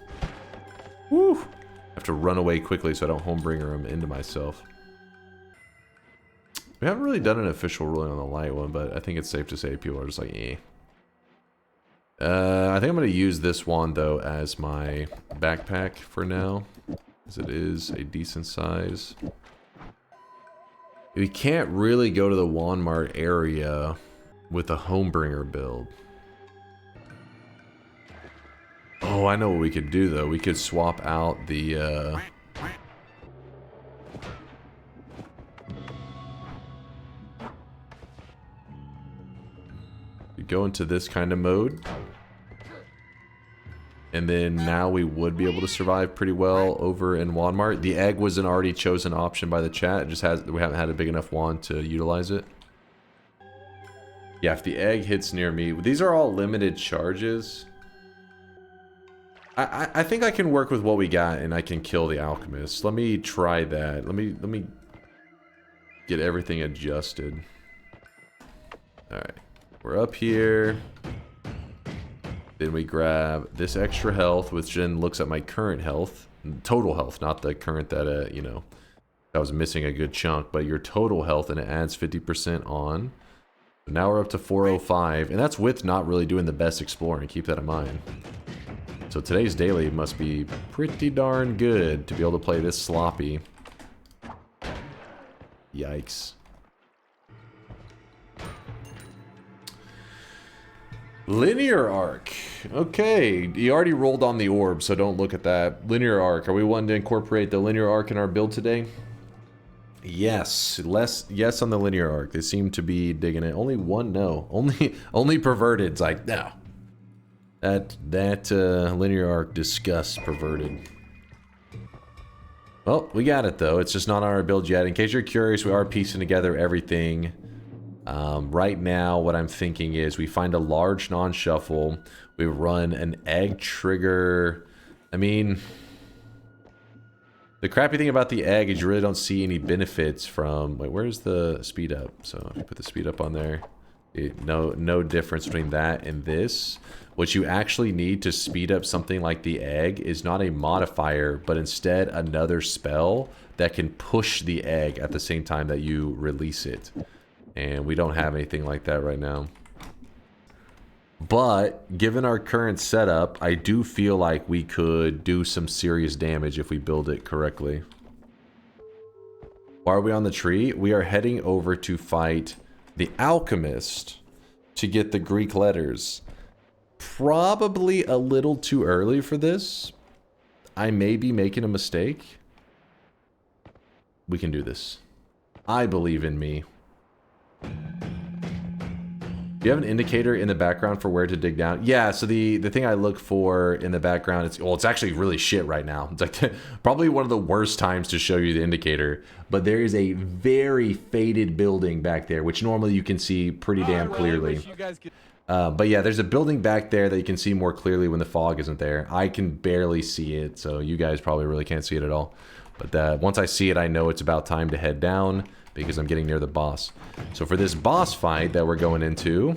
Speaker 1: Woo! I have to run away quickly so I don't homebringer him into myself. We haven't really done an official ruling on the light one, but I think it's safe to say people are just like, eh. I think I'm going to use this wand, though, as my backpack for now. As it is a decent size. We can't really go to the Wand-Mart area with a homebringer build. Oh, I know what we could do, though. We could swap out the... We go into this kind of mode. And then now we would be able to survive pretty well over in Wand-Mart. The egg was an already chosen option by the chat. It just has, we haven't had a big enough wand to utilize it. Yeah, if the egg hits near me, these are all limited charges. I think I can work with what we got and I can kill the Alchemist. Let me try that. Let me get everything adjusted. Alright. We're up here. Then we grab this extra health, which then looks at my current health. Total health, not the current that, you know, I was missing a good chunk. But your total health, and it adds 50% on. So now we're up to 405. And that's with not really doing the best exploring. Keep that in mind. So today's daily must be pretty darn good to be able to play this sloppy. Yikes. Linear arc. Okay, you already rolled on the orb, so don't look at that. Linear arc. Are we wanting to incorporate the linear arc in our build today? Yes. Yes on the linear arc. They seem to be digging it. Only one no. Only perverted's like, no. That linear arc disgusts perverted. Well, we got it though. It's just not on our build yet. In case you're curious, we are piecing together everything. Right now, what I'm thinking is we find a large non-shuffle. We run an egg trigger. I mean, the crappy thing about the egg is you really don't see any benefits from... Wait, where's the speed up? So if you put the speed up on there, no difference between that and this. What you actually need to speed up something like the egg is not a modifier, but instead another spell that can push the egg at the same time that you release it. And we don't have anything like that right now. But, given our current setup, I do feel like we could do some serious damage if we build it correctly. Why are we on the tree? We are heading over to fight the Alchemist to get the Greek letters. Probably a little too early for this. I may be making a mistake. We can do this. I believe in me. Do you have an indicator in the background for where to dig down? Yeah, so the thing I look for in the background, it's actually really shit right now. It's like probably one of the worst times to show you the indicator. But there is a very faded building back there, which normally you can see pretty damn clearly. But yeah, there's a building back there that you can see more clearly when the fog isn't there. I can barely see it, so you guys probably really can't see it at all. But once I see it, I know it's about time to head down, because I'm getting near the boss. So for this boss fight that we're going into,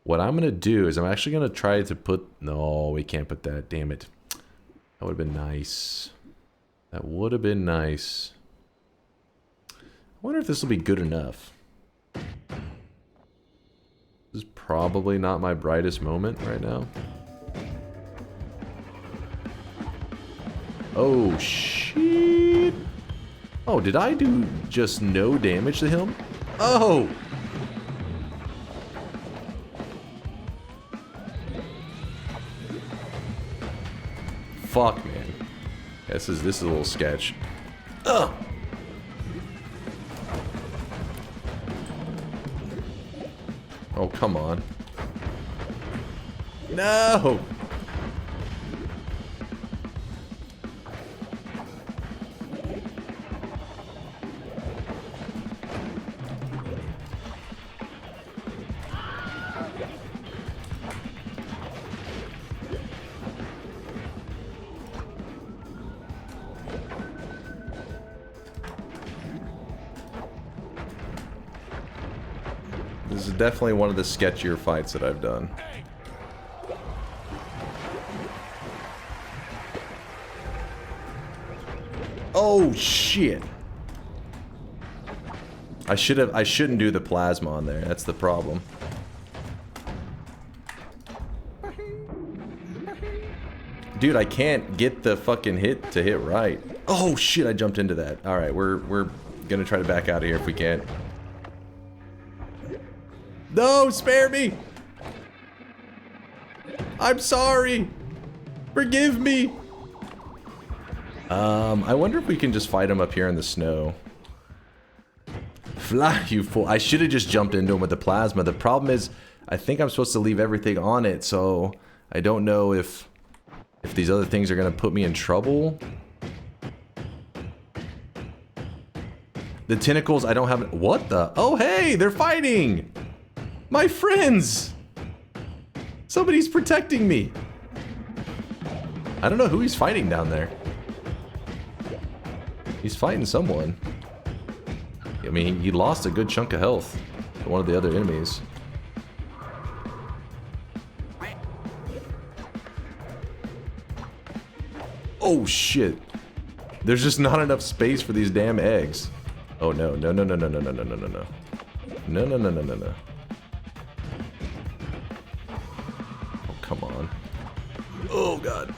Speaker 1: What I'm going to do is I'm actually going to try to put... No, we can't put that. Damn it. That would have been nice. That would have been nice. I wonder if this will be good enough. This is probably not my brightest moment right now. Oh, shit. Oh, did I do just no damage to him? Oh! Fuck, man. This is a little sketch. Ugh! Oh, come on. No! This is definitely one of the sketchier fights that I've done. Oh shit. I shouldn't do the plasma on there. That's the problem. Dude, I can't get the fucking hit to hit right. Oh shit, I jumped into that. All right, we're gonna try to back out of here if we can. No, spare me! I'm sorry! Forgive me! I wonder if we can just fight him up here in the snow. Fly, you fool. I should have just jumped into him with the plasma. The problem is, I think I'm supposed to leave everything on it, so I don't know if these other things are gonna put me in trouble. The tentacles, I don't have... What the? Oh, hey! They're fighting! My friends! Somebody's protecting me. I don't know who he's fighting down there. He's fighting someone. I mean, he lost a good chunk of health to one of the other enemies. Oh shit. There's just not enough space for these damn eggs. Oh no, no, no, no, no, no, no, no, no, no, no. No, no, no, no, no, no. Oh, come on. Oh god.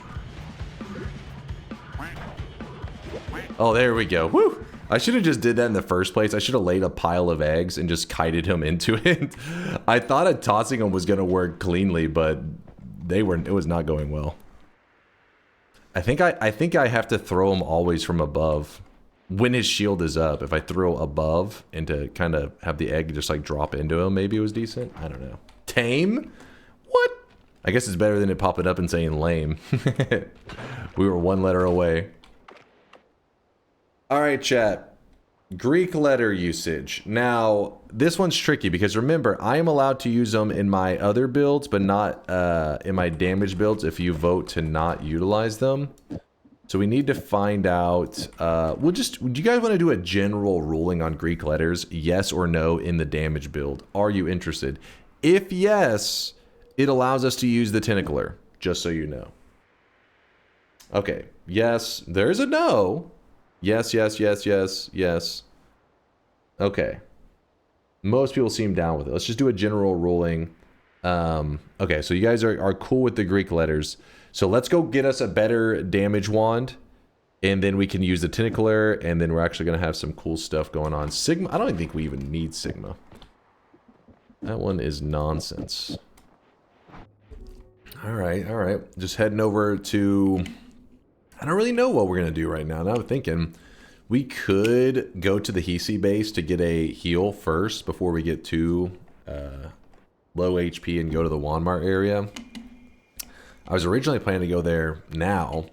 Speaker 1: Oh, there we go. Woo! I should have just did that in the first place. I should have laid a pile of eggs and just kited him into it. I thought tossing them was going to work cleanly, but it was not going well. I think I have to throw him always from above when his shield is up. If I throw above and to kind of have the egg just like drop into him, maybe it was decent. I don't know. Tame? What? I guess it's better than it popping up and saying lame. We were one letter away. All right, chat. Greek letter usage. Now, this one's tricky because remember, I am allowed to use them in my other builds, but not in my damage builds if you vote to not utilize them. So we need to find out, do you guys want to do a general ruling on Greek letters? Yes or no in the damage build? Are you interested? If yes, it allows us to use the tentacler, just so you know. Okay, yes, there's a no. Yes, yes, yes, yes, yes. Okay. Most people seem down with it. Let's just do a general ruling. Okay, so you guys are cool with the Greek letters. So let's go get us a better damage wand. And then we can use the tentacler. And then we're actually going to have some cool stuff going on. Sigma, I don't think we even need Sigma. That one is nonsense. Alright, alright. Just heading over to... I don't really know what we're going to do right now. Now I'm thinking we could go to the hiisi base to get a heal first before we get to low HP and go to the Wand-Mart area. I was originally planning to go there now,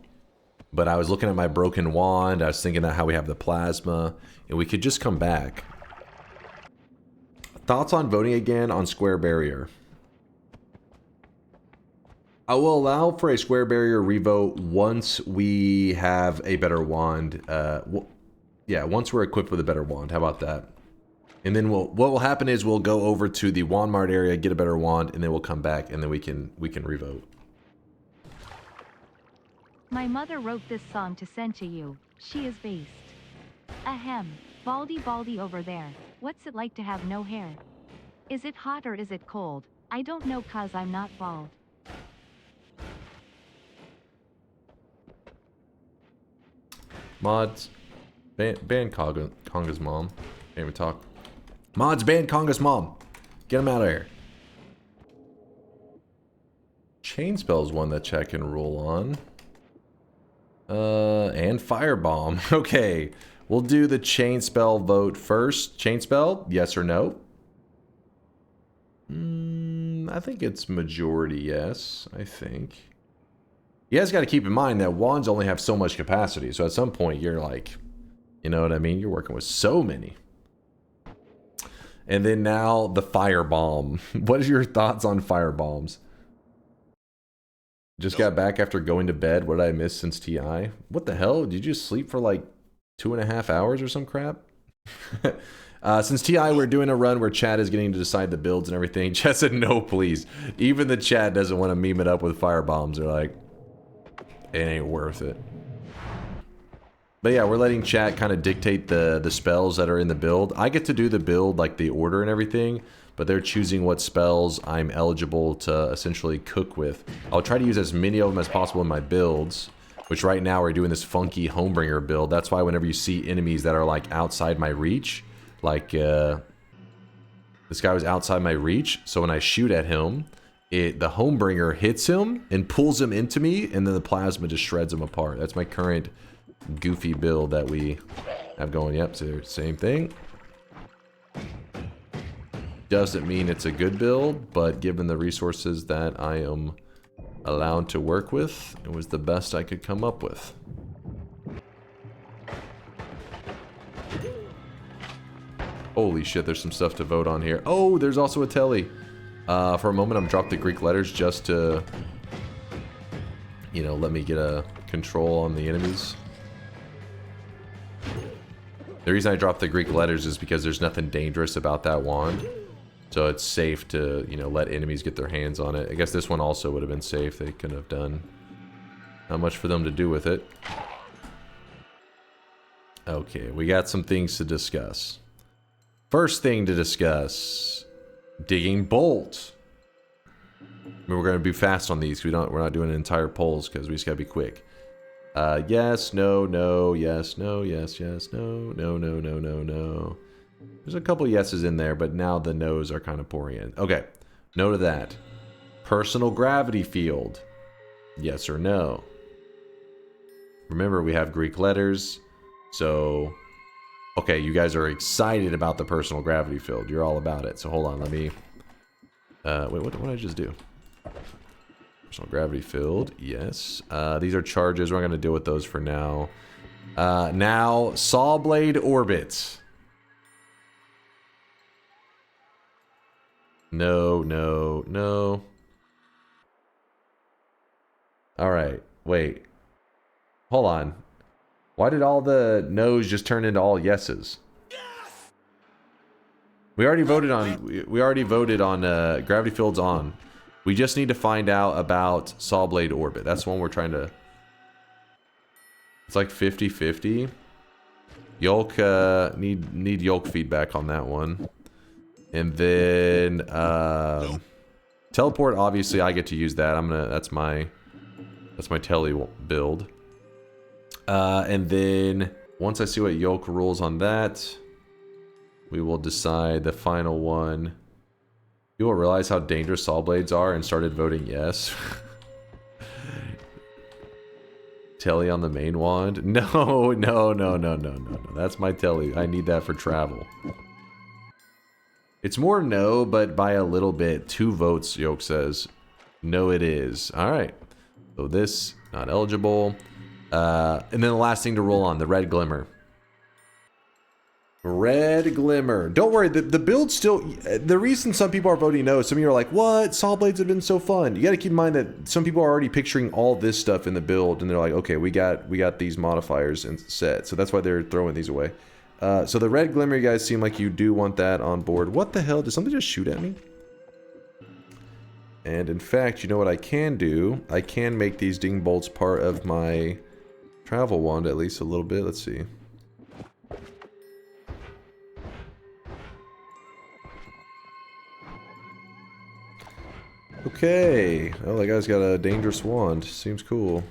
Speaker 1: but I was looking at my broken wand. I was thinking about how we have the plasma, and we could just come back. Thoughts on voting again on Square Barrier? I will allow for a Square Barrier revote once we have a better wand. Yeah, once we're equipped with a better wand. How about that? And then what will happen is we'll go over to the Wand-Mart area, get a better wand, and then we'll come back and then we can revote.
Speaker 3: My mother wrote this song to send to you. She is based. Ahem. Baldy over there. What's it like to have no hair? Is it hot or is it cold? I don't know 'cause I'm not bald.
Speaker 1: Mods, ban Conga's mom. Can't even talk. Mods, ban Conga's mom. Get him out of here. Chain spell's one that chat can roll on. And firebomb. Okay, we'll do the chain spell vote first. Chain spell, yes or no? I think it's majority yes, I think. You guys got to keep in mind that wands only have so much capacity, so at some point you're like, you know what I mean? You're working with so many. And then now the firebomb. What are your thoughts on firebombs? Just got back after going to bed. What did I miss since TI? What the hell? Did you just sleep for like 2.5 hours or some crap? Since TI, we're doing a run where chat is getting to decide the builds and everything. Chat said no, please. Even the chat doesn't want to meme it up with firebombs. They're like, it ain't worth it. But yeah, we're letting chat kind of dictate the spells that are in the build. I get to do the build, like the order and everything, but they're choosing what spells I'm eligible to essentially cook with. I'll try to use as many of them as possible in my builds, which right now we're doing this funky Homebringer build. That's why whenever you see enemies that are like outside my reach, like this guy was outside my reach, so when I shoot at him, the Homebringer hits him and pulls him into me, and then the plasma just shreds him apart. That's my current goofy build that we have going. Yep, so same thing. Doesn't mean it's a good build, but given the resources that I am allowed to work with, it was the best I could come up with. Holy shit, there's some stuff to vote on here. Oh, there's also a telly. For a moment, I'm dropped the Greek letters just to, you know, let me get a control on the enemies. The reason I dropped the Greek letters is because there's nothing dangerous about that wand. So it's safe to, you know, let enemies get their hands on it. I guess this one also would have been safe. They couldn't have done not much for them to do with it. Okay, we got some things to discuss. First thing to discuss, digging bolt. I mean, we're going to be fast on these. We're not doing entire polls because we just got to be quick. Yes, no, no, yes, no, yes, yes, no, no, no, no, no, no. There's a couple yeses in there, but now the no's are kind of pouring in. Okay, no to that. Personal gravity field. Yes or no? Remember, we have Greek letters, so... Okay, you guys are excited about the personal gravity field. You're all about it. So hold on, let me... wait, what did I just do? Personal gravity field, yes. These are charges. We're not going to deal with those for now. Now, saw blade orbit. No, no, no. Alright, wait. Hold on. Why did all the no's just turn into all yeses? Yes! We already voted on gravity field's on. We just need to find out about saw blade orbit. That's the one we're trying to... It's like 50-50. Yolk, need Yolk feedback on that one. And then teleport, obviously I get to use that. That's my tele build. And then once I see what Yolk rules on that, we will decide the final one. You will realize how dangerous saw blades are and started voting yes. Telly on the main wand? No, no, no, no, no, no, no. That's my telly. I need that for travel. It's more no, but by a little bit. 2 votes, Yoke says. No, it is. Alright. So this, not eligible. And then the last thing to roll on, the red glimmer. Red glimmer. Don't worry, the build still... The reason some people are voting no, some of you are like, what? Saw blades have been so fun. You gotta keep in mind that some people are already picturing all this stuff in the build, and they're like, okay, we got these modifiers and set. So that's why they're throwing these away. So the red glimmer, you guys seem like you do want that on board. What the hell? Did something just shoot at me? And in fact, you know what I can do? I can make these ding bolts part of my travel wand at least a little bit. Let's see. Okay. Oh, that guy's got a dangerous wand. Seems cool.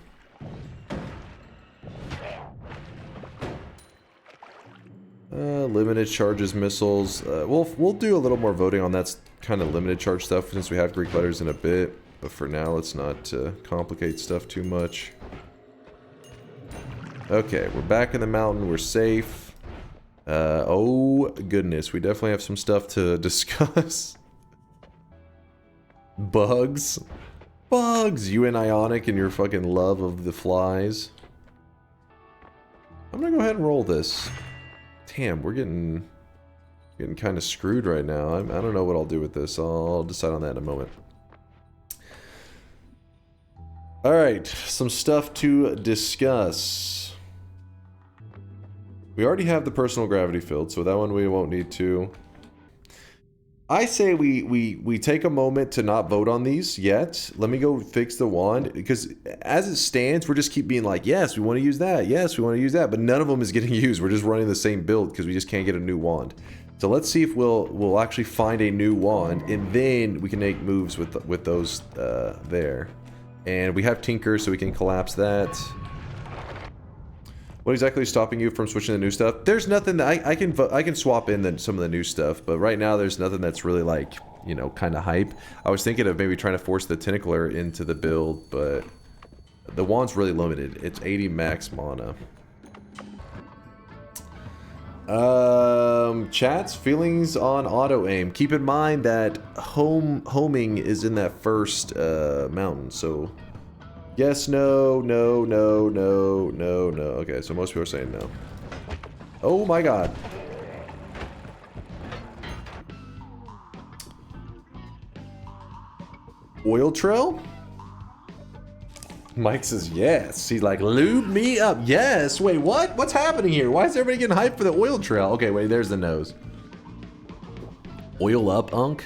Speaker 1: Limited charges missiles. We'll do a little more voting on that kind of limited charge stuff since we have Greek letters in a bit. But for now, let's not complicate stuff too much. Okay, we're back in the mountain. We're safe. Oh goodness, we definitely have some stuff to discuss. Bugs. Bugs! You and Ionic and your fucking love of the flies. I'm gonna go ahead and roll this. Damn, we're getting kind of screwed right now. I don't know what I'll do with this. I'll decide on that in a moment. Alright, some stuff to discuss. We already have the personal gravity field, so that one we won't need to. I say we take a moment to not vote on these yet. Let me go fix the wand, because as it stands, we're just keep being like, yes, we want to use that. Yes, we want to use that. But none of them is getting used. We're just running the same build because we just can't get a new wand. So let's see if we'll actually find a new wand, and then we can make moves with those there. And we have Tinker, so we can collapse that. What exactly is stopping you from switching to the new stuff? There's nothing that I can swap in some of the new stuff, but right now there's nothing that's really like, you know, kind of hype. I was thinking of maybe trying to force the Tentacler into the build, but the wand's really limited. It's 80 max mana. Chat's feelings on auto aim. Keep in mind that homing is in that first mountain, so. Yes, no, no, no, no, no, no. Okay, so most people are saying no. Oh my god. Oil trail? Mike says yes. He's like, lube me up. Yes. Wait, what? What's happening here? Why is everybody getting hyped for the oil trail? Okay, wait, there's the nose. Oil up, Unk?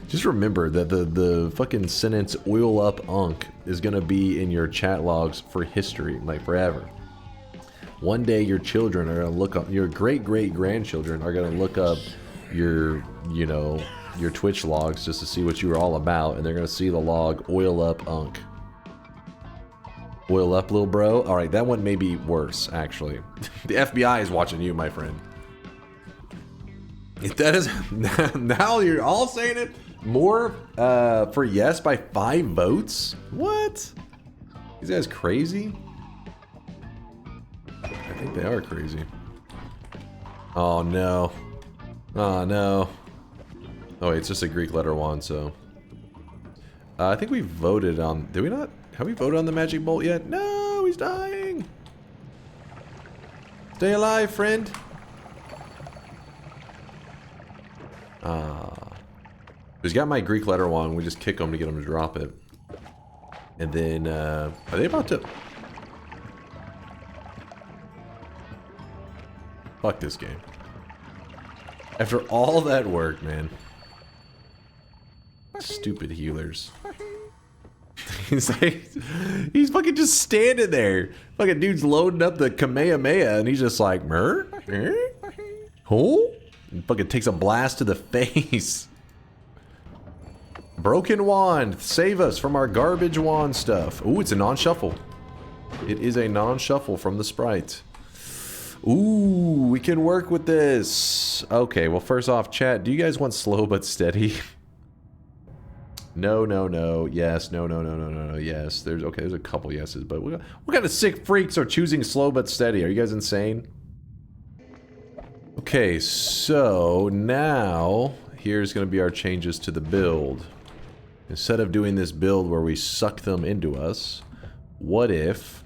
Speaker 1: Just remember that the fucking sentence "oil up, Unk" is gonna be in your chat logs for history, like forever. One day your children are gonna look up, your great-great-grandchildren are gonna look up your, you know, your Twitch logs just to see what you were all about, and they're gonna see the log "oil up, Unk." Oil up, little bro. All right, that one may be worse, actually. The FBI is watching you, my friend. If that is now you're all saying it. More for yes by 5 votes? What? These guys crazy? I think they are crazy. Oh no. Oh no. Oh wait, it's just a Greek letter wand, so. I think we voted on, did we not? Have we voted on the magic bolt yet? No, he's dying. Stay alive, friend. He's got my Greek letter wand. We just kick him to get him to drop it. And then, are they about to... Fuck this game. After all that work, man. Stupid healers. He's like... He's fucking just standing there. Fucking dude's loading up the Kamehameha and he's just like, Mer? Who? And fucking takes a blast to the face. Broken wand, save us from our garbage wand stuff. Ooh, it's a non-shuffle. It is a non-shuffle from the sprite. Ooh, we can work with this. Okay, well, first off, chat, do you guys want slow but steady? No, no, no. Yes, no, no, no, no, no, no. Yes, there's a couple yeses, but what kind of sick freaks are choosing slow but steady? Are you guys insane? Okay, so now here's going to be our changes to the build. Instead of doing this build where we suck them into us, what if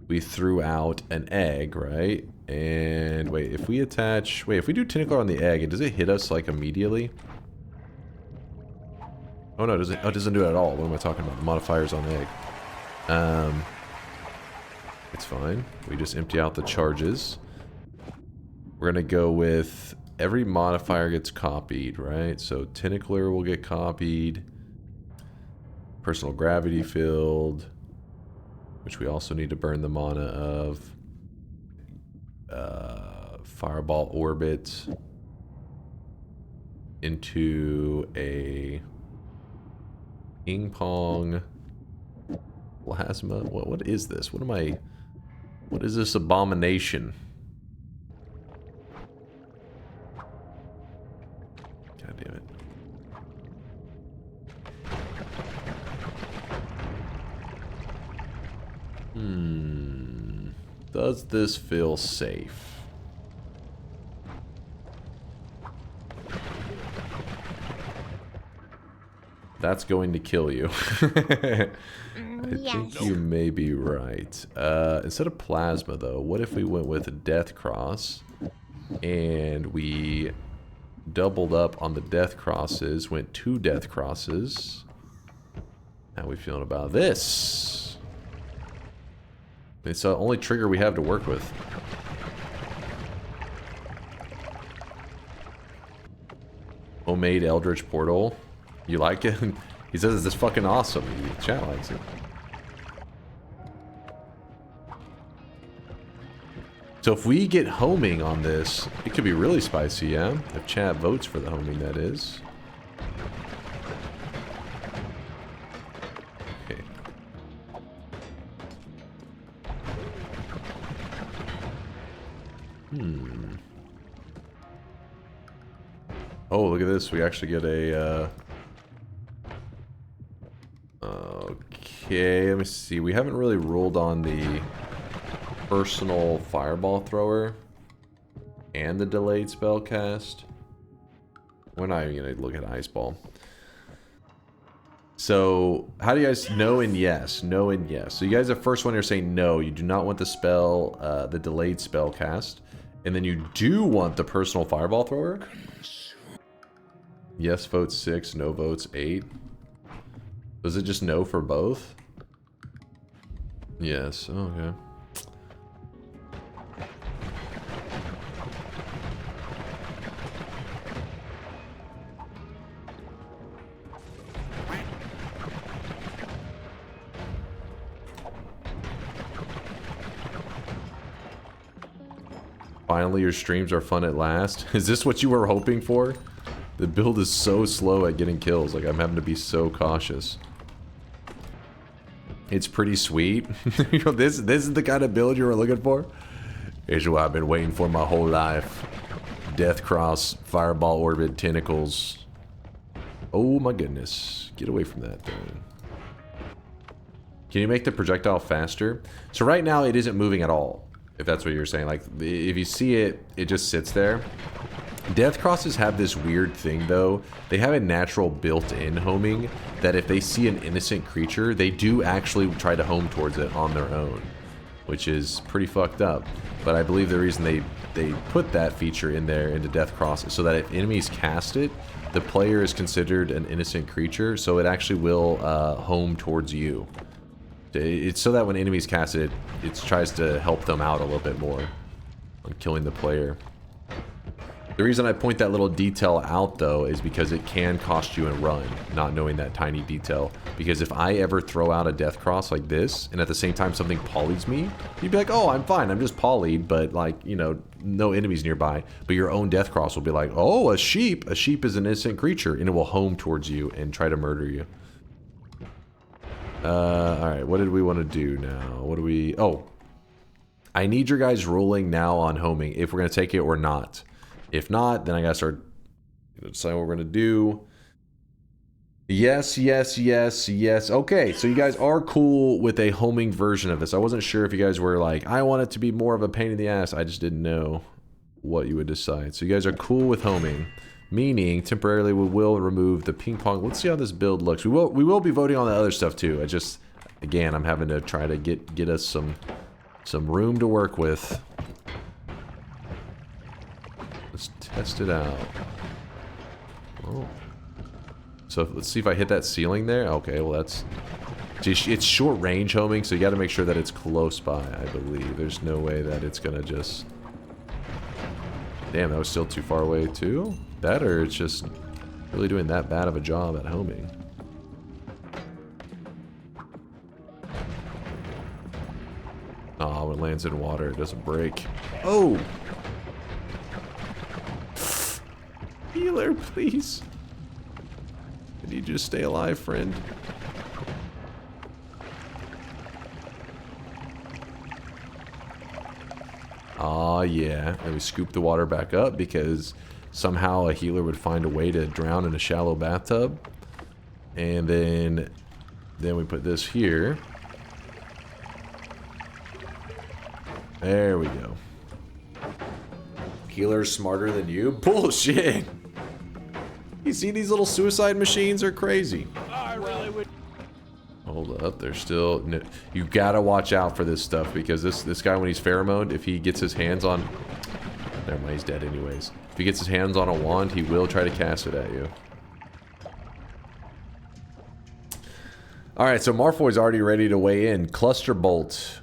Speaker 1: we threw out an egg, right? And wait, if we attach... Wait, if we do Tentacler on the egg, does it hit us, like, immediately? Oh, no, it doesn't do it at all. What am I talking about? The modifiers on the egg. It's fine. We just empty out the charges. We're going to go with every modifier gets copied, right? So Tentacler will get copied. Personal gravity field, which we also need to burn the mana of. Fireball orbit into a ping pong plasma. What is this? What is this abomination? God damn it. Does this feel safe? That's going to kill you. I think you may be right. Instead of plasma, though, what if we went with a death cross and we doubled up on the death crosses, went 2 death crosses? How are we feeling about this? It's the only trigger we have to work with. Homemade Eldritch Portal. You like it? He says it's fucking awesome. Chat likes it. So if we get homing on this, it could be really spicy, yeah? If chat votes for the homing, that is. Okay. Oh, look at this. We actually get a... Okay, let me see. We haven't really rolled on the personal fireball thrower and the delayed spell cast. We're not even going to look at ice ball. So, how do you guys no and yes? No and yes. So you guys, the first one, you're saying no. You do not want the spell, the delayed spell cast. And then you do want the personal fireball thrower. Yes votes 6, no votes 8. Was it just no for both? Yes, okay. Finally, your streams are fun at last. Is this what you were hoping for? The build is so slow at getting kills. Like, I'm having to be so cautious. It's pretty sweet. This is the kind of build you were looking for? Here's what I've been waiting for my whole life. Death Cross, Fireball Orbit, Tentacles. Oh my goodness. Get away from that thing. Can you make the projectile faster? So right now it isn't moving at all. If that's what you're saying. Like, if you see it, it just sits there. Death Crosses have this weird thing, though. They have a natural built-in homing that if they see an innocent creature, they do actually try to home towards it on their own, which is pretty fucked up. But I believe the reason they put that feature in there into Death Cross is so that if enemies cast it, the player is considered an innocent creature, so it actually will home towards you. It's so that when enemies cast it, it tries to help them out a little bit more on killing the player. The reason I point that little detail out, though, is because it can cost you a run, not knowing that tiny detail. Because if I ever throw out a Death Cross like this, and at the same time something polys me, you'd be like, oh, I'm fine, I'm just polyed, but, like, you know, no enemies nearby. But your own Death Cross will be like, oh, a sheep! A sheep is an innocent creature, and it will home towards you and try to murder you. Alright, what did we want to do now? What do we... Oh. I need your guys' ruling now on homing, if we're going to take it or not. If not, then I gotta start deciding what we're gonna do. Yes, yes, yes, yes. Okay, so you guys are cool with a homing version of this. I wasn't sure if you guys were like, I want it to be more of a pain in the ass. I just didn't know what you would decide. So you guys are cool with homing, meaning temporarily we will remove the ping pong. Let's see how this build looks. We will be voting on the other stuff too. I just, again, I'm having to try to get us some room to work with. Let's test it out. Oh. So let's see if I hit that ceiling there. Okay, well that's... It's short range homing, so you gotta make sure that it's close by, I believe. There's no way that it's gonna just... Damn, that was still too far away too? That or it's just really doing that bad of a job at homing. Oh, when it lands in water, it doesn't break. Oh! Healer, please. I need you to stay alive, friend. Aw, yeah. And we scoop the water back up because somehow a healer would find a way to drown in a shallow bathtub. And then we put this here. There we go. Healer's smarter than you? Bullshit! You see these little suicide machines are crazy.
Speaker 6: I really would.
Speaker 1: Hold up, there's still... No, you gotta watch out for this stuff because this guy, when he's pheromoned, if he gets his hands on... Never mind, he's dead anyways. If he gets his hands on a wand, he will try to cast it at you. Alright, so Marfoy's already ready to weigh in. Cluster Bolt.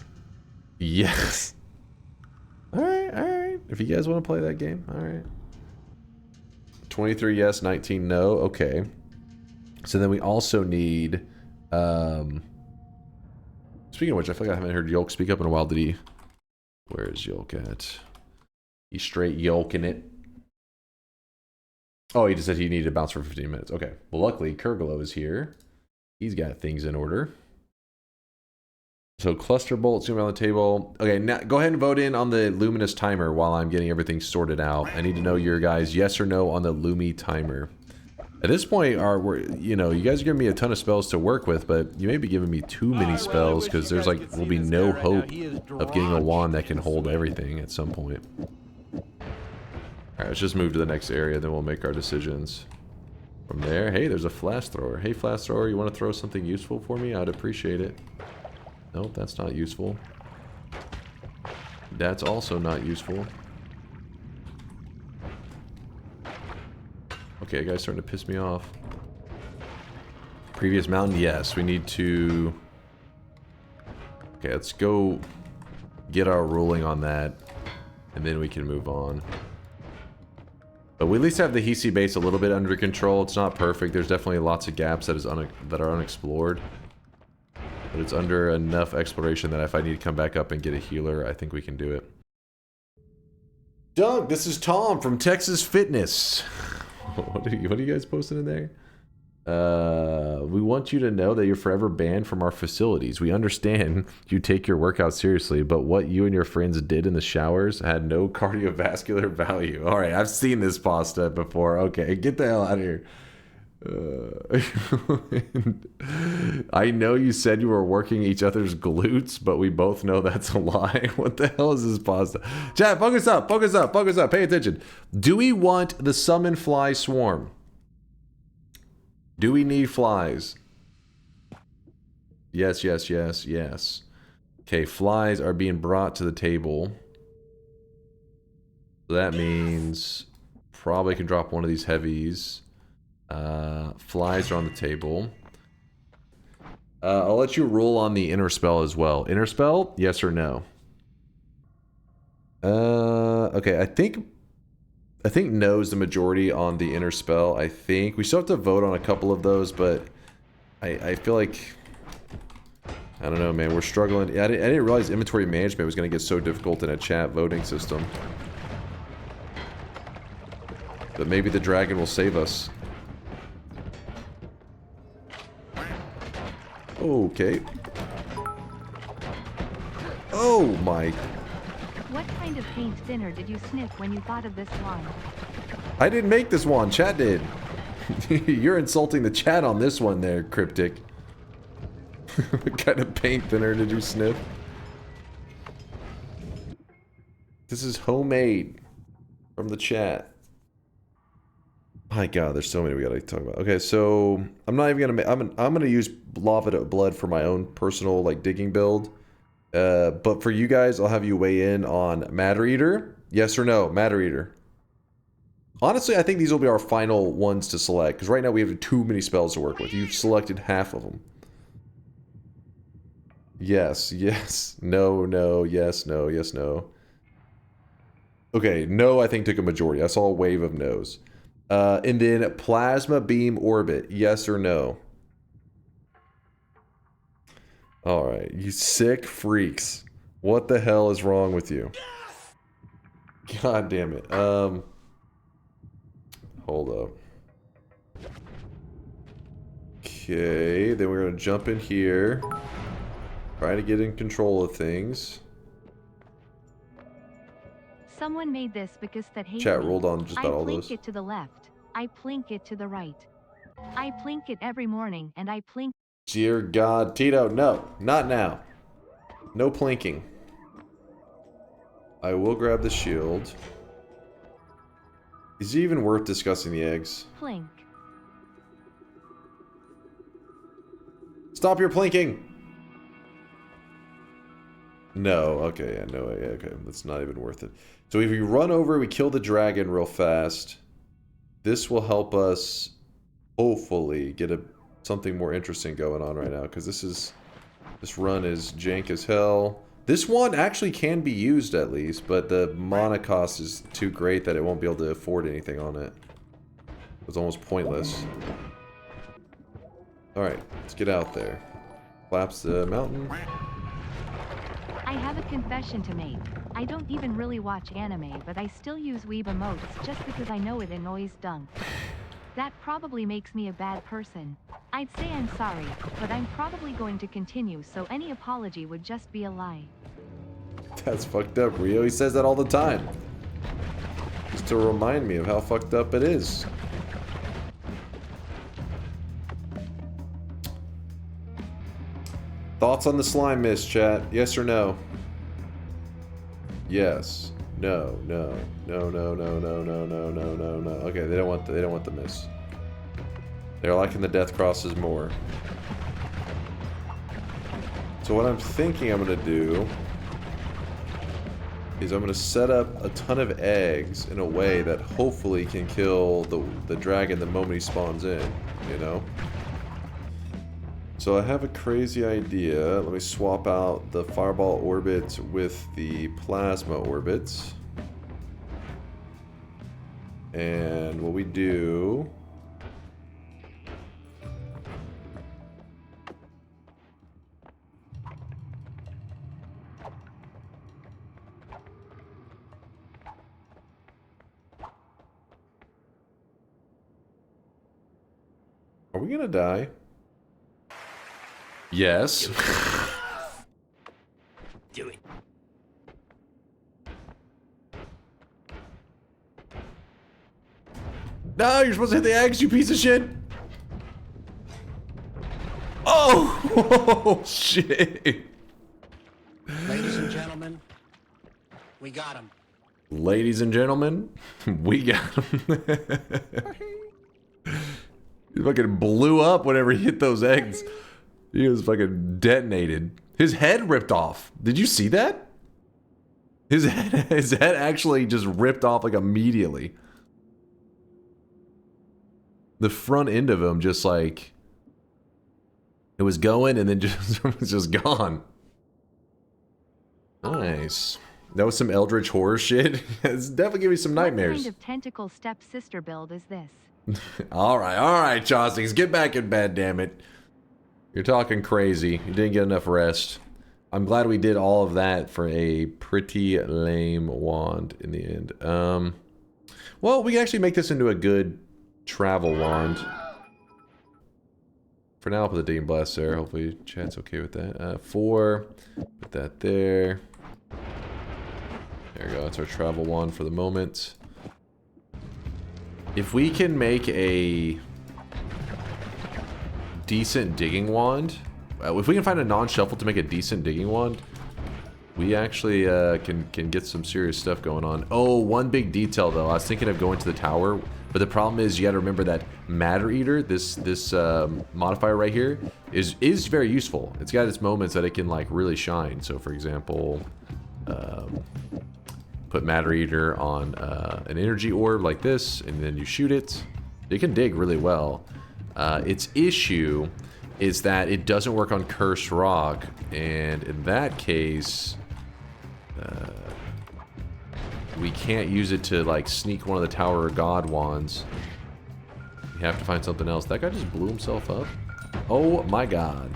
Speaker 1: Yes. Alright, alright. If you guys want to play that game, alright. 23 yes, 19 no. Okay. So then we also need... Speaking of which, I feel like I haven't heard Yolk speak up in a while. Did he? Where is Yolk at? He's straight yolking it. Oh, he just said he needed to bounce for 15 minutes. Okay. Well, luckily, Kurgalo is here. He's got things in order. So, cluster bolt, zoom around the table. Okay, now go ahead and vote in on the Luminous timer while I'm getting everything sorted out. I need to know your guys' yes or no on the Lumi timer. At this point, you know, you guys are giving me a ton of spells to work with, but you may be giving me too many spells because there's like will be no hope of getting a wand that can hold everything at some point. Alright, let's just move to the next area, then we'll make our decisions. From there, hey, there's a flash thrower. Hey, flash thrower, you want to throw something useful for me? I'd appreciate it. Nope, that's not useful. That's also not useful. Okay, guy's starting to piss me off. Previous mountain, yes. We need to... Okay, let's go get our ruling on that, and then we can move on. But we at least have the hiisi base a little bit under control. It's not perfect. There's definitely lots of gaps that are unexplored. But it's under enough exploration that if I need to come back up and get a healer, I think we can do it. Dunk, this is Tom from Texas Fitness. What are you guys posting in there? We want you to know that you're forever banned from our facilities. We understand you take your workout seriously, but what you and your friends did in the showers had no cardiovascular value. All right, I've seen this pasta before. Okay, get the hell out of here. I know you said you were working each other's glutes, but we both know that's a lie. What the hell is this pasta? Chat, focus up, focus up, focus up. Pay attention. Do we want the summon fly swarm? Do we need flies? Yes, yes, yes, yes. Okay, flies are being brought to the table. So that means probably can drop one of these heavies. Flies are on the table. I'll let you roll on the inner spell as well. Inner spell, yes or no? Okay, I think no is the majority on the inner spell. I think we still have to vote on a couple of those, but I feel like I don't know, man. We're struggling. I didn't realize inventory management was going to get so difficult in a chat voting system. But maybe the dragon will save us. Okay. Oh my.
Speaker 3: What kind of paint thinner did you sniff when you thought of this wand?
Speaker 1: I didn't make this one, chat did. You're insulting the chat on this one there, Cryptic. What kind of paint thinner did you sniff? This is homemade from the chat. My God, there's so many we gotta talk about. Okay, so I'm not even gonna. I'm gonna use lava blood for my own personal like digging build. But for you guys, I'll have you weigh in on Matter Eater. Yes or no, Matter Eater. Honestly, I think these will be our final ones to select because right now we have too many spells to work with. You've selected half of them. Yes, yes, no, no, yes, no, yes, no. Okay, no, I think took a majority. I saw a wave of no's. And then plasma beam orbit, yes or no? Alright, you sick freaks. What the hell is wrong with you? God damn it. Hold up. Okay, then we're gonna jump in here. Try to get in control of things.
Speaker 3: Someone made this because that hates
Speaker 1: Chat
Speaker 3: me.
Speaker 1: rolled on just about all
Speaker 3: I plink
Speaker 1: those.
Speaker 3: it to the left. I plink it to the right. I plink it every morning, and I plink.
Speaker 1: Dear God, Tito, no, not now. No plinking. I will grab the shield. Is it even worth discussing the eggs?
Speaker 3: Plink.
Speaker 1: Stop your plinking! No, okay, yeah, no, yeah, okay, that's not even worth it. So if we run over, we kill the dragon real fast. This will help us, hopefully, get something more interesting going on right now, because this run is jank as hell. This one actually can be used at least, but the mana cost is too great that it won't be able to afford anything on it. It's almost pointless. Alright, let's get out there. Collapse the mountain.
Speaker 3: I have a confession to make. I don't even really watch anime, but I still use weeb emotes just because I know it annoys Dunk. That probably makes me a bad person. I'd say I'm sorry, but I'm probably going to continue, so any apology would just be a lie.
Speaker 1: That's fucked up, Rio. He says that all the time. Just to remind me of how fucked up it is. Thoughts on the slime mist, chat? Yes or no? Yes. No. No. No. No. No. No. No. No. No. No. No. Okay, they don't want the mist. They're liking the death crosses more. So what I'm thinking I'm gonna do is I'm gonna set up a ton of eggs in a way that hopefully can kill the dragon the moment he spawns in, you know? So I have a crazy idea. Let me swap out the fireball orbits with the plasma orbits. And what we do... Are we gonna die? Yes.
Speaker 4: Do it.
Speaker 1: No, you're supposed to hit the eggs, you piece of shit! Oh! Shit!
Speaker 9: Ladies and gentlemen, we got him.
Speaker 1: Ladies and gentlemen, we got him. He fucking blew up whenever he hit those eggs. He was fucking detonated. His head ripped off. Did you see that? His head actually just ripped off like immediately. The front end of him just like... It was going and then just was just gone. Nice. That was some Eldritch horror shit. It's definitely giving me some nightmares.
Speaker 3: What kind of tentacle step-sister build is this?
Speaker 1: Alright, Chostings, get back in bed, damn it. You're talking crazy. You didn't get enough rest. I'm glad we did all of that for a pretty lame wand in the end. Well, we can actually make this into a good travel wand. For now, I'll put the Digging Blast there. Hopefully, chat's okay with that. 4. Put that there. There we go. That's our travel wand for the moment. If we can make a decent digging wand, if we can find a non-shuffle to make a decent digging wand, we actually can get some serious stuff going on. Oh, one big detail though. I was thinking of going to the tower, but the problem is you got to remember that Matter Eater, this modifier right here, is very useful. It's got its moments that it can like really shine. So for example, put Matter Eater on an energy orb like this, and then you shoot it. It can dig really well. Its issue is that it doesn't work on Cursed Rock, and in that case, we can't use it to like sneak one of the Tower of God wands. We have to find something else. That guy just blew himself up. Oh my god.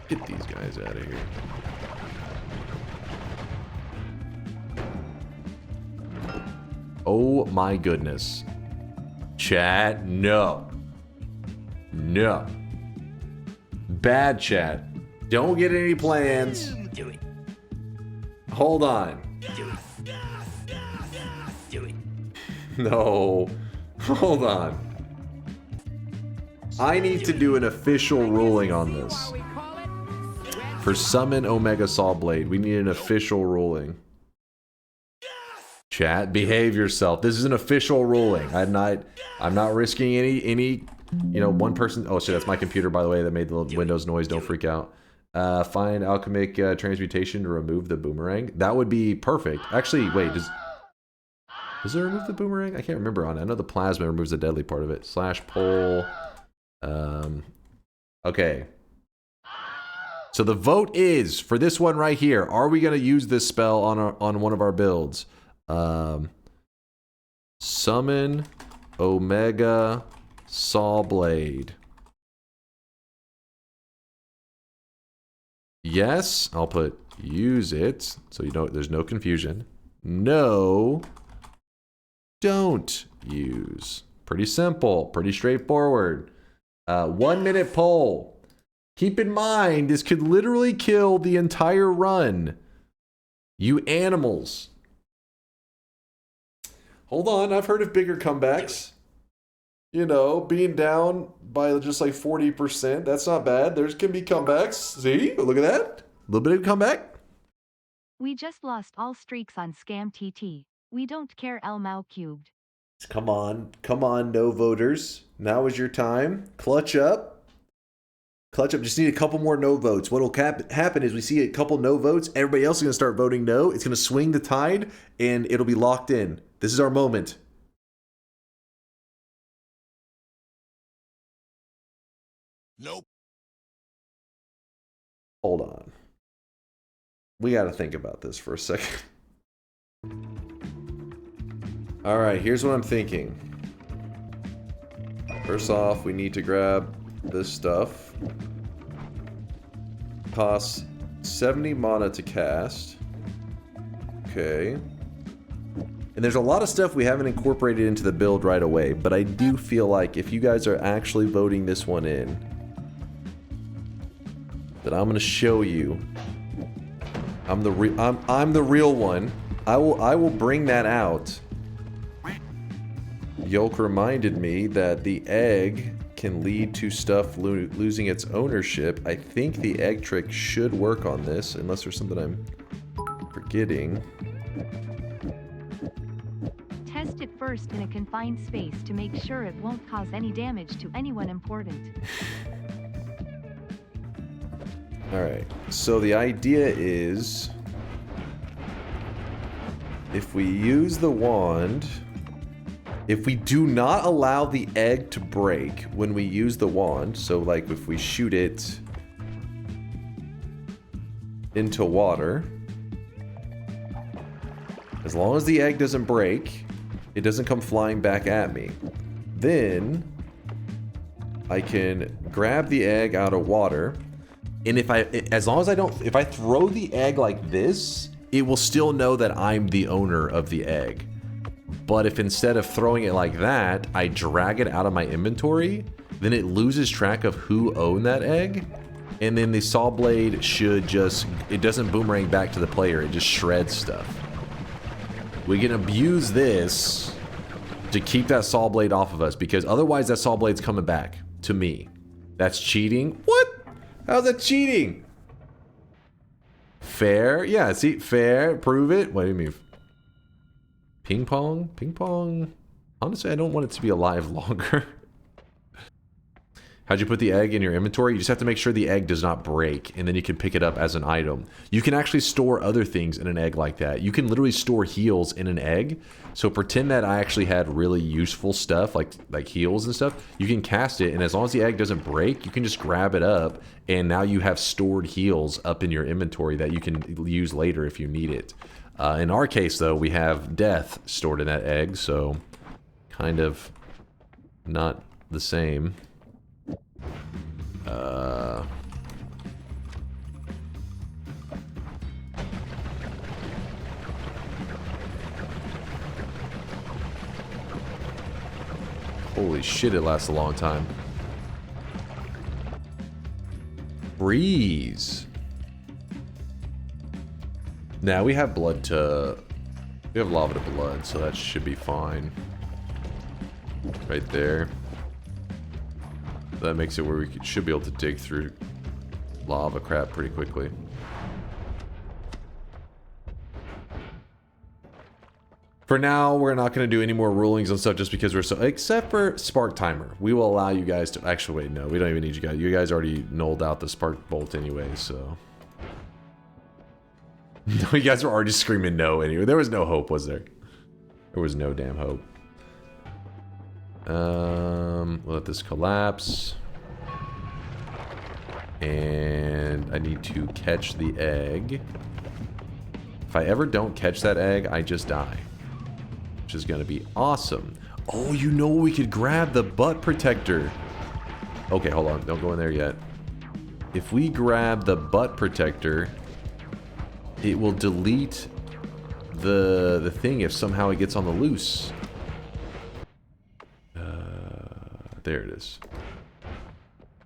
Speaker 1: Get these guys out of here. Oh my goodness. Chat, no. No. Bad chat. Don't get any plans.
Speaker 4: Do it.
Speaker 1: Hold on.
Speaker 4: Do it. Do it.
Speaker 1: No. Hold on. I need to do an official ruling on this. For Summon Omega Saw Blade, we need an official ruling. Chat, behave yourself. This is an official ruling. I'm not risking any you know, one person. Oh shit, that's my computer, by the way, that made the Windows noise. Don't freak out. Find alchemic transmutation to remove the boomerang. That would be perfect. Actually, wait, does it remove the boomerang? I can't remember on it. I know the plasma removes the deadly part of it. Slash pull. Okay. So the vote is for this one right here. Are we going to use this spell on one of our builds? Summon Omega Saw Blade. Yes, I'll put use it so you know there's no confusion. No, don't use. Pretty simple, pretty straightforward. 1 minute poll. Keep in mind, this could literally kill the entire run. You animals. Hold on, I've heard of bigger comebacks. You know, being down by just like 40%, that's not bad. There can be comebacks. See? Look at that. A little bit of comeback.
Speaker 3: We just lost all streaks on Scam TT. We don't care El Mao cubed.
Speaker 1: Come on, no voters. Now is your time. Clutch up. Clutch up. Just need a couple more no votes. What will happen is we see a couple no votes. Everybody else is going to start voting no. It's going to swing the tide, and it'll be locked in. This is our moment.
Speaker 7: Nope.
Speaker 1: Hold on. We got to think about this for a second. All right, here's what I'm thinking. First off, we need to grab this stuff. Costs 70 mana to cast. Okay. And there's a lot of stuff we haven't incorporated into the build right away, but I do feel like if you guys are actually voting this one in, that I'm going to show you. I'm the real one. I will bring that out. Yolk reminded me that the egg can lead to stuff losing its ownership. I think the egg trick should work on this, unless there's something I'm forgetting.
Speaker 3: Test it first in a confined space to make sure it won't cause any damage to anyone important.
Speaker 1: Alright, so the idea is if we use the wand, if we do not allow the egg to break when we use the wand, so like if we shoot it into water, as long as the egg doesn't break, it doesn't come flying back at me, then I can grab the egg out of water. And if I throw the egg like this, it will still know that I'm the owner of the egg. But if instead of throwing it like that, I drag it out of my inventory, then it loses track of who owned that egg. And then the saw blade should just, it doesn't boomerang back to the player, it just shreds stuff. We can abuse this to keep that saw blade off of us, because otherwise that saw blade's coming back to me. That's cheating? What? How's that cheating? Fair? Yeah, see, fair. Prove it. What do you mean? Ping pong? Ping pong? Honestly, I don't want it to be alive longer. How'd you put the egg in your inventory? You just have to make sure the egg does not break, and then you can pick it up as an item. You can actually store other things in an egg like that. You can literally store heals in an egg. So pretend that I actually had really useful stuff, like heals and stuff. You can cast it, and as long as the egg doesn't break, you can just grab it up, and now you have stored heals up in your inventory that you can use later if you need it. In our case, though, we have death stored in that egg, so kind of not the same. Holy shit, it lasts a long time. Freeze. Now we have blood to... We have lava to blood, so that should be fine. Right there. That makes it where we should be able to dig through lava crap pretty quickly. For now, we're not going to do any more rulings on stuff just because we're so... Except for Spark Timer. We will allow you guys to... Actually, wait, no. We don't even need you guys. You guys already nulled out the Spark Bolt anyway, so... You guys were already screaming no anyway. There was no hope, was there? There was no damn hope. We'll let this collapse. And I need to catch the egg. If I ever don't catch that egg, I just die. Which is going to be awesome. Oh, you know we could grab the butt protector. Okay, hold on. Don't go in there yet. If we grab the butt protector, it will delete the thing if somehow it gets on the loose. There it is.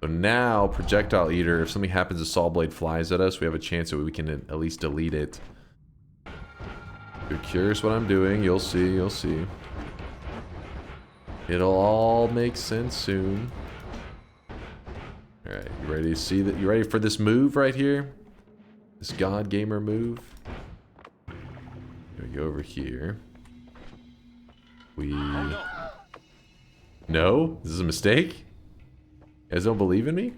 Speaker 1: So now, Projectile Eater, if something happens to Saw Blade flies at us, we have a chance that we can at least delete it. If you're curious what I'm doing, you'll see, you'll see. It'll all make sense soon. Alright, you ready to see that? You ready for this move right here? This God Gamer move? We go over here. We... No? This is a mistake? You guys don't believe in me?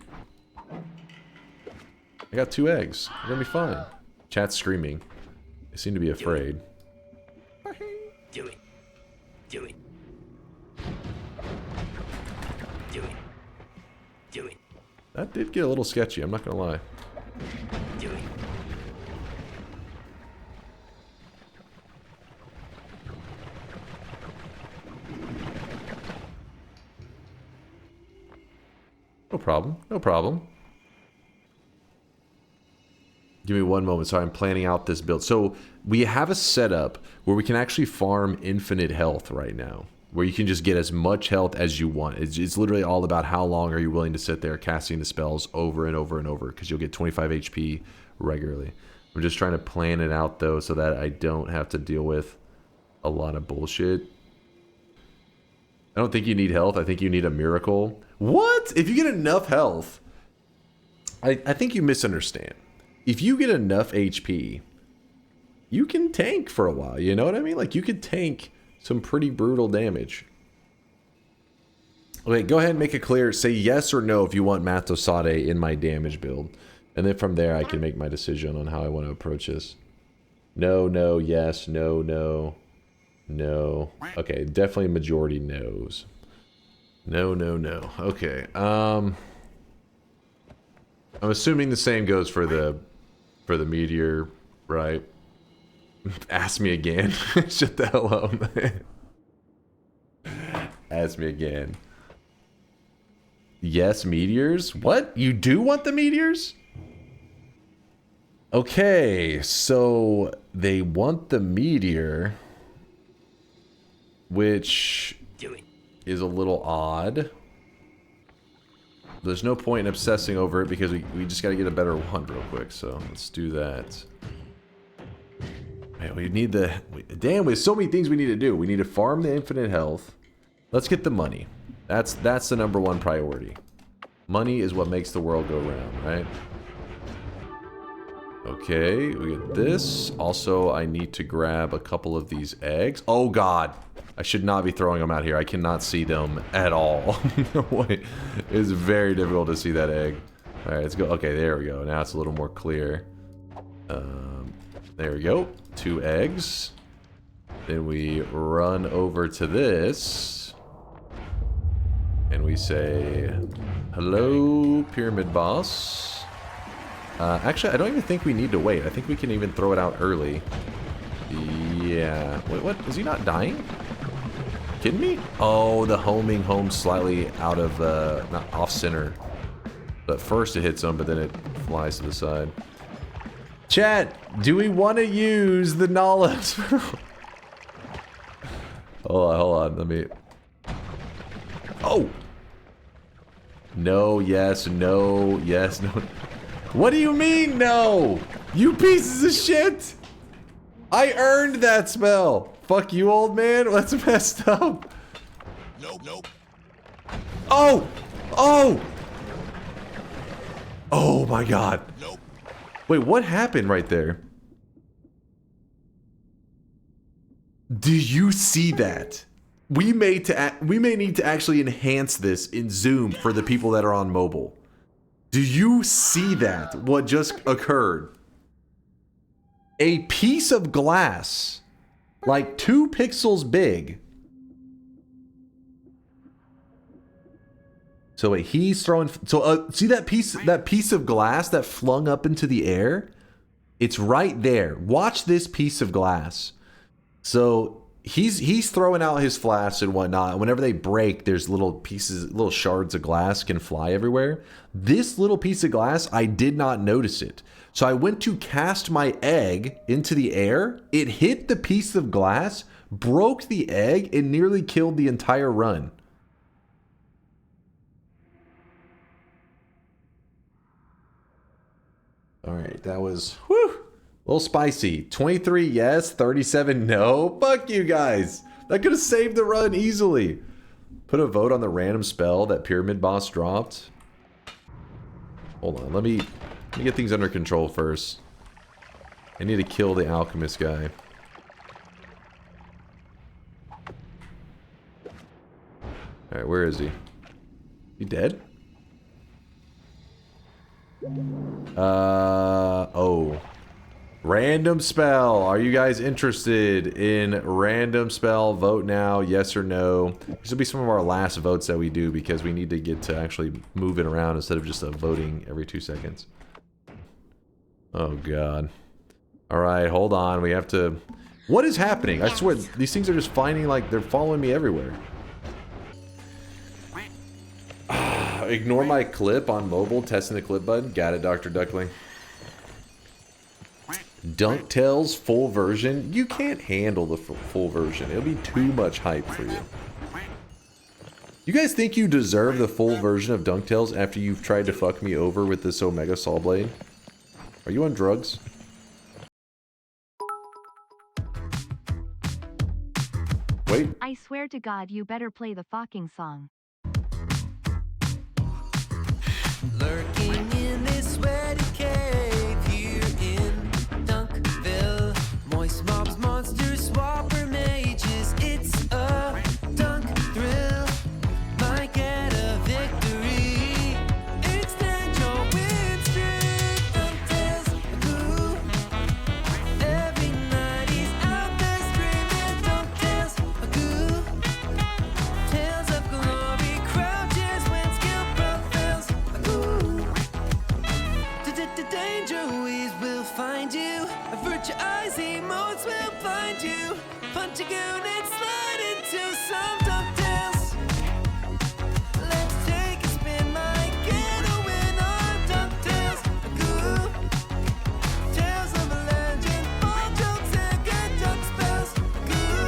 Speaker 1: I got 2 eggs. We're gonna be fine. Chat's screaming. They seem to be afraid.
Speaker 4: Do it. Do it. Do it. Do it.
Speaker 1: That did get a little sketchy, I'm not gonna lie.
Speaker 4: Do it.
Speaker 1: No problem, no problem. Give me one moment. Sorry, I'm planning out this build. So we have a setup where we can actually farm infinite health right now, where you can just get as much health as you want. It's literally all about how long are you willing to sit there casting the spells over and over and over, because you'll get 25 HP regularly. I'm just trying to plan it out though so that I don't have to deal with a lot of bullshit. I don't think you need health. I think you need a miracle. What? If you get enough health, I think you misunderstand. If you get enough HP, you can tank for a while. You know what I mean? Like, you could tank some pretty brutal damage. Okay, go ahead and make it clear. Say yes or no if you want Matosade in my damage build. And then from there, I can make my decision on how I want to approach this. No, no, yes, no, no, no. Okay, definitely majority no's. No, no, no. Okay, I'm assuming the same goes for the meteor, right? Ask me again. Shut the hell up, man. Ask me again. Yes, meteors? What? You do want the meteors? Okay, so they want the meteor, which is a little odd. There's no point in obsessing over it because we just got to get a better wand real quick. So let's do that. Man, we need the... Damn, there's so many things we need to do. We need to farm the infinite health. Let's get the money. That's the #1 priority. Money is what makes the world go round, right? Okay, we get this. Also, I need to grab a couple of these eggs. Oh, God. I should not be throwing them out here. I cannot see them at all. Wait, it's very difficult to see that egg. All right, let's go. Okay, there we go. Now it's a little more clear. There we go. 2 eggs. Then we run over to this. And we say, hello, Pyramid Boss. Actually, I don't even think we need to wait. I think we can even throw it out early. Yeah. Wait, what? Is he not dying? Kidding me? Oh, the homing home slightly out of, not off center. But first it hits him, but then it flies to the side. Chat, do we want to use the knowledge? Hold on, let me... Oh! No, yes, no, yes, no. What do you mean, no? You pieces of shit! I earned that spell! Fuck you, old man, that's messed up.
Speaker 7: Nope, nope.
Speaker 1: Oh! Oh! Oh my god.
Speaker 7: Nope.
Speaker 1: Wait, what happened right there? Do you see that? We may need to actually enhance this in Zoom for the people that are on mobile. Do you see that? What just occurred? A piece of glass, like 2 pixels big. So wait, he's throwing. So see that piece of glass that flung up into the air? It's right there. Watch this piece of glass. So he's throwing out his flasks and whatnot. Whenever they break, there's little pieces, little shards of glass can fly everywhere. This little piece of glass, I did not notice it. So I went to cast my egg into the air. It hit the piece of glass, broke the egg, and nearly killed the entire run. All right, that was whew, a little spicy. 23 yes, 37 no. Fuck you guys. That could have saved the run easily. Put a vote on the random spell that pyramid boss dropped. Hold on, let me get things under control first. I need to kill the alchemist guy. All right, where is he? He dead? Oh. Random spell. Are you guys interested in random spell? Vote now, yes or no. These will be some of our last votes that we do because we need to get to actually move it around instead of just voting every 2 seconds. Oh god. Alright, hold on. We have to... What is happening? I swear, these things are just finding, like, they're following me everywhere. Ignore my clip on mobile, testing the clip button. Got it, Dr. Duckling. DunkTales full version? You can't handle the full version. It'll be too much hype for you. You guys think you deserve the full version of DunkTales after you've tried to fuck me over with this Omega Saw Blade? Are you on drugs? Wait.
Speaker 3: I swear to God you better play the fucking song.
Speaker 5: Lurking in this sweaty cave here in Dunkville. Moist mobs, monsters, swapper mages. It's a dunk thrill. Might get a victory. Extend your win streak. DunkTales, ooh. Every night he's out there screaming. DunkTales, ooh. Tales of glory crouches when skill prevails. Danger ways will find you. Virtuousy modes will find you. Punch a goon and slide into some DunkTales. Let's take a spin, might get a win on DunkTales. Goo. Tales of a legend, all jokes and good dunk spells. Goo.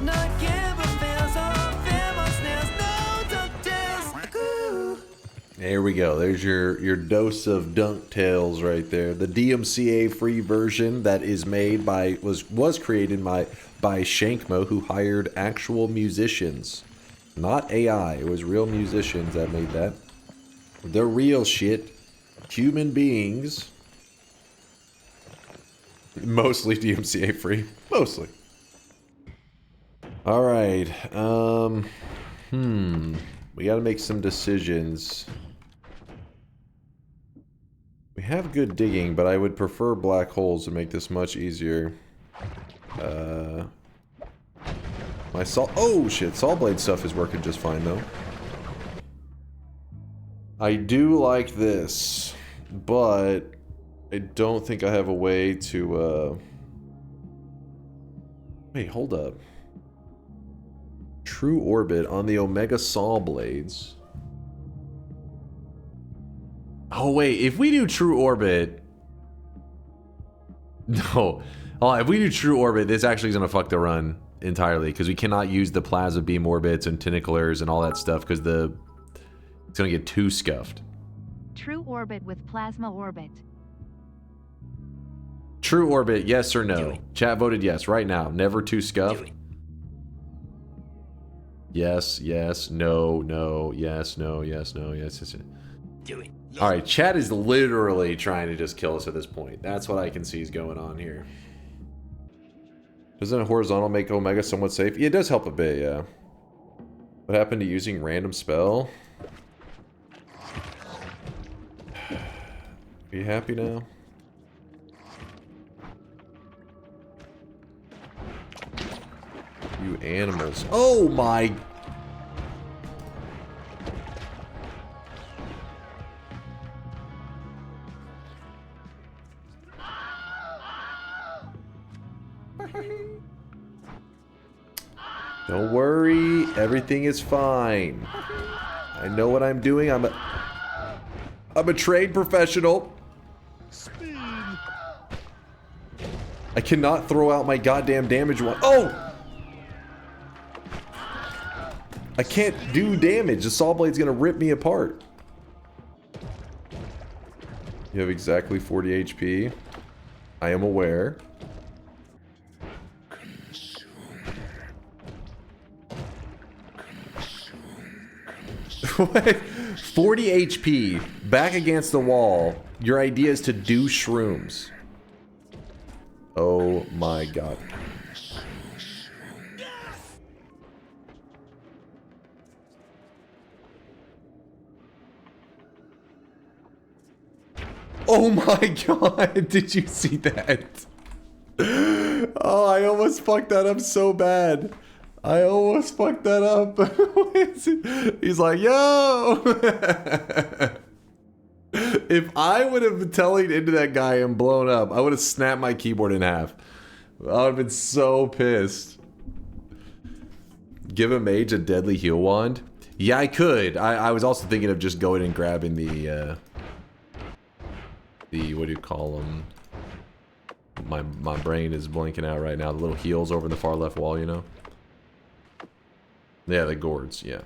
Speaker 5: Not gamble fails on fam on snails. No DunkTales. Goo.
Speaker 1: There we go. There's your dose of DunkTales right there. The DMCA free version that is made by was created by Shankmo, who hired actual musicians, not AI. It was real musicians that made that. The real shit. Human beings. Mostly DMCA free. Mostly. All right. We got to make some decisions. We have good digging, but I would prefer black holes to make this much easier. My saw... Oh, shit. Saw blade stuff is working just fine, though. I do like this, but I don't think I have a way to, Wait, hold up. True orbit on the Omega Saw blades. Oh wait, if we do true orbit... No. Oh, if we do true orbit, this actually is going to fuck the run entirely, because we cannot use the plasma beam orbits and tentaclers and all that stuff, because it's going to get too scuffed.
Speaker 3: True orbit with plasma orbit.
Speaker 1: True orbit, yes or no? Chat voted yes right now. Never too scuffed. Yes, yes, no, no, yes, no, yes, no, yes, yes.
Speaker 4: Do it.
Speaker 1: Alright, chat is literally trying to just kill us at this point. That's what I can see is going on here. Doesn't a horizontal make Omega somewhat safe? Yeah, it does help a bit, yeah. What happened to using random spell? Are you happy now? You animals. Oh my... Don't worry, everything is fine. I know what I'm doing. I'm a trained professional. I cannot throw out my goddamn damage one. Oh! I can't do damage. The saw blade's gonna rip me apart. You have exactly 40 HP. I am aware. 40 HP, back against the wall. Your idea is to do shrooms. Oh my god. Oh my god, did you see that? Oh, I almost fucked that up so bad. I almost fucked that up. He's like, yo! If I would have been telling into that guy and blown up, I would have snapped my keyboard in half. I would have been so pissed. Give a mage a deadly heal wand? Yeah, I could. I was also thinking of just going and grabbing the what do you call them? My brain is blinking out right now. The little heals over in the far left wall, you know? Yeah, the gourds, yeah.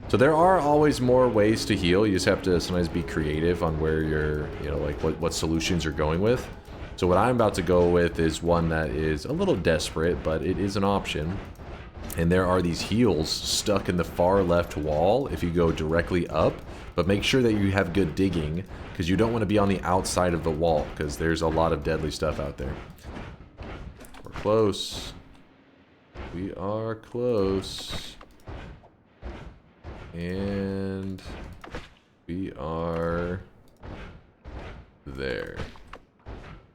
Speaker 1: So there are always more ways to heal. You just have to sometimes be creative on where you're, you know, like what solutions you're going with. So what I'm about to go with is one that is a little desperate, but it is an option. And there are these heals stuck in the far left wall if you go directly up. But make sure that you have good digging, because you don't want to be on the outside of the wall, because there's a lot of deadly stuff out there. We're close. We are close. And we are there.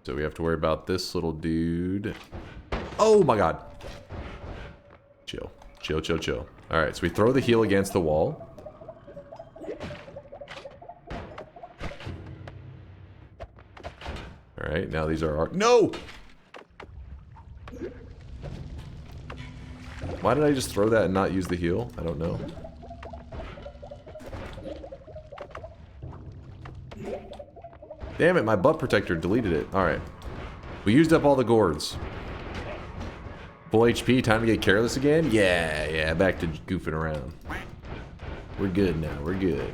Speaker 1: So we have to worry about this little dude. Oh my god. Chill. Chill, chill, chill. Alright, so we throw the heal against the wall. Alright, now these are our... No! Why did I just throw that and not use the heal? I don't know. Damn it, my butt protector deleted it. Alright. We used up all the gourds. Full HP, time to get careless again? Yeah, back to goofing around. We're good now, we're good.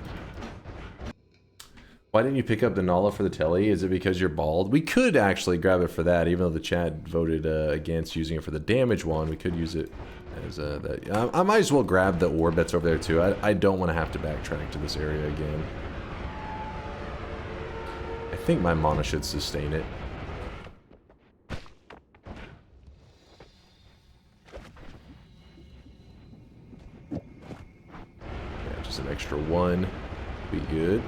Speaker 1: Why didn't you pick up the Nala for the telly? Is it because you're bald? We could actually grab it for that, even though the chat voted against using it for the damage one. We could use it as that. I might as well grab the orb that's over there too. I don't want to have to backtrack to this area again. I think my mana should sustain it. Yeah, just an extra one. Be good.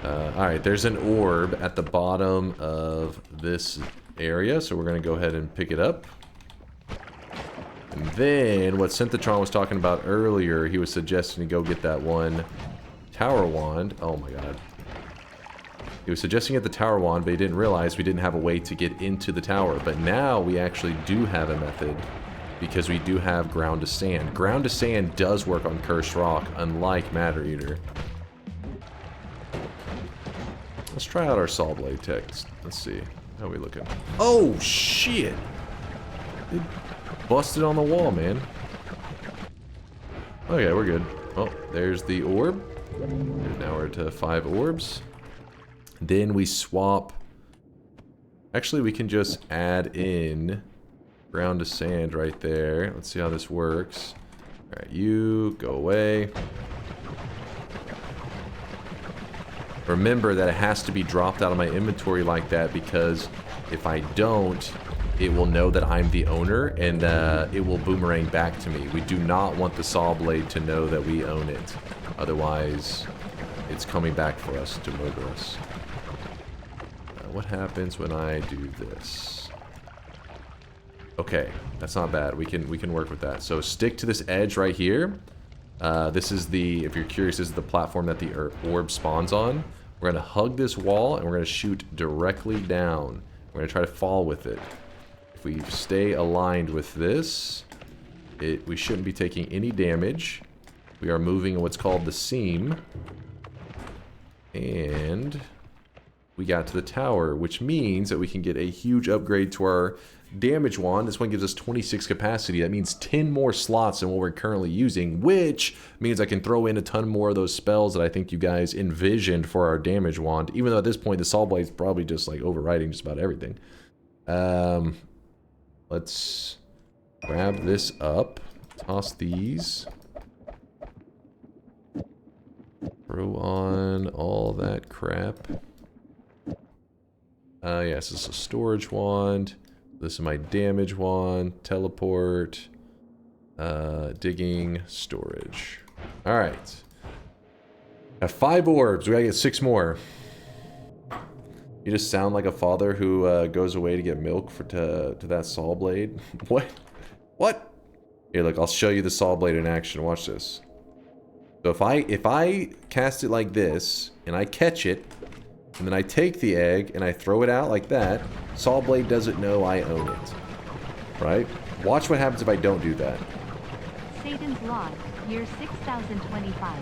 Speaker 1: Alright, there's an orb at the bottom of this area, so we're going to go ahead and pick it up. And then, what Synthotron was talking about earlier, he was suggesting to go get that one tower wand. Oh my god. He was suggesting at the tower wand, but he didn't realize we didn't have a way to get into the tower. But now we actually do have a method, because we do have ground to sand. Ground to sand does work on cursed rock, unlike Matter Eater. Let's try out our saw blade text. Let's see. How are we looking? Oh, shit! It busted on the wall, man. Okay, we're good. Oh, there's the orb. And now we're to 5 orbs. Then we swap. Actually, we can just add in ground to sand right there. Let's see how this works. Alright, you go away. Remember that it has to be dropped out of my inventory like that, because if I don't, it will know that I'm the owner, and it will boomerang back to me. We do not want the saw blade to know that we own it. Otherwise, it's coming back for us to murder us. What happens when I do this? Okay, that's not bad. We can work with that. So stick to this edge right here. This is the, if you're curious, this is the platform that the orb spawns on. We're going to hug this wall, and we're going to shoot directly down. We're going to try to fall with it. If we stay aligned with this, we shouldn't be taking any damage. We are moving in what's called the seam. And we got to the tower, which means that we can get a huge upgrade to our damage wand. This one gives us 26 capacity. That means 10 more slots than what we're currently using, which means I can throw in a ton more of those spells that I think you guys envisioned for our damage wand, even though at this point the saw blade's probably just like overriding just about everything. Let's grab this up, toss these, throw on all that crap. Yes, this is a storage wand. This is my damage wand, teleport, digging, storage. Alright. Have 5 orbs. We gotta get 6 more. You just sound like a father who goes away to get milk to that saw blade. What? What? Here, look, I'll show you the saw blade in action. Watch this. So if I cast it like this, and I catch it, and then I take the egg and I throw it out like that, saw blade doesn't know I own it. Right? Watch what happens if I don't do that.
Speaker 3: Satan's Log, year 6025.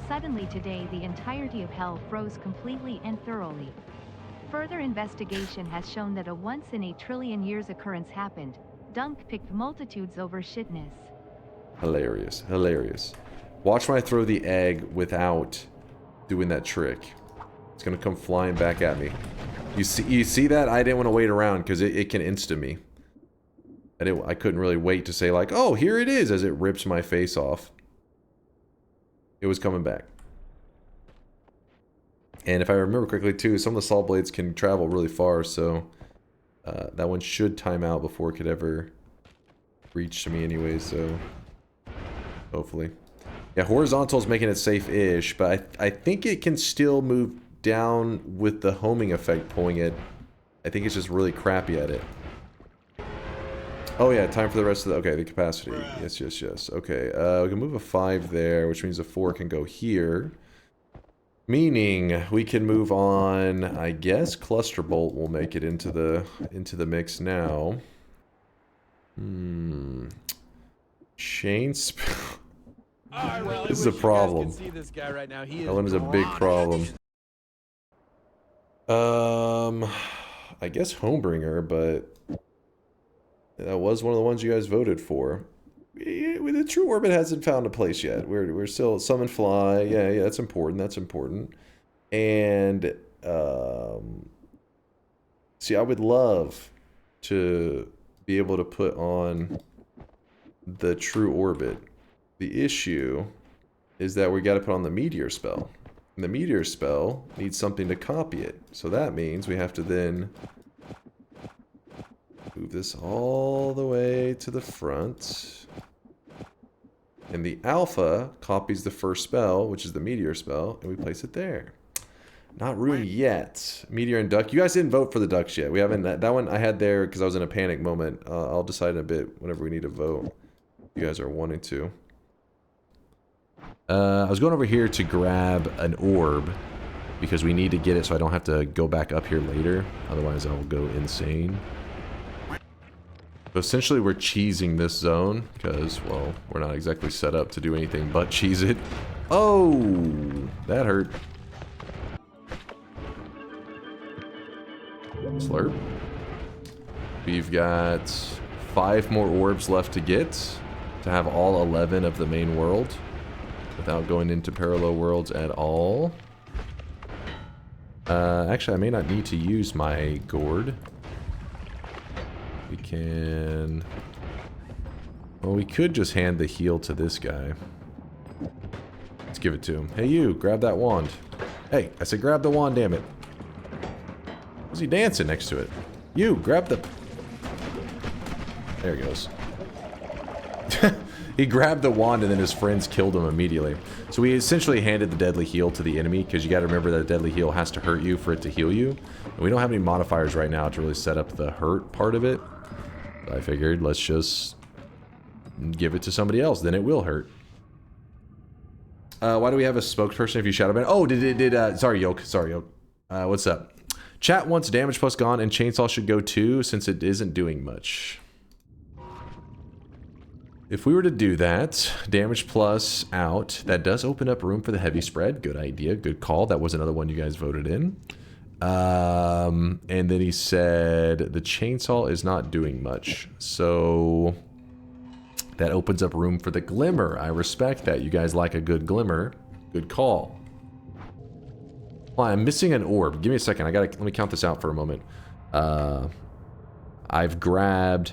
Speaker 3: Suddenly today the entirety of hell froze completely and thoroughly. Further investigation has shown that a once-in-a-trillion years occurrence happened. Dunk picked multitudes over shitness.
Speaker 1: Hilarious. Hilarious. Watch when I throw the egg without doing that trick. It's gonna come flying back at me. You see that? I didn't want to wait around because it can insta me. I couldn't really wait to say like, oh, here it is, as it rips my face off. It was coming back. And if I remember correctly too, some of the saw blades can travel really far, so that one should time out before it could ever reach to me anyway, so hopefully. Yeah, horizontal is making it safe-ish, but I think it can still move down with the homing effect pulling it. I think it's just really crappy at it. Oh yeah, time for the rest of the... Okay, the capacity. Yes, yes, yes. Okay, we can move a 5 there, which means a 4 can go here. Meaning, we can move on... I guess Cluster Bolt will make it into the mix now. Chain Spell...
Speaker 6: Well,
Speaker 1: this is a problem.
Speaker 6: See this guy right now. He is
Speaker 1: That one is a big problem. I guess Homebringer, but that was one of the ones you guys voted for. The True Orbit hasn't found a place yet. We're still Summon Fly. Yeah, that's important. That's important. And see, I would love to be able to put on the True Orbit. The issue is that we got to put on the Meteor spell. And the Meteor spell needs something to copy it. So that means we have to then move this all the way to the front. And the Alpha copies the first spell, which is the Meteor spell, and we place it there. Not ruined yet. Meteor and Duck. You guys didn't vote for the Ducks yet. We haven't. That one I had there because I was in a panic moment. I'll decide in a bit whenever we need to vote. If you guys are wanting to. I was going over here to grab an orb. because we need to get it so I don't have to go back up here later. Otherwise, I'll go insane. So essentially, we're cheesing this zone because, well, we're not exactly set up to do anything but cheese it. Oh, that hurt. Slurp. We've got 5 more orbs left to get to have all 11 of the main world without going into parallel worlds at all. Actually, I may not need to use my gourd. We can... Well, we could just hand the heal to this guy. Let's give it to him. Hey, you, grab that wand. Hey, I said grab the wand, damn it. Who's he dancing next to it? You, grab the... There he goes. He grabbed the wand and then his friends killed him immediately. So we essentially handed the deadly heal to the enemy because you got to remember that a deadly heal has to hurt you for it to heal you. And we don't have any modifiers right now to really set up the hurt part of it. So I figured let's just give it to somebody else, then it will hurt. Why do we have a spokesperson if you shadow ban? Oh, sorry, Yoke. Sorry, Yoke. What's up? Chat wants damage plus gone and chainsaw should go too since it isn't doing much. If we were to do that, damage plus out, that does open up room for the heavy spread. Good idea, good call. That was another one you guys voted in. And then he said the chainsaw is not doing much. So that opens up room for the glimmer. I respect that. You guys like a good glimmer. Good call. Well, I'm missing an orb. Give me a second. Let me count this out for a moment. I've grabbed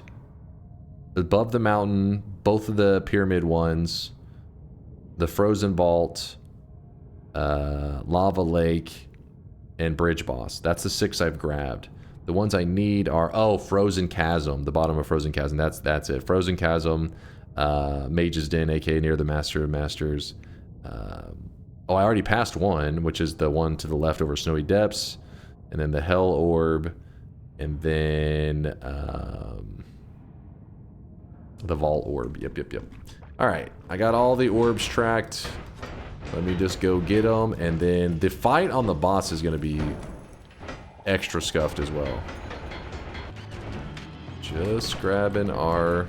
Speaker 1: above the mountain, both of the pyramid ones, the frozen vault, lava lake, and bridge boss. That's the 6 I've grabbed. The ones I need are, oh, frozen chasm, the bottom of frozen chasm. That's it. Frozen chasm, mage's den, aka near the master of masters. Oh, I already passed one, which is the one to the left over snowy depths, and then the hell orb, and then the vault orb. Yep. All right, I got all the orbs tracked. Let me just go get them, and then the fight on the boss is going to be extra scuffed as well. Just grabbing our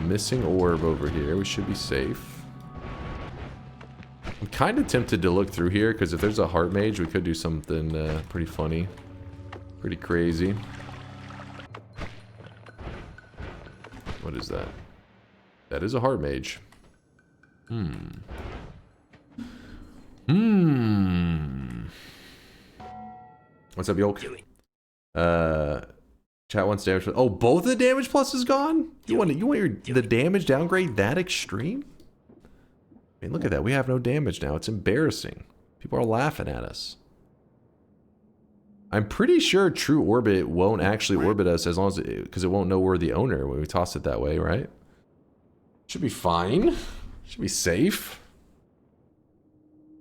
Speaker 1: missing orb over here. We should be safe. I'm kind of tempted to look through here, because if there's a heart mage, we could do something pretty funny. Pretty crazy. What is that? That is a heart mage. What's up, Yolk? Chat wants damage. Oh, both the damage plus is gone? You want the damage downgrade that extreme? I mean, look at that. We have no damage now. It's embarrassing. People are laughing at us. I'm pretty sure True Orbit won't actually orbit us as long as because it won't know we're the owner when we toss it that way, right? Should be fine. Should be safe.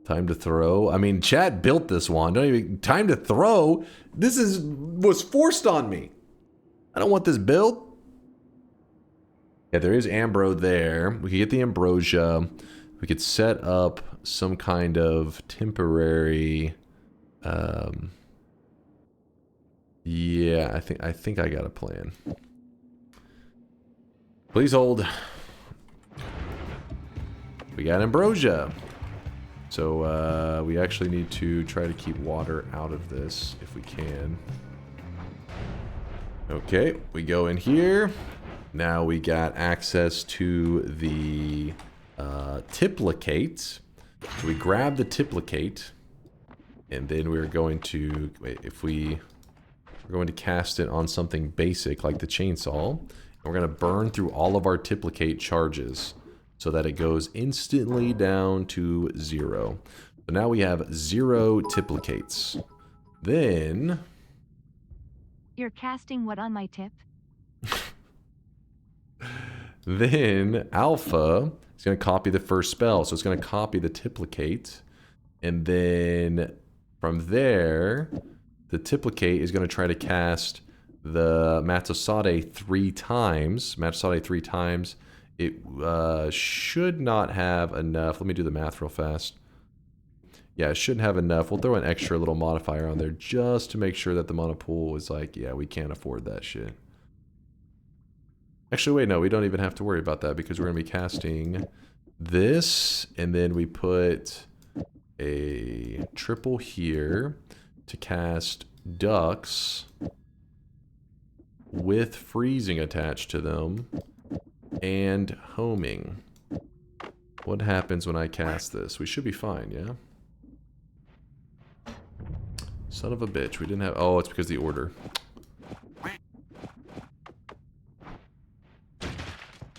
Speaker 1: Time to throw. I mean, chat built this wand. Don't even time to throw. This was forced on me. I don't want this build. Yeah, there is Ambro there. We could get the ambrosia. We could set up some kind of temporary. Yeah, I think I got a plan. Please hold. We got ambrosia. So we actually need to try to keep water out of this if we can. Okay, we go in here. Now we got access to the tiplicate. So we grab the tiplicate, and then we're going to wait. We're going to cast it on something basic like the chainsaw. And we're going to burn through all of our tiplicate charges so that it goes instantly down to 0. So now we have 0 tiplicates. Then...
Speaker 3: You're casting what on my tip?
Speaker 1: Then Alpha is going to copy the first spell. So it's going to copy the tiplicate. And then from there, the tiplicate is going to try to cast the Matsosade 3 times. Matsosade 3 times. It should not have enough. Let me do the math real fast. Yeah, it shouldn't have enough. We'll throw an extra little modifier on there just to make sure that the mana pool is like, yeah, we can't afford that shit. Actually, wait, no, we don't even have to worry about that because we're going to be casting this, and then we put a triple here to cast ducks with freezing attached to them and homing. What happens when I cast this? We should be fine, yeah? Son of a bitch, we didn't have... Oh, it's because of the order.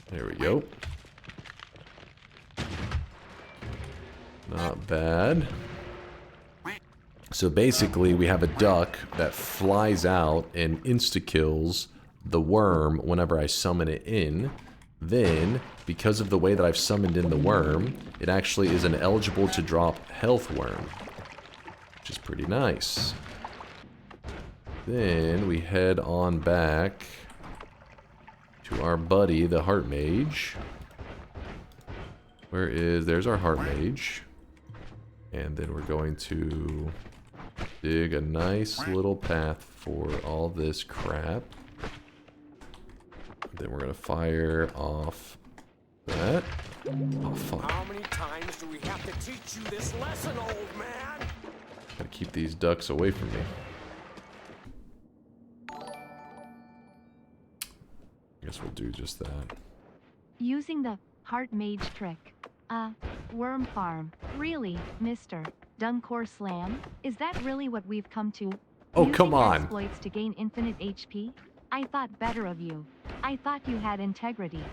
Speaker 1: There we go. Not bad. So basically, we have a duck that flies out and insta-kills the worm whenever I summon it in. Then, because of the way that I've summoned in the worm, it actually is an eligible to drop health worm, which is pretty nice. Then we head on back to our buddy, the Heart Mage. There's our Heart Mage. And then we're going to dig a nice little path for all this crap. Then we're going to fire off that. Oh, fuck.
Speaker 10: How many times do we have to teach you this lesson, old man?
Speaker 1: Gotta keep these ducks away from me. I guess we'll do just that.
Speaker 3: Using the Heart Mage trick. Worm farm. Really, Mr. DunkOrSlam? Is that really what we've come to?
Speaker 1: Oh,
Speaker 3: Using
Speaker 1: come on.
Speaker 3: exploits to gain infinite HP? I thought better of you. I thought you had integrity.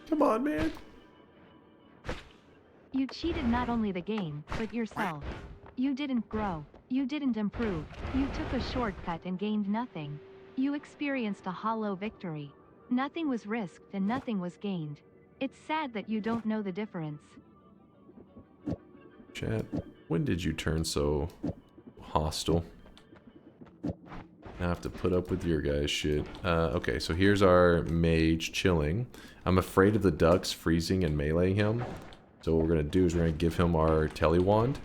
Speaker 1: Come on, man.
Speaker 3: You cheated not only the game, but yourself. You didn't grow. You didn't improve. You took a shortcut and gained nothing. You experienced a hollow victory. Nothing was risked and nothing was gained. It's sad that you don't know the difference.
Speaker 1: Chat, when did you turn so hostile? I have to put up with your guys' shit. Okay, so here's our mage chilling. I'm afraid of the ducks freezing and meleeing him. So what we're going to do is we're going to give him our telewand.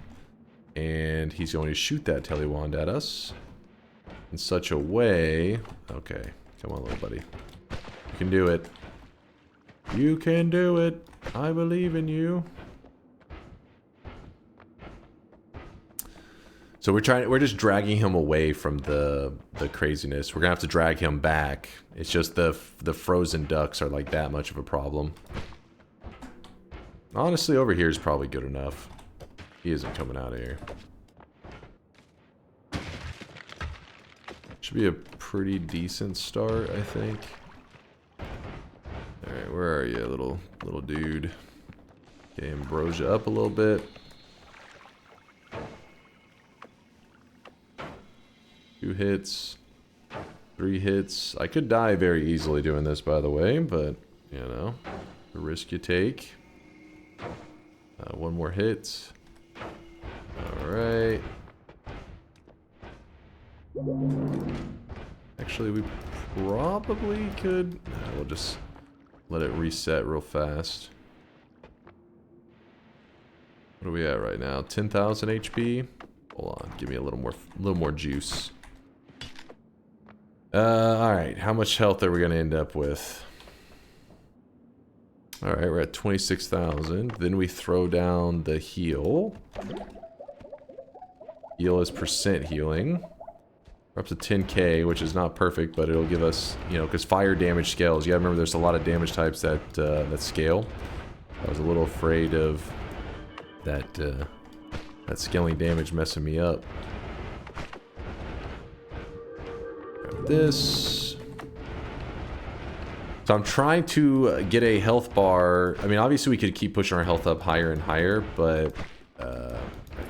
Speaker 1: And he's going to shoot that telewand at us. In such a way... Okay, come on, little buddy. You can do it. You can do it. I believe in you. So we're just dragging him away from the craziness. We're gonna have to drag him back. It's just the frozen ducks are like that much of a problem. Honestly, over here is probably good enough. He isn't coming out of here. Should be a pretty decent start, I think. Alright, where are you, little dude? Okay, ambrosia up a little bit. 2 hits. 3 hits. I could die very easily doing this, by the way, but, you know, the risk you take. 1 more hit. Alright. Actually, we probably could... we'll just let it reset real fast. What are we at right now? 10,000 HP? Hold on, give me a little more juice. Alright, how much health are we going to end up with? Alright, we're at 26,000. Then we throw down the heal. Heal is percent healing. We're up to 10k, which is not perfect, but it'll give us, you know, because fire damage scales. You gotta remember there's a lot of damage types that scale. I was a little afraid of that scaling damage messing me up. Grab this. So I'm trying to get a health bar. I mean, obviously we could keep pushing our health up higher and higher, but I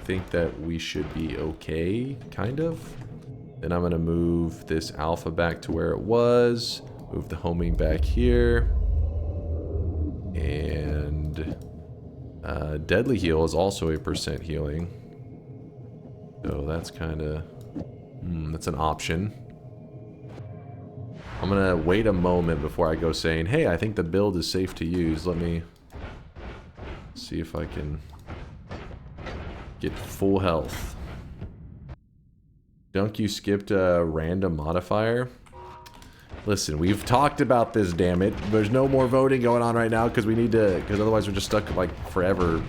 Speaker 1: think that we should be okay, kind of. Then I'm going to move this alpha back to where it was. Move the homing back here. And deadly heal is also a percent healing. So that's kind of... that's an option. I'm going to wait a moment before I go saying, hey, I think the build is safe to use. Let me see if I can Get full health. Dunk, you skipped a random modifier. Listen, we've talked about this, damn it. There's no more voting going on right now because we need to, because otherwise we're just stuck like forever.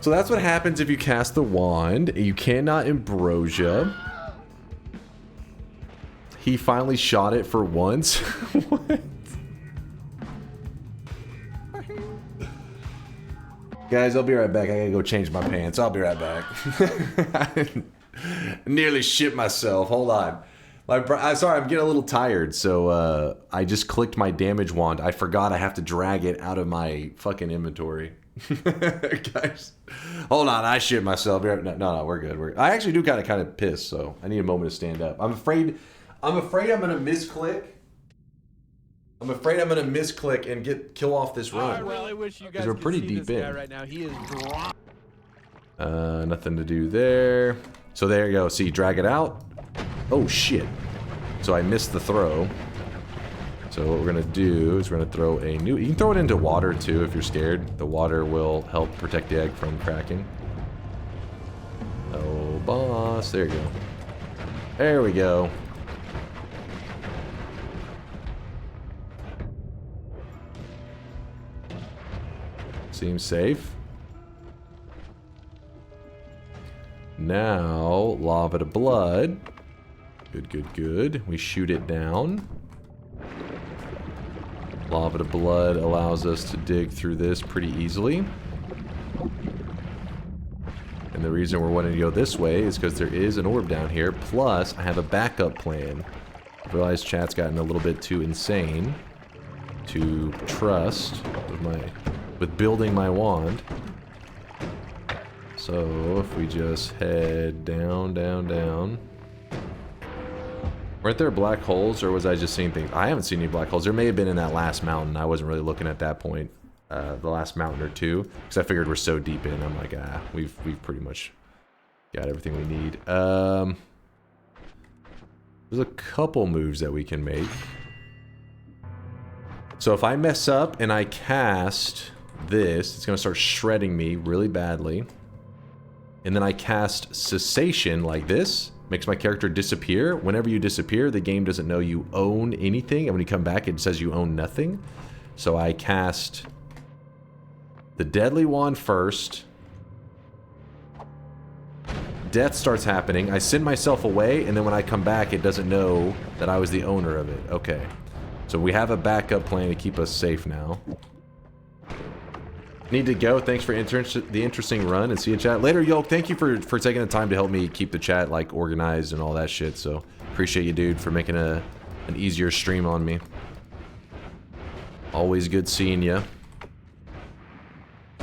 Speaker 1: So that's what happens if you cast the wand. You cannot ambrosia. He finally shot it for once. What? Guys, I'll be right back. I gotta go change my pants. I'll be right back. I nearly shit myself. Hold on. Sorry, I'm getting a little tired. So I just clicked my damage wand. I forgot I have to drag it out of my fucking inventory. Guys, hold on. I shit myself. No, we're good. I actually do kind of pissed. So I need a moment to stand up. I'm afraid I'm gonna misclick. I'm afraid I'm gonna misclick and kill off this run.
Speaker 6: I really wish you guys
Speaker 1: we're
Speaker 6: could
Speaker 1: pretty
Speaker 6: see
Speaker 1: deep
Speaker 6: this guy
Speaker 1: in.
Speaker 6: right now. He is dropped.
Speaker 1: Nothing to do there. So there you go. See, drag it out. Oh shit. So I missed the throw. So what we're gonna do is we're gonna throw a new. You can throw it into water too if you're scared. The water will help protect the egg from cracking. Oh boss. There you go. There we go. Seems safe. Now, lava to blood. Good, good, good. We shoot it down. Lava to blood allows us to dig through this pretty easily. And the reason we're wanting to go this way is because there is an orb down here. Plus, I have a backup plan. I realize chat's gotten a little bit too insane to trust with building my wand. So if we just head down, down, down. Weren't there black holes, or was I just seeing things? I haven't seen any black holes. There may have been in that last mountain. I wasn't really looking at that point, the last mountain or two, because I figured we're so deep in. I'm like, we've pretty much got everything we need. There's a couple moves that we can make. So if I mess up and I cast this, it's going to start shredding me really badly. And then I cast cessation like this. Makes my character disappear. Whenever you disappear, the game doesn't know you own anything. And when you come back, it says you own nothing. So I cast the deadly wand first. Death starts happening. I send myself away. And then when I come back, it doesn't know that I was the owner of it. Okay. So we have a backup plan to keep us safe now. Need to go. Thanks for the interesting run, and see you, chat later. Yolk, thank you for taking the time to help me keep the chat like organized and all that shit. So appreciate you, dude, for making an easier stream on me. Always good seeing you.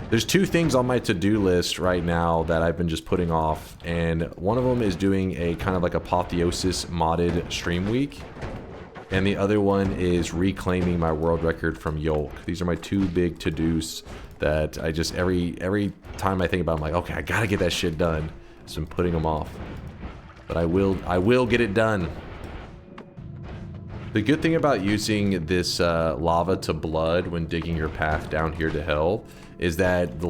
Speaker 1: There's two things on my to-do list right now that I've been just putting off, and one of them is doing a kind of like apotheosis modded stream week. And the other one is reclaiming my world record from Yolk. These are my two big to-dos that I just, every time I think about them, I'm like, okay, I gotta get that shit done. So I'm putting them off. But I will get it done. The good thing about using this lava to blood when digging your path down here to hell is that the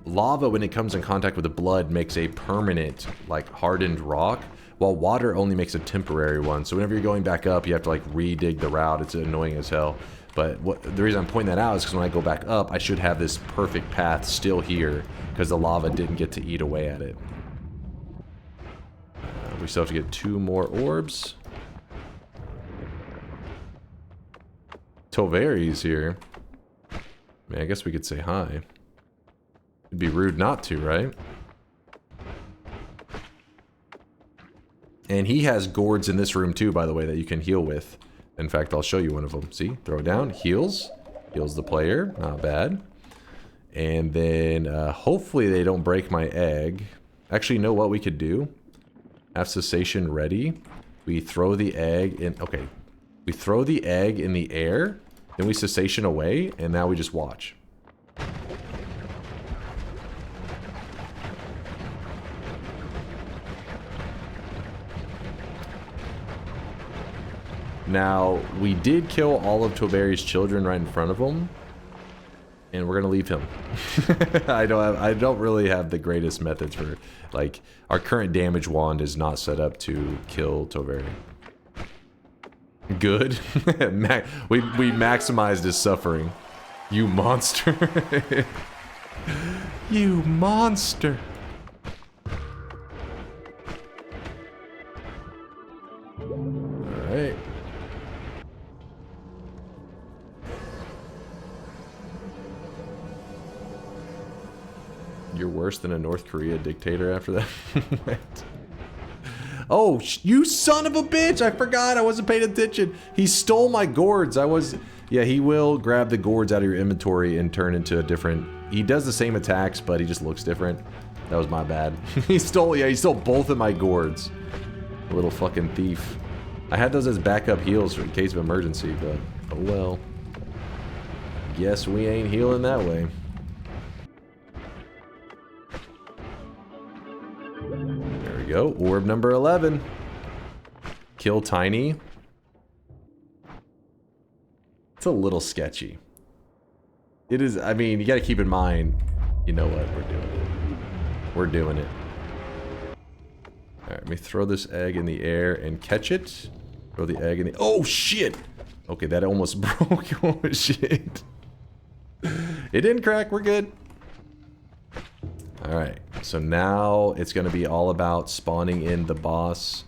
Speaker 1: lava, when it comes in contact with the blood, makes a permanent, like, hardened rock. While water only makes a temporary one. So whenever you're going back up, you have to like re-dig the route. It's annoying as hell. But the reason I'm pointing that out is because when I go back up, I should have this perfect path still here because the lava didn't get to eat away at it. We still have to get 2 more orbs. Toveri's here. I mean, I guess we could say hi. It'd be rude not to, right? And he has gourds in this room too, by the way, that you can heal with. In fact, I'll show you one of them. See? Throw it down. Heals. Heals the player. Not bad. And then hopefully they don't break my egg. Actually, you know what we could do? Have cessation ready. We throw the egg in... Okay. We throw the egg in the air. Then we cessation away. And now we just watch. Now, we did kill all of Toberi's children right in front of him. And we're gonna leave him. I don't really have the greatest methods for, like, our current damage wand is not set up to kill Toberi. Good. we maximized his suffering. You monster. You monster. Alright. You're worse than a North Korea dictator after that. Oh, you son of a bitch! I forgot, I wasn't paying attention. He stole my gourds. Yeah, he will grab the gourds out of your inventory and turn into a different... He does the same attacks, but he just looks different. That was my bad. he stole both of my gourds. Little fucking thief. I had those as backup heals in case of emergency, but oh well. Guess we ain't healing that way. There we go. Orb number 11. Kill Tiny. It's a little sketchy. It is, I mean, you gotta keep in mind, you know what, we're doing it. We're doing it. Alright, let me throw this egg in the air and catch it. Throw the egg in the... Oh, shit! Okay, that almost broke. Oh, shit. It didn't crack, we're good. Alright, so now it's gonna be all about spawning in the boss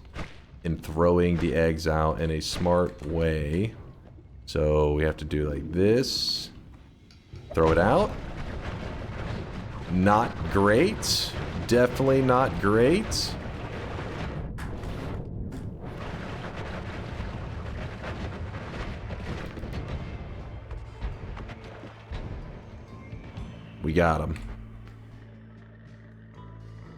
Speaker 1: and throwing the eggs out in a smart way. So we have to do like this. Throw it out. Not great. Definitely not great. We got him.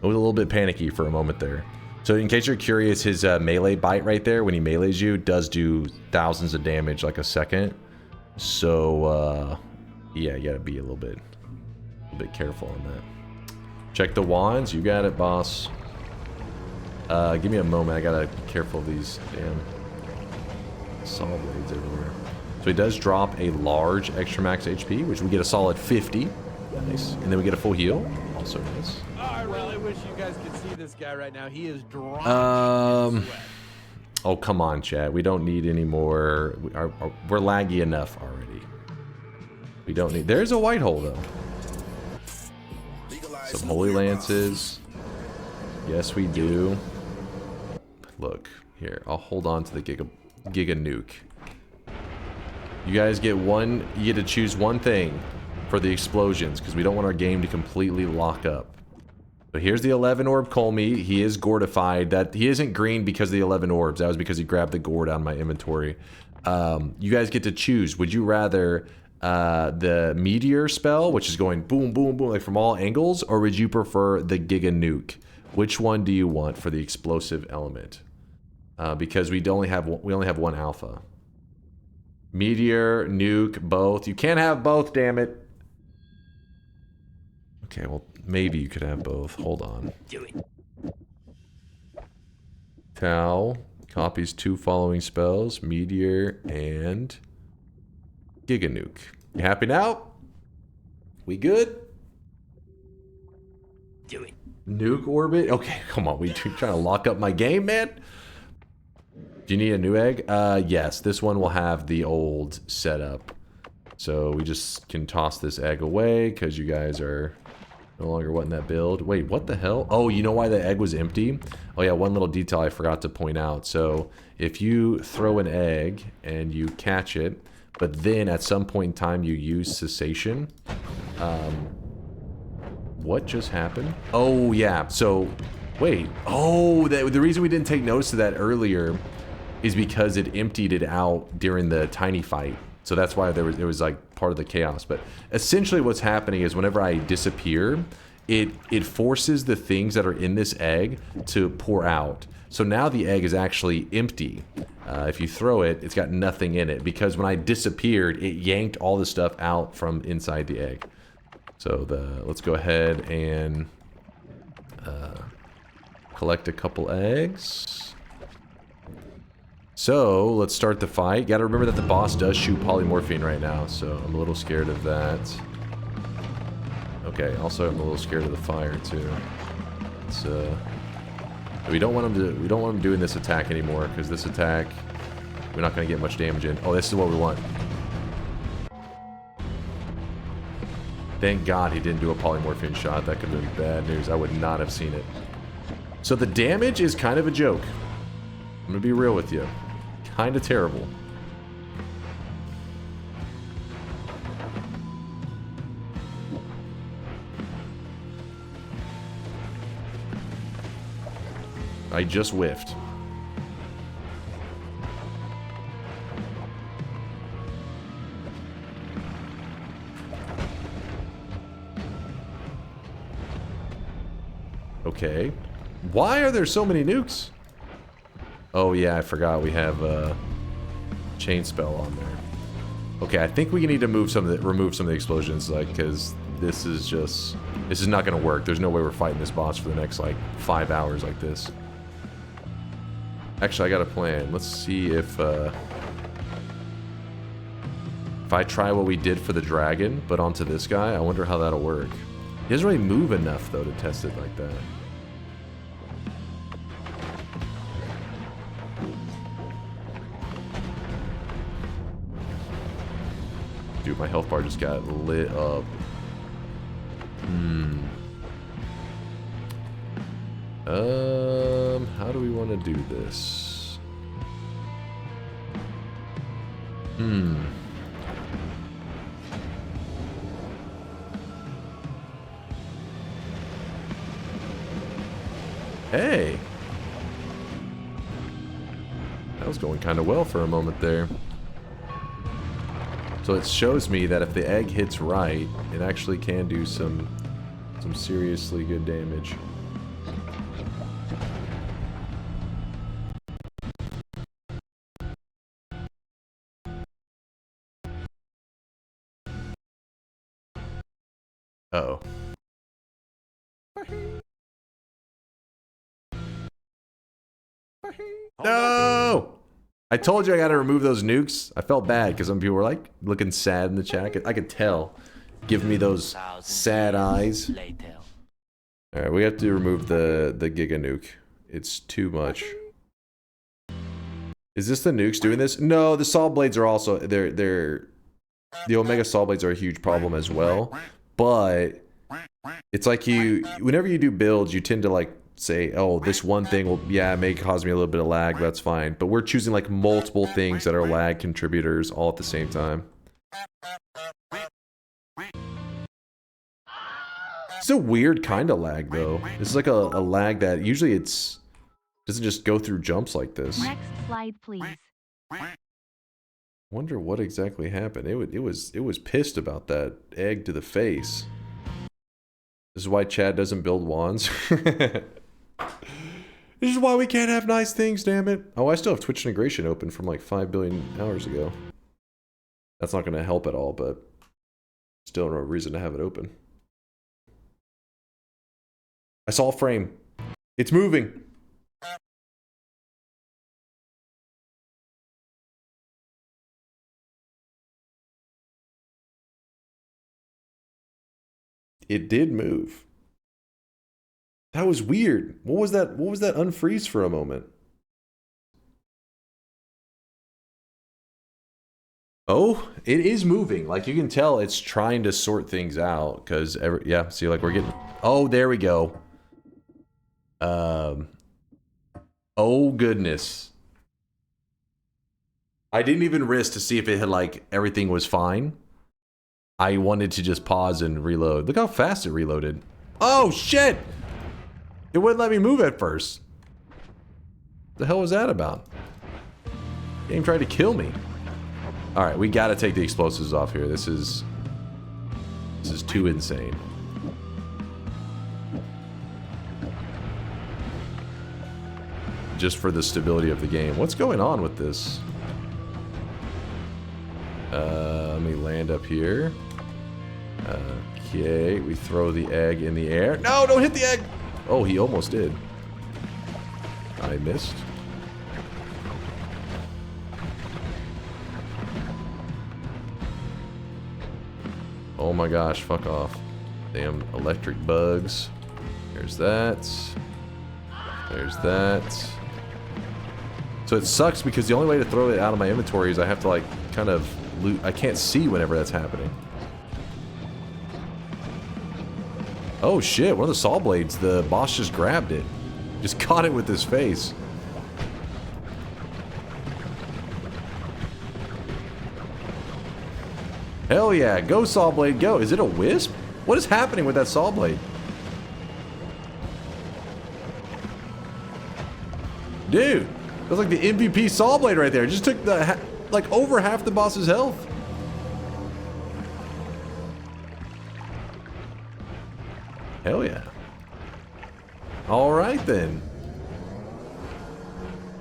Speaker 1: I was a little bit panicky for a moment there. So in case you're curious, his melee bite right there, when he melees you, does do thousands of damage like a second. So, yeah, you gotta be a little bit careful on that. Check the wands. You got it, boss. Give me a moment. I gotta be careful of these damn saw blades everywhere. So he does drop a large extra max HP, which we get a solid 50. Nice. And then we get a full heal. Also nice.
Speaker 6: I really wish you guys could see this guy right now. He is drenched in sweat.
Speaker 1: Oh, come on, chat. We don't need any more. We're laggy enough already. We don't need... There's a white hole, though. Some holy lances. Yes, we do. Look, here. I'll hold on to the Giga Nuke. You guys get one... You get to choose one thing for the explosions, because we don't want our game to completely lock up. But here's the 11 Orb Kolmi. He is gourdified. That he isn't green because of the 11 orbs. That was because he grabbed the gourd out of my inventory. You guys get to choose. Would you rather the meteor spell, which is going boom, boom, boom, like from all angles, or would you prefer the Giga Nuke? Which one do you want for the explosive element? Because we only have one alpha. Meteor, nuke, both. You can't have both, damn it. Okay, well, maybe you could have both. Hold on.
Speaker 4: Do it.
Speaker 1: Tau copies 2 following spells, Meteor and Giga Nuke. You happy now? We good?
Speaker 4: Do it.
Speaker 1: Nuke orbit? Okay, come on. We trying to lock up my game, man? Do you need a new egg? Yes, this one will have the old setup. So we just can toss this egg away because you guys are no longer wanting that build. Wait, what the hell? Oh, you know why the egg was empty? Oh yeah, one little detail I forgot to point out. So if you throw an egg and you catch it, but then at some point in time you use cessation, what just happened? Oh yeah, so wait. Oh, the reason we didn't take notice of that earlier is because it emptied it out during the tiny fight. So that's why there was like part of the chaos. But essentially what's happening is whenever I disappear, it forces the things that are in this egg to pour out. So now the egg is actually empty. If you throw it, it's got nothing in it because when I disappeared, it yanked all the stuff out from inside the egg. So let's go ahead and collect a couple eggs. So, let's start the fight. Gotta remember that the boss does shoot polymorphine right now, so I'm a little scared of that. Okay, also I'm a little scared of the fire too. It's we don't want him doing this attack anymore, because this attack we're not gonna get much damage in. Oh, this is what we want. Thank God he didn't do a polymorphine shot. That could have been bad news. I would not have seen it. So the damage is kind of a joke. I'm gonna be real with you. Kind of terrible. I just whiffed. Okay. Why are there so many nukes? Oh yeah, I forgot we have a chain spell on there. Okay, I think we need to remove some of the explosions, like, because this is not gonna work. There's no way we're fighting this boss for the next like 5 hours like this. Actually, I got a plan. Let's see if I try what we did for the dragon, but onto this guy. I wonder how that'll work. He doesn't really move enough though to test it like that. Dude, my health bar just got lit up. How do we want to do this? Hey! That was going kind of well for a moment there. So it shows me that if the egg hits right, it actually can do some seriously good damage. Uh-oh. No! I told you I gotta remove those nukes. I felt bad because some people were like looking sad in the chat. I could tell. Give me those sad eyes. Alright, we have to remove the Giga Nuke. It's too much. Is this the nukes doing this? No, the saw blades are also the Omega saw blades are a huge problem as well. But it's like whenever you do builds, you tend to like say, oh, this one thing will, yeah, may cause me a little bit of lag, but that's fine. But we're choosing like multiple things that are lag contributors all at the same time. It's a weird kind of lag though. This is like a lag that usually doesn't just go through jumps like this.
Speaker 3: Next slide, please.
Speaker 1: Wonder what exactly happened. It was pissed about that egg to the face. This is why Chad doesn't build wands. This is why we can't have nice things, damn it. Oh, I still have Twitch integration open from like 5 billion hours ago. That's not going to help at all, but still no reason to have it open. I saw a frame. It's moving. It did move. That was weird. What was that? What was that unfreeze for a moment? Oh, it is moving. Like you can tell it's trying to sort things out because yeah, see like we're getting oh, there we go. Oh goodness. I didn't even risk to see if it had like everything was fine. I wanted to just pause and reload. Look how fast it reloaded. Oh shit! It wouldn't let me move at first. The hell was that about? Game tried to kill me. Alright, we gotta take the explosives off here. This is too insane. Just for the stability of the game. What's going on with this? Let me land up here. Okay, we throw the egg in the air. No, don't hit the egg! Oh, he almost did. I missed. Oh my gosh, fuck off. Damn electric bugs. There's that. There's that. So it sucks because the only way to throw it out of my inventory is I have to like kind of loot. I can't see whenever that's happening. Oh shit, one of the saw blades, the boss just grabbed it. Just caught it with his face. Hell yeah, go saw blade, go. Is it a wisp? What is happening with that saw blade? Dude, that's like the MVP saw blade right there. It just took the like over half the boss's health. Hell yeah. All right then.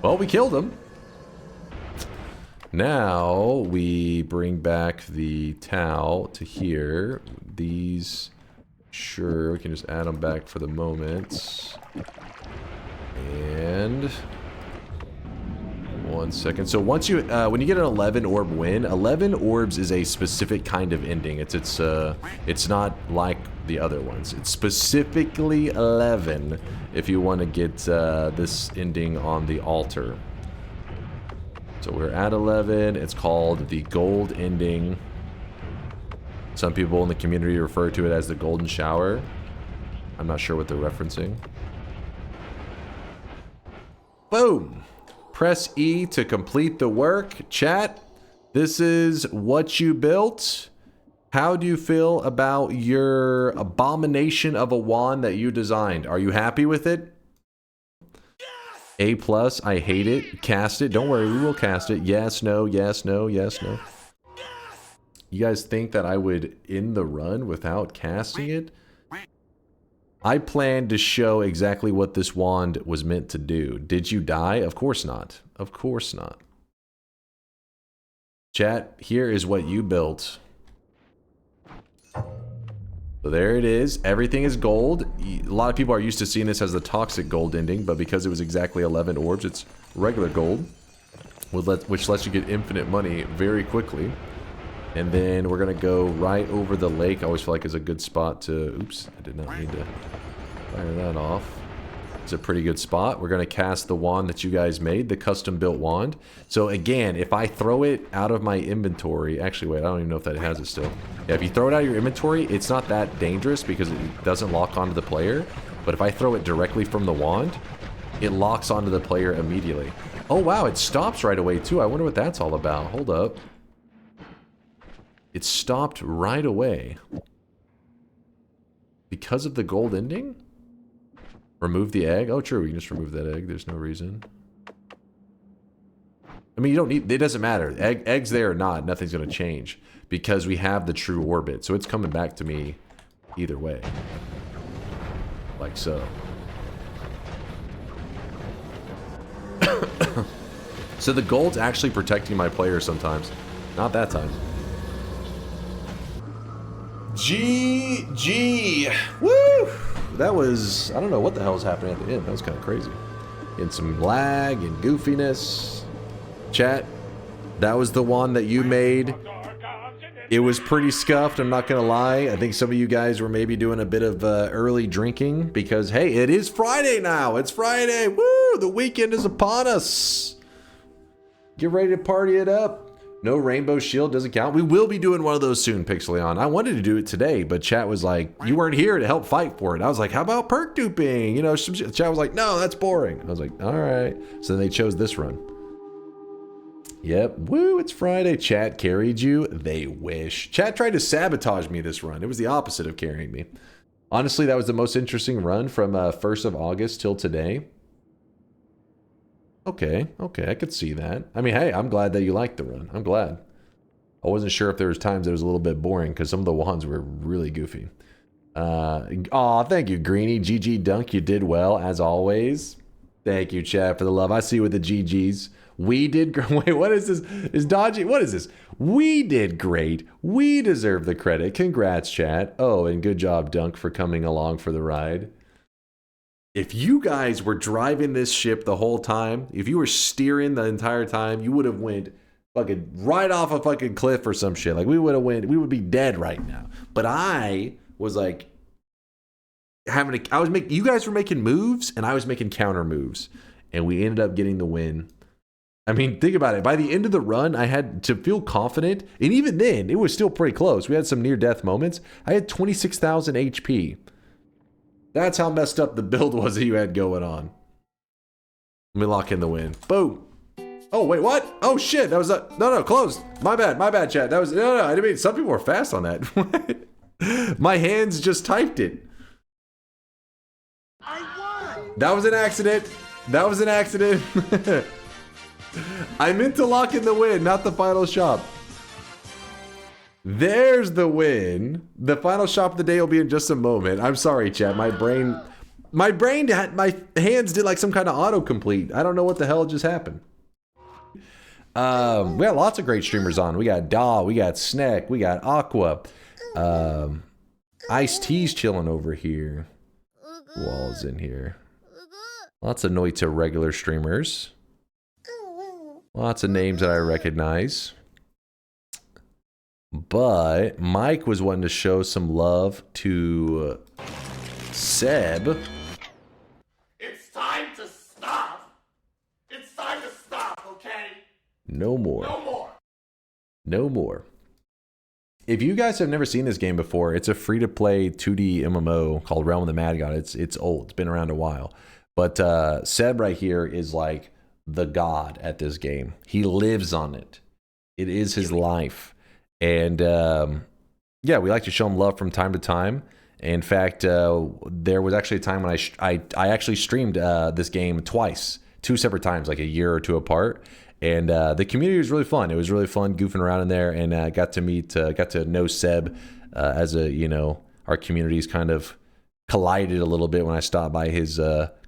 Speaker 1: Well, we killed him. Now we bring back the towel to here. These, sure, we can just add them back for the moment. And 1 second. So once you, when you get an 11 orb win, 11 orbs is a specific kind of ending. It's not like the other ones. It's specifically 11 if you want to get this ending on the altar. So we're at 11. It's called the gold ending. Some people in the community refer to it as the golden shower. I'm not sure what they're referencing. Boom! Press E to complete the work. Chat, this is what you built. How do you feel about your abomination of a wand that you designed? Are you happy with it? A+, I hate it. Cast it. Don't worry, we will cast it. Yes, no, yes, no, yes, no. You guys think that I would end the run without casting it? I planned to show exactly what this wand was meant to do. Did you die? Of course not. Of course not. Chat, here is what you built. So there it is. Everything is gold. A lot of people are used to seeing this as the toxic gold ending, but because it was exactly 11 orbs, it's regular gold, which lets you get infinite money very quickly. And then we're going to go right over the lake. I always feel like it's a good spot to... Oops, I did not mean to fire that off. It's a pretty good spot. We're going to cast the wand that you guys made, the custom-built wand. So again, if I throw it out of my inventory... Actually, wait, I don't even know if that has it still. Yeah, if you throw it out of your inventory, it's not that dangerous because it doesn't lock onto the player. But if I throw it directly from the wand, it locks onto the player immediately. Oh, wow, it stops right away, too. I wonder what that's all about. Hold up. It stopped right away. Because of the gold ending? Remove the egg? Oh, true. We can just remove that egg. There's no reason. I mean, you don't need... It doesn't matter. Egg's there or not, nothing's going to change. Because we have the true orbit. So it's coming back to me either way. Like so. So the gold's actually protecting my player sometimes. Not that time. GG! Woo! That was... I don't know what the hell was happening at the end. That was kind of crazy. And some lag and goofiness. Chat, that was the wand that you made. It was pretty scuffed, I'm not gonna lie. I think some of you guys were maybe doing a bit of early drinking because, hey, it is Friday now. It's Friday. Woo! The weekend is upon us. Get ready to party it up. No rainbow shield doesn't count. We will be doing one of those soon, Pixeleon. I wanted to do it today, but chat was like, you weren't here to help fight for it. I was like, how about perk duping? You know, chat was like, no, that's boring. I was like, all right. So then they chose this run. Yep. Woo, it's Friday. Chat carried you. They wish. Chat tried to sabotage me this run. It was the opposite of carrying me. Honestly, that was the most interesting run from 1st of August till today. Okay, I could see that. I mean, hey, I'm glad that you liked the run. I'm glad. I wasn't sure if there was times it was a little bit boring because some of the wands were really goofy. Aw, thank you, Greeny. GG Dunk, you did well, as always. Thank you, chat, for the love. I see you with the GGs. We did great. Wait, what is this? Is Dodgy? What is this? We did great. We deserve the credit. Congrats, chat. Oh, and good job, Dunk, for coming along for the ride. If you guys were driving this ship the whole time, if you were steering the entire time, you would have went fucking right off a fucking cliff or some shit. Like we would have went, we would be dead right now. But I was like you guys were making moves and I was making counter moves, and we ended up getting the win. I mean, think about it. By the end of the run, I had to feel confident, and even then, it was still pretty close. We had some near-death moments. I had 26,000 HP. That's how messed up the build was that you had going on. Let me lock in the win. Boom. Oh, wait, what? Oh, shit. That was a... No, closed. My bad, chat. That was... No, I didn't mean... Some people were fast on that. My hands just typed it.
Speaker 10: I won!
Speaker 1: That was an accident. That was an accident. I meant to lock in the win, not the final shop. There's the win. The final shop of the day will be in just a moment. I'm sorry, chat. My hands did like some kind of autocomplete. I don't know what the hell just happened. We got lots of great streamers on. We got Daw, we got Snack, we got Aqua. Ice-T's chilling over here. Wall's in here. Lots of Noita regular streamers. Lots of names that I recognize. But Mike was wanting to show some love to Seb.
Speaker 10: It's time to stop! It's time to stop, okay?
Speaker 1: No more.
Speaker 10: No more!
Speaker 1: No more. If you guys have never seen this game before, it's a free-to-play 2D MMO called Realm of the Mad God. It's old. It's been around a while. But Seb right here is like the god at this game. He lives on it. It is his life. And yeah, we like to show him love from time to time. In fact, there was actually a time when I actually streamed this game twice, 2 separate times, like a year or 2 apart. And the community was really fun. It was really fun goofing around in there, and got to know Seb as a, you know, our communities kind of collided a little bit when I stopped by his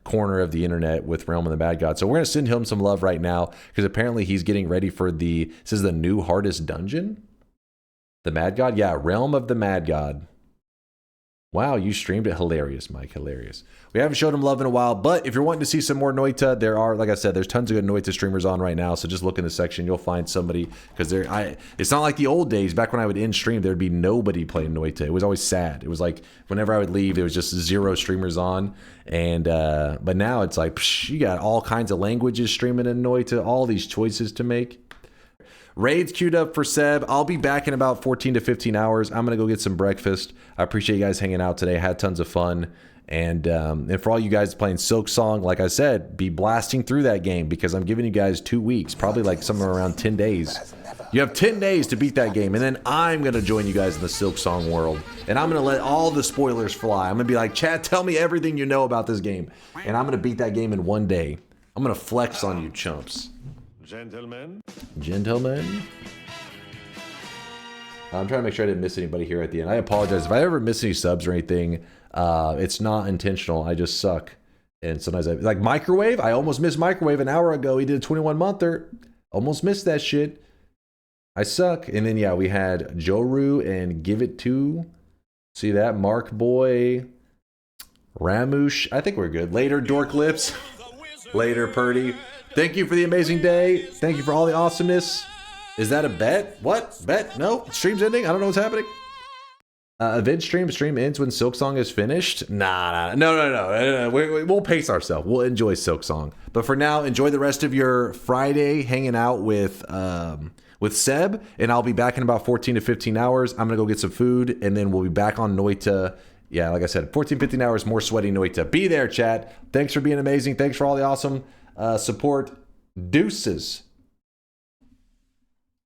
Speaker 1: corner of the internet with Realm of the Mad God. So we're gonna send him some love right now because apparently he's getting ready for this is the new hardest dungeon. The Mad God, yeah, Realm of the Mad God. Wow, you streamed it. Hilarious, Mike. Hilarious. We haven't showed him love in a while, but if you're wanting to see some more Noita, there are, like I said, there's tons of good Noita streamers on right now. So just look in the section, you'll find somebody, because it's not like the old days back when I would end stream, there'd be nobody playing Noita. It was always sad. It was like whenever I would leave, there was just 0 streamers on. And but now it's like psh, you got all kinds of languages streaming in Noita, all these choices to make. Raids queued up for Seb. I'll be back in about 14 to 15 hours. I'm going to go get some breakfast. I appreciate you guys hanging out today. I had tons of fun. And for all you guys playing Silk Song, like I said, be blasting through that game because I'm giving you guys 2 weeks, probably like somewhere around 10 days. You have 10 days to beat that game. And then I'm going to join you guys in the Silk Song world. And I'm going to let all the spoilers fly. I'm going to be like, chat, tell me everything you know about this game. And I'm going to beat that game in 1 day. I'm going to flex on you chumps.
Speaker 7: Gentlemen.
Speaker 1: I'm trying to make sure I didn't miss anybody here at the end. I apologize. If I ever miss any subs or anything, it's not intentional. I just suck. And sometimes like Microwave. I almost missed Microwave an hour ago. He did a 21-monther. Almost missed that shit. I suck. And then, yeah, we had Joru and Give It To. See that? Mark Boy. Ramush. I think we're good. Later, Dork Lips. Later, Purdy. Thank you for the amazing day. Thank you for all the awesomeness. Is that a bet? What? Bet? No? Stream's ending? I don't know what's happening. Event stream ends when Silksong is finished? Nah. No. We'll pace ourselves. We'll enjoy Silksong. But for now, enjoy the rest of your Friday hanging out with Seb. And I'll be back in about 14 to 15 hours. I'm going to go get some food. And then we'll be back on Noita. Yeah, like I said, 14, 15 hours, more sweaty Noita. Be there, chat. Thanks for being amazing. Thanks for all the awesome support. Deuces.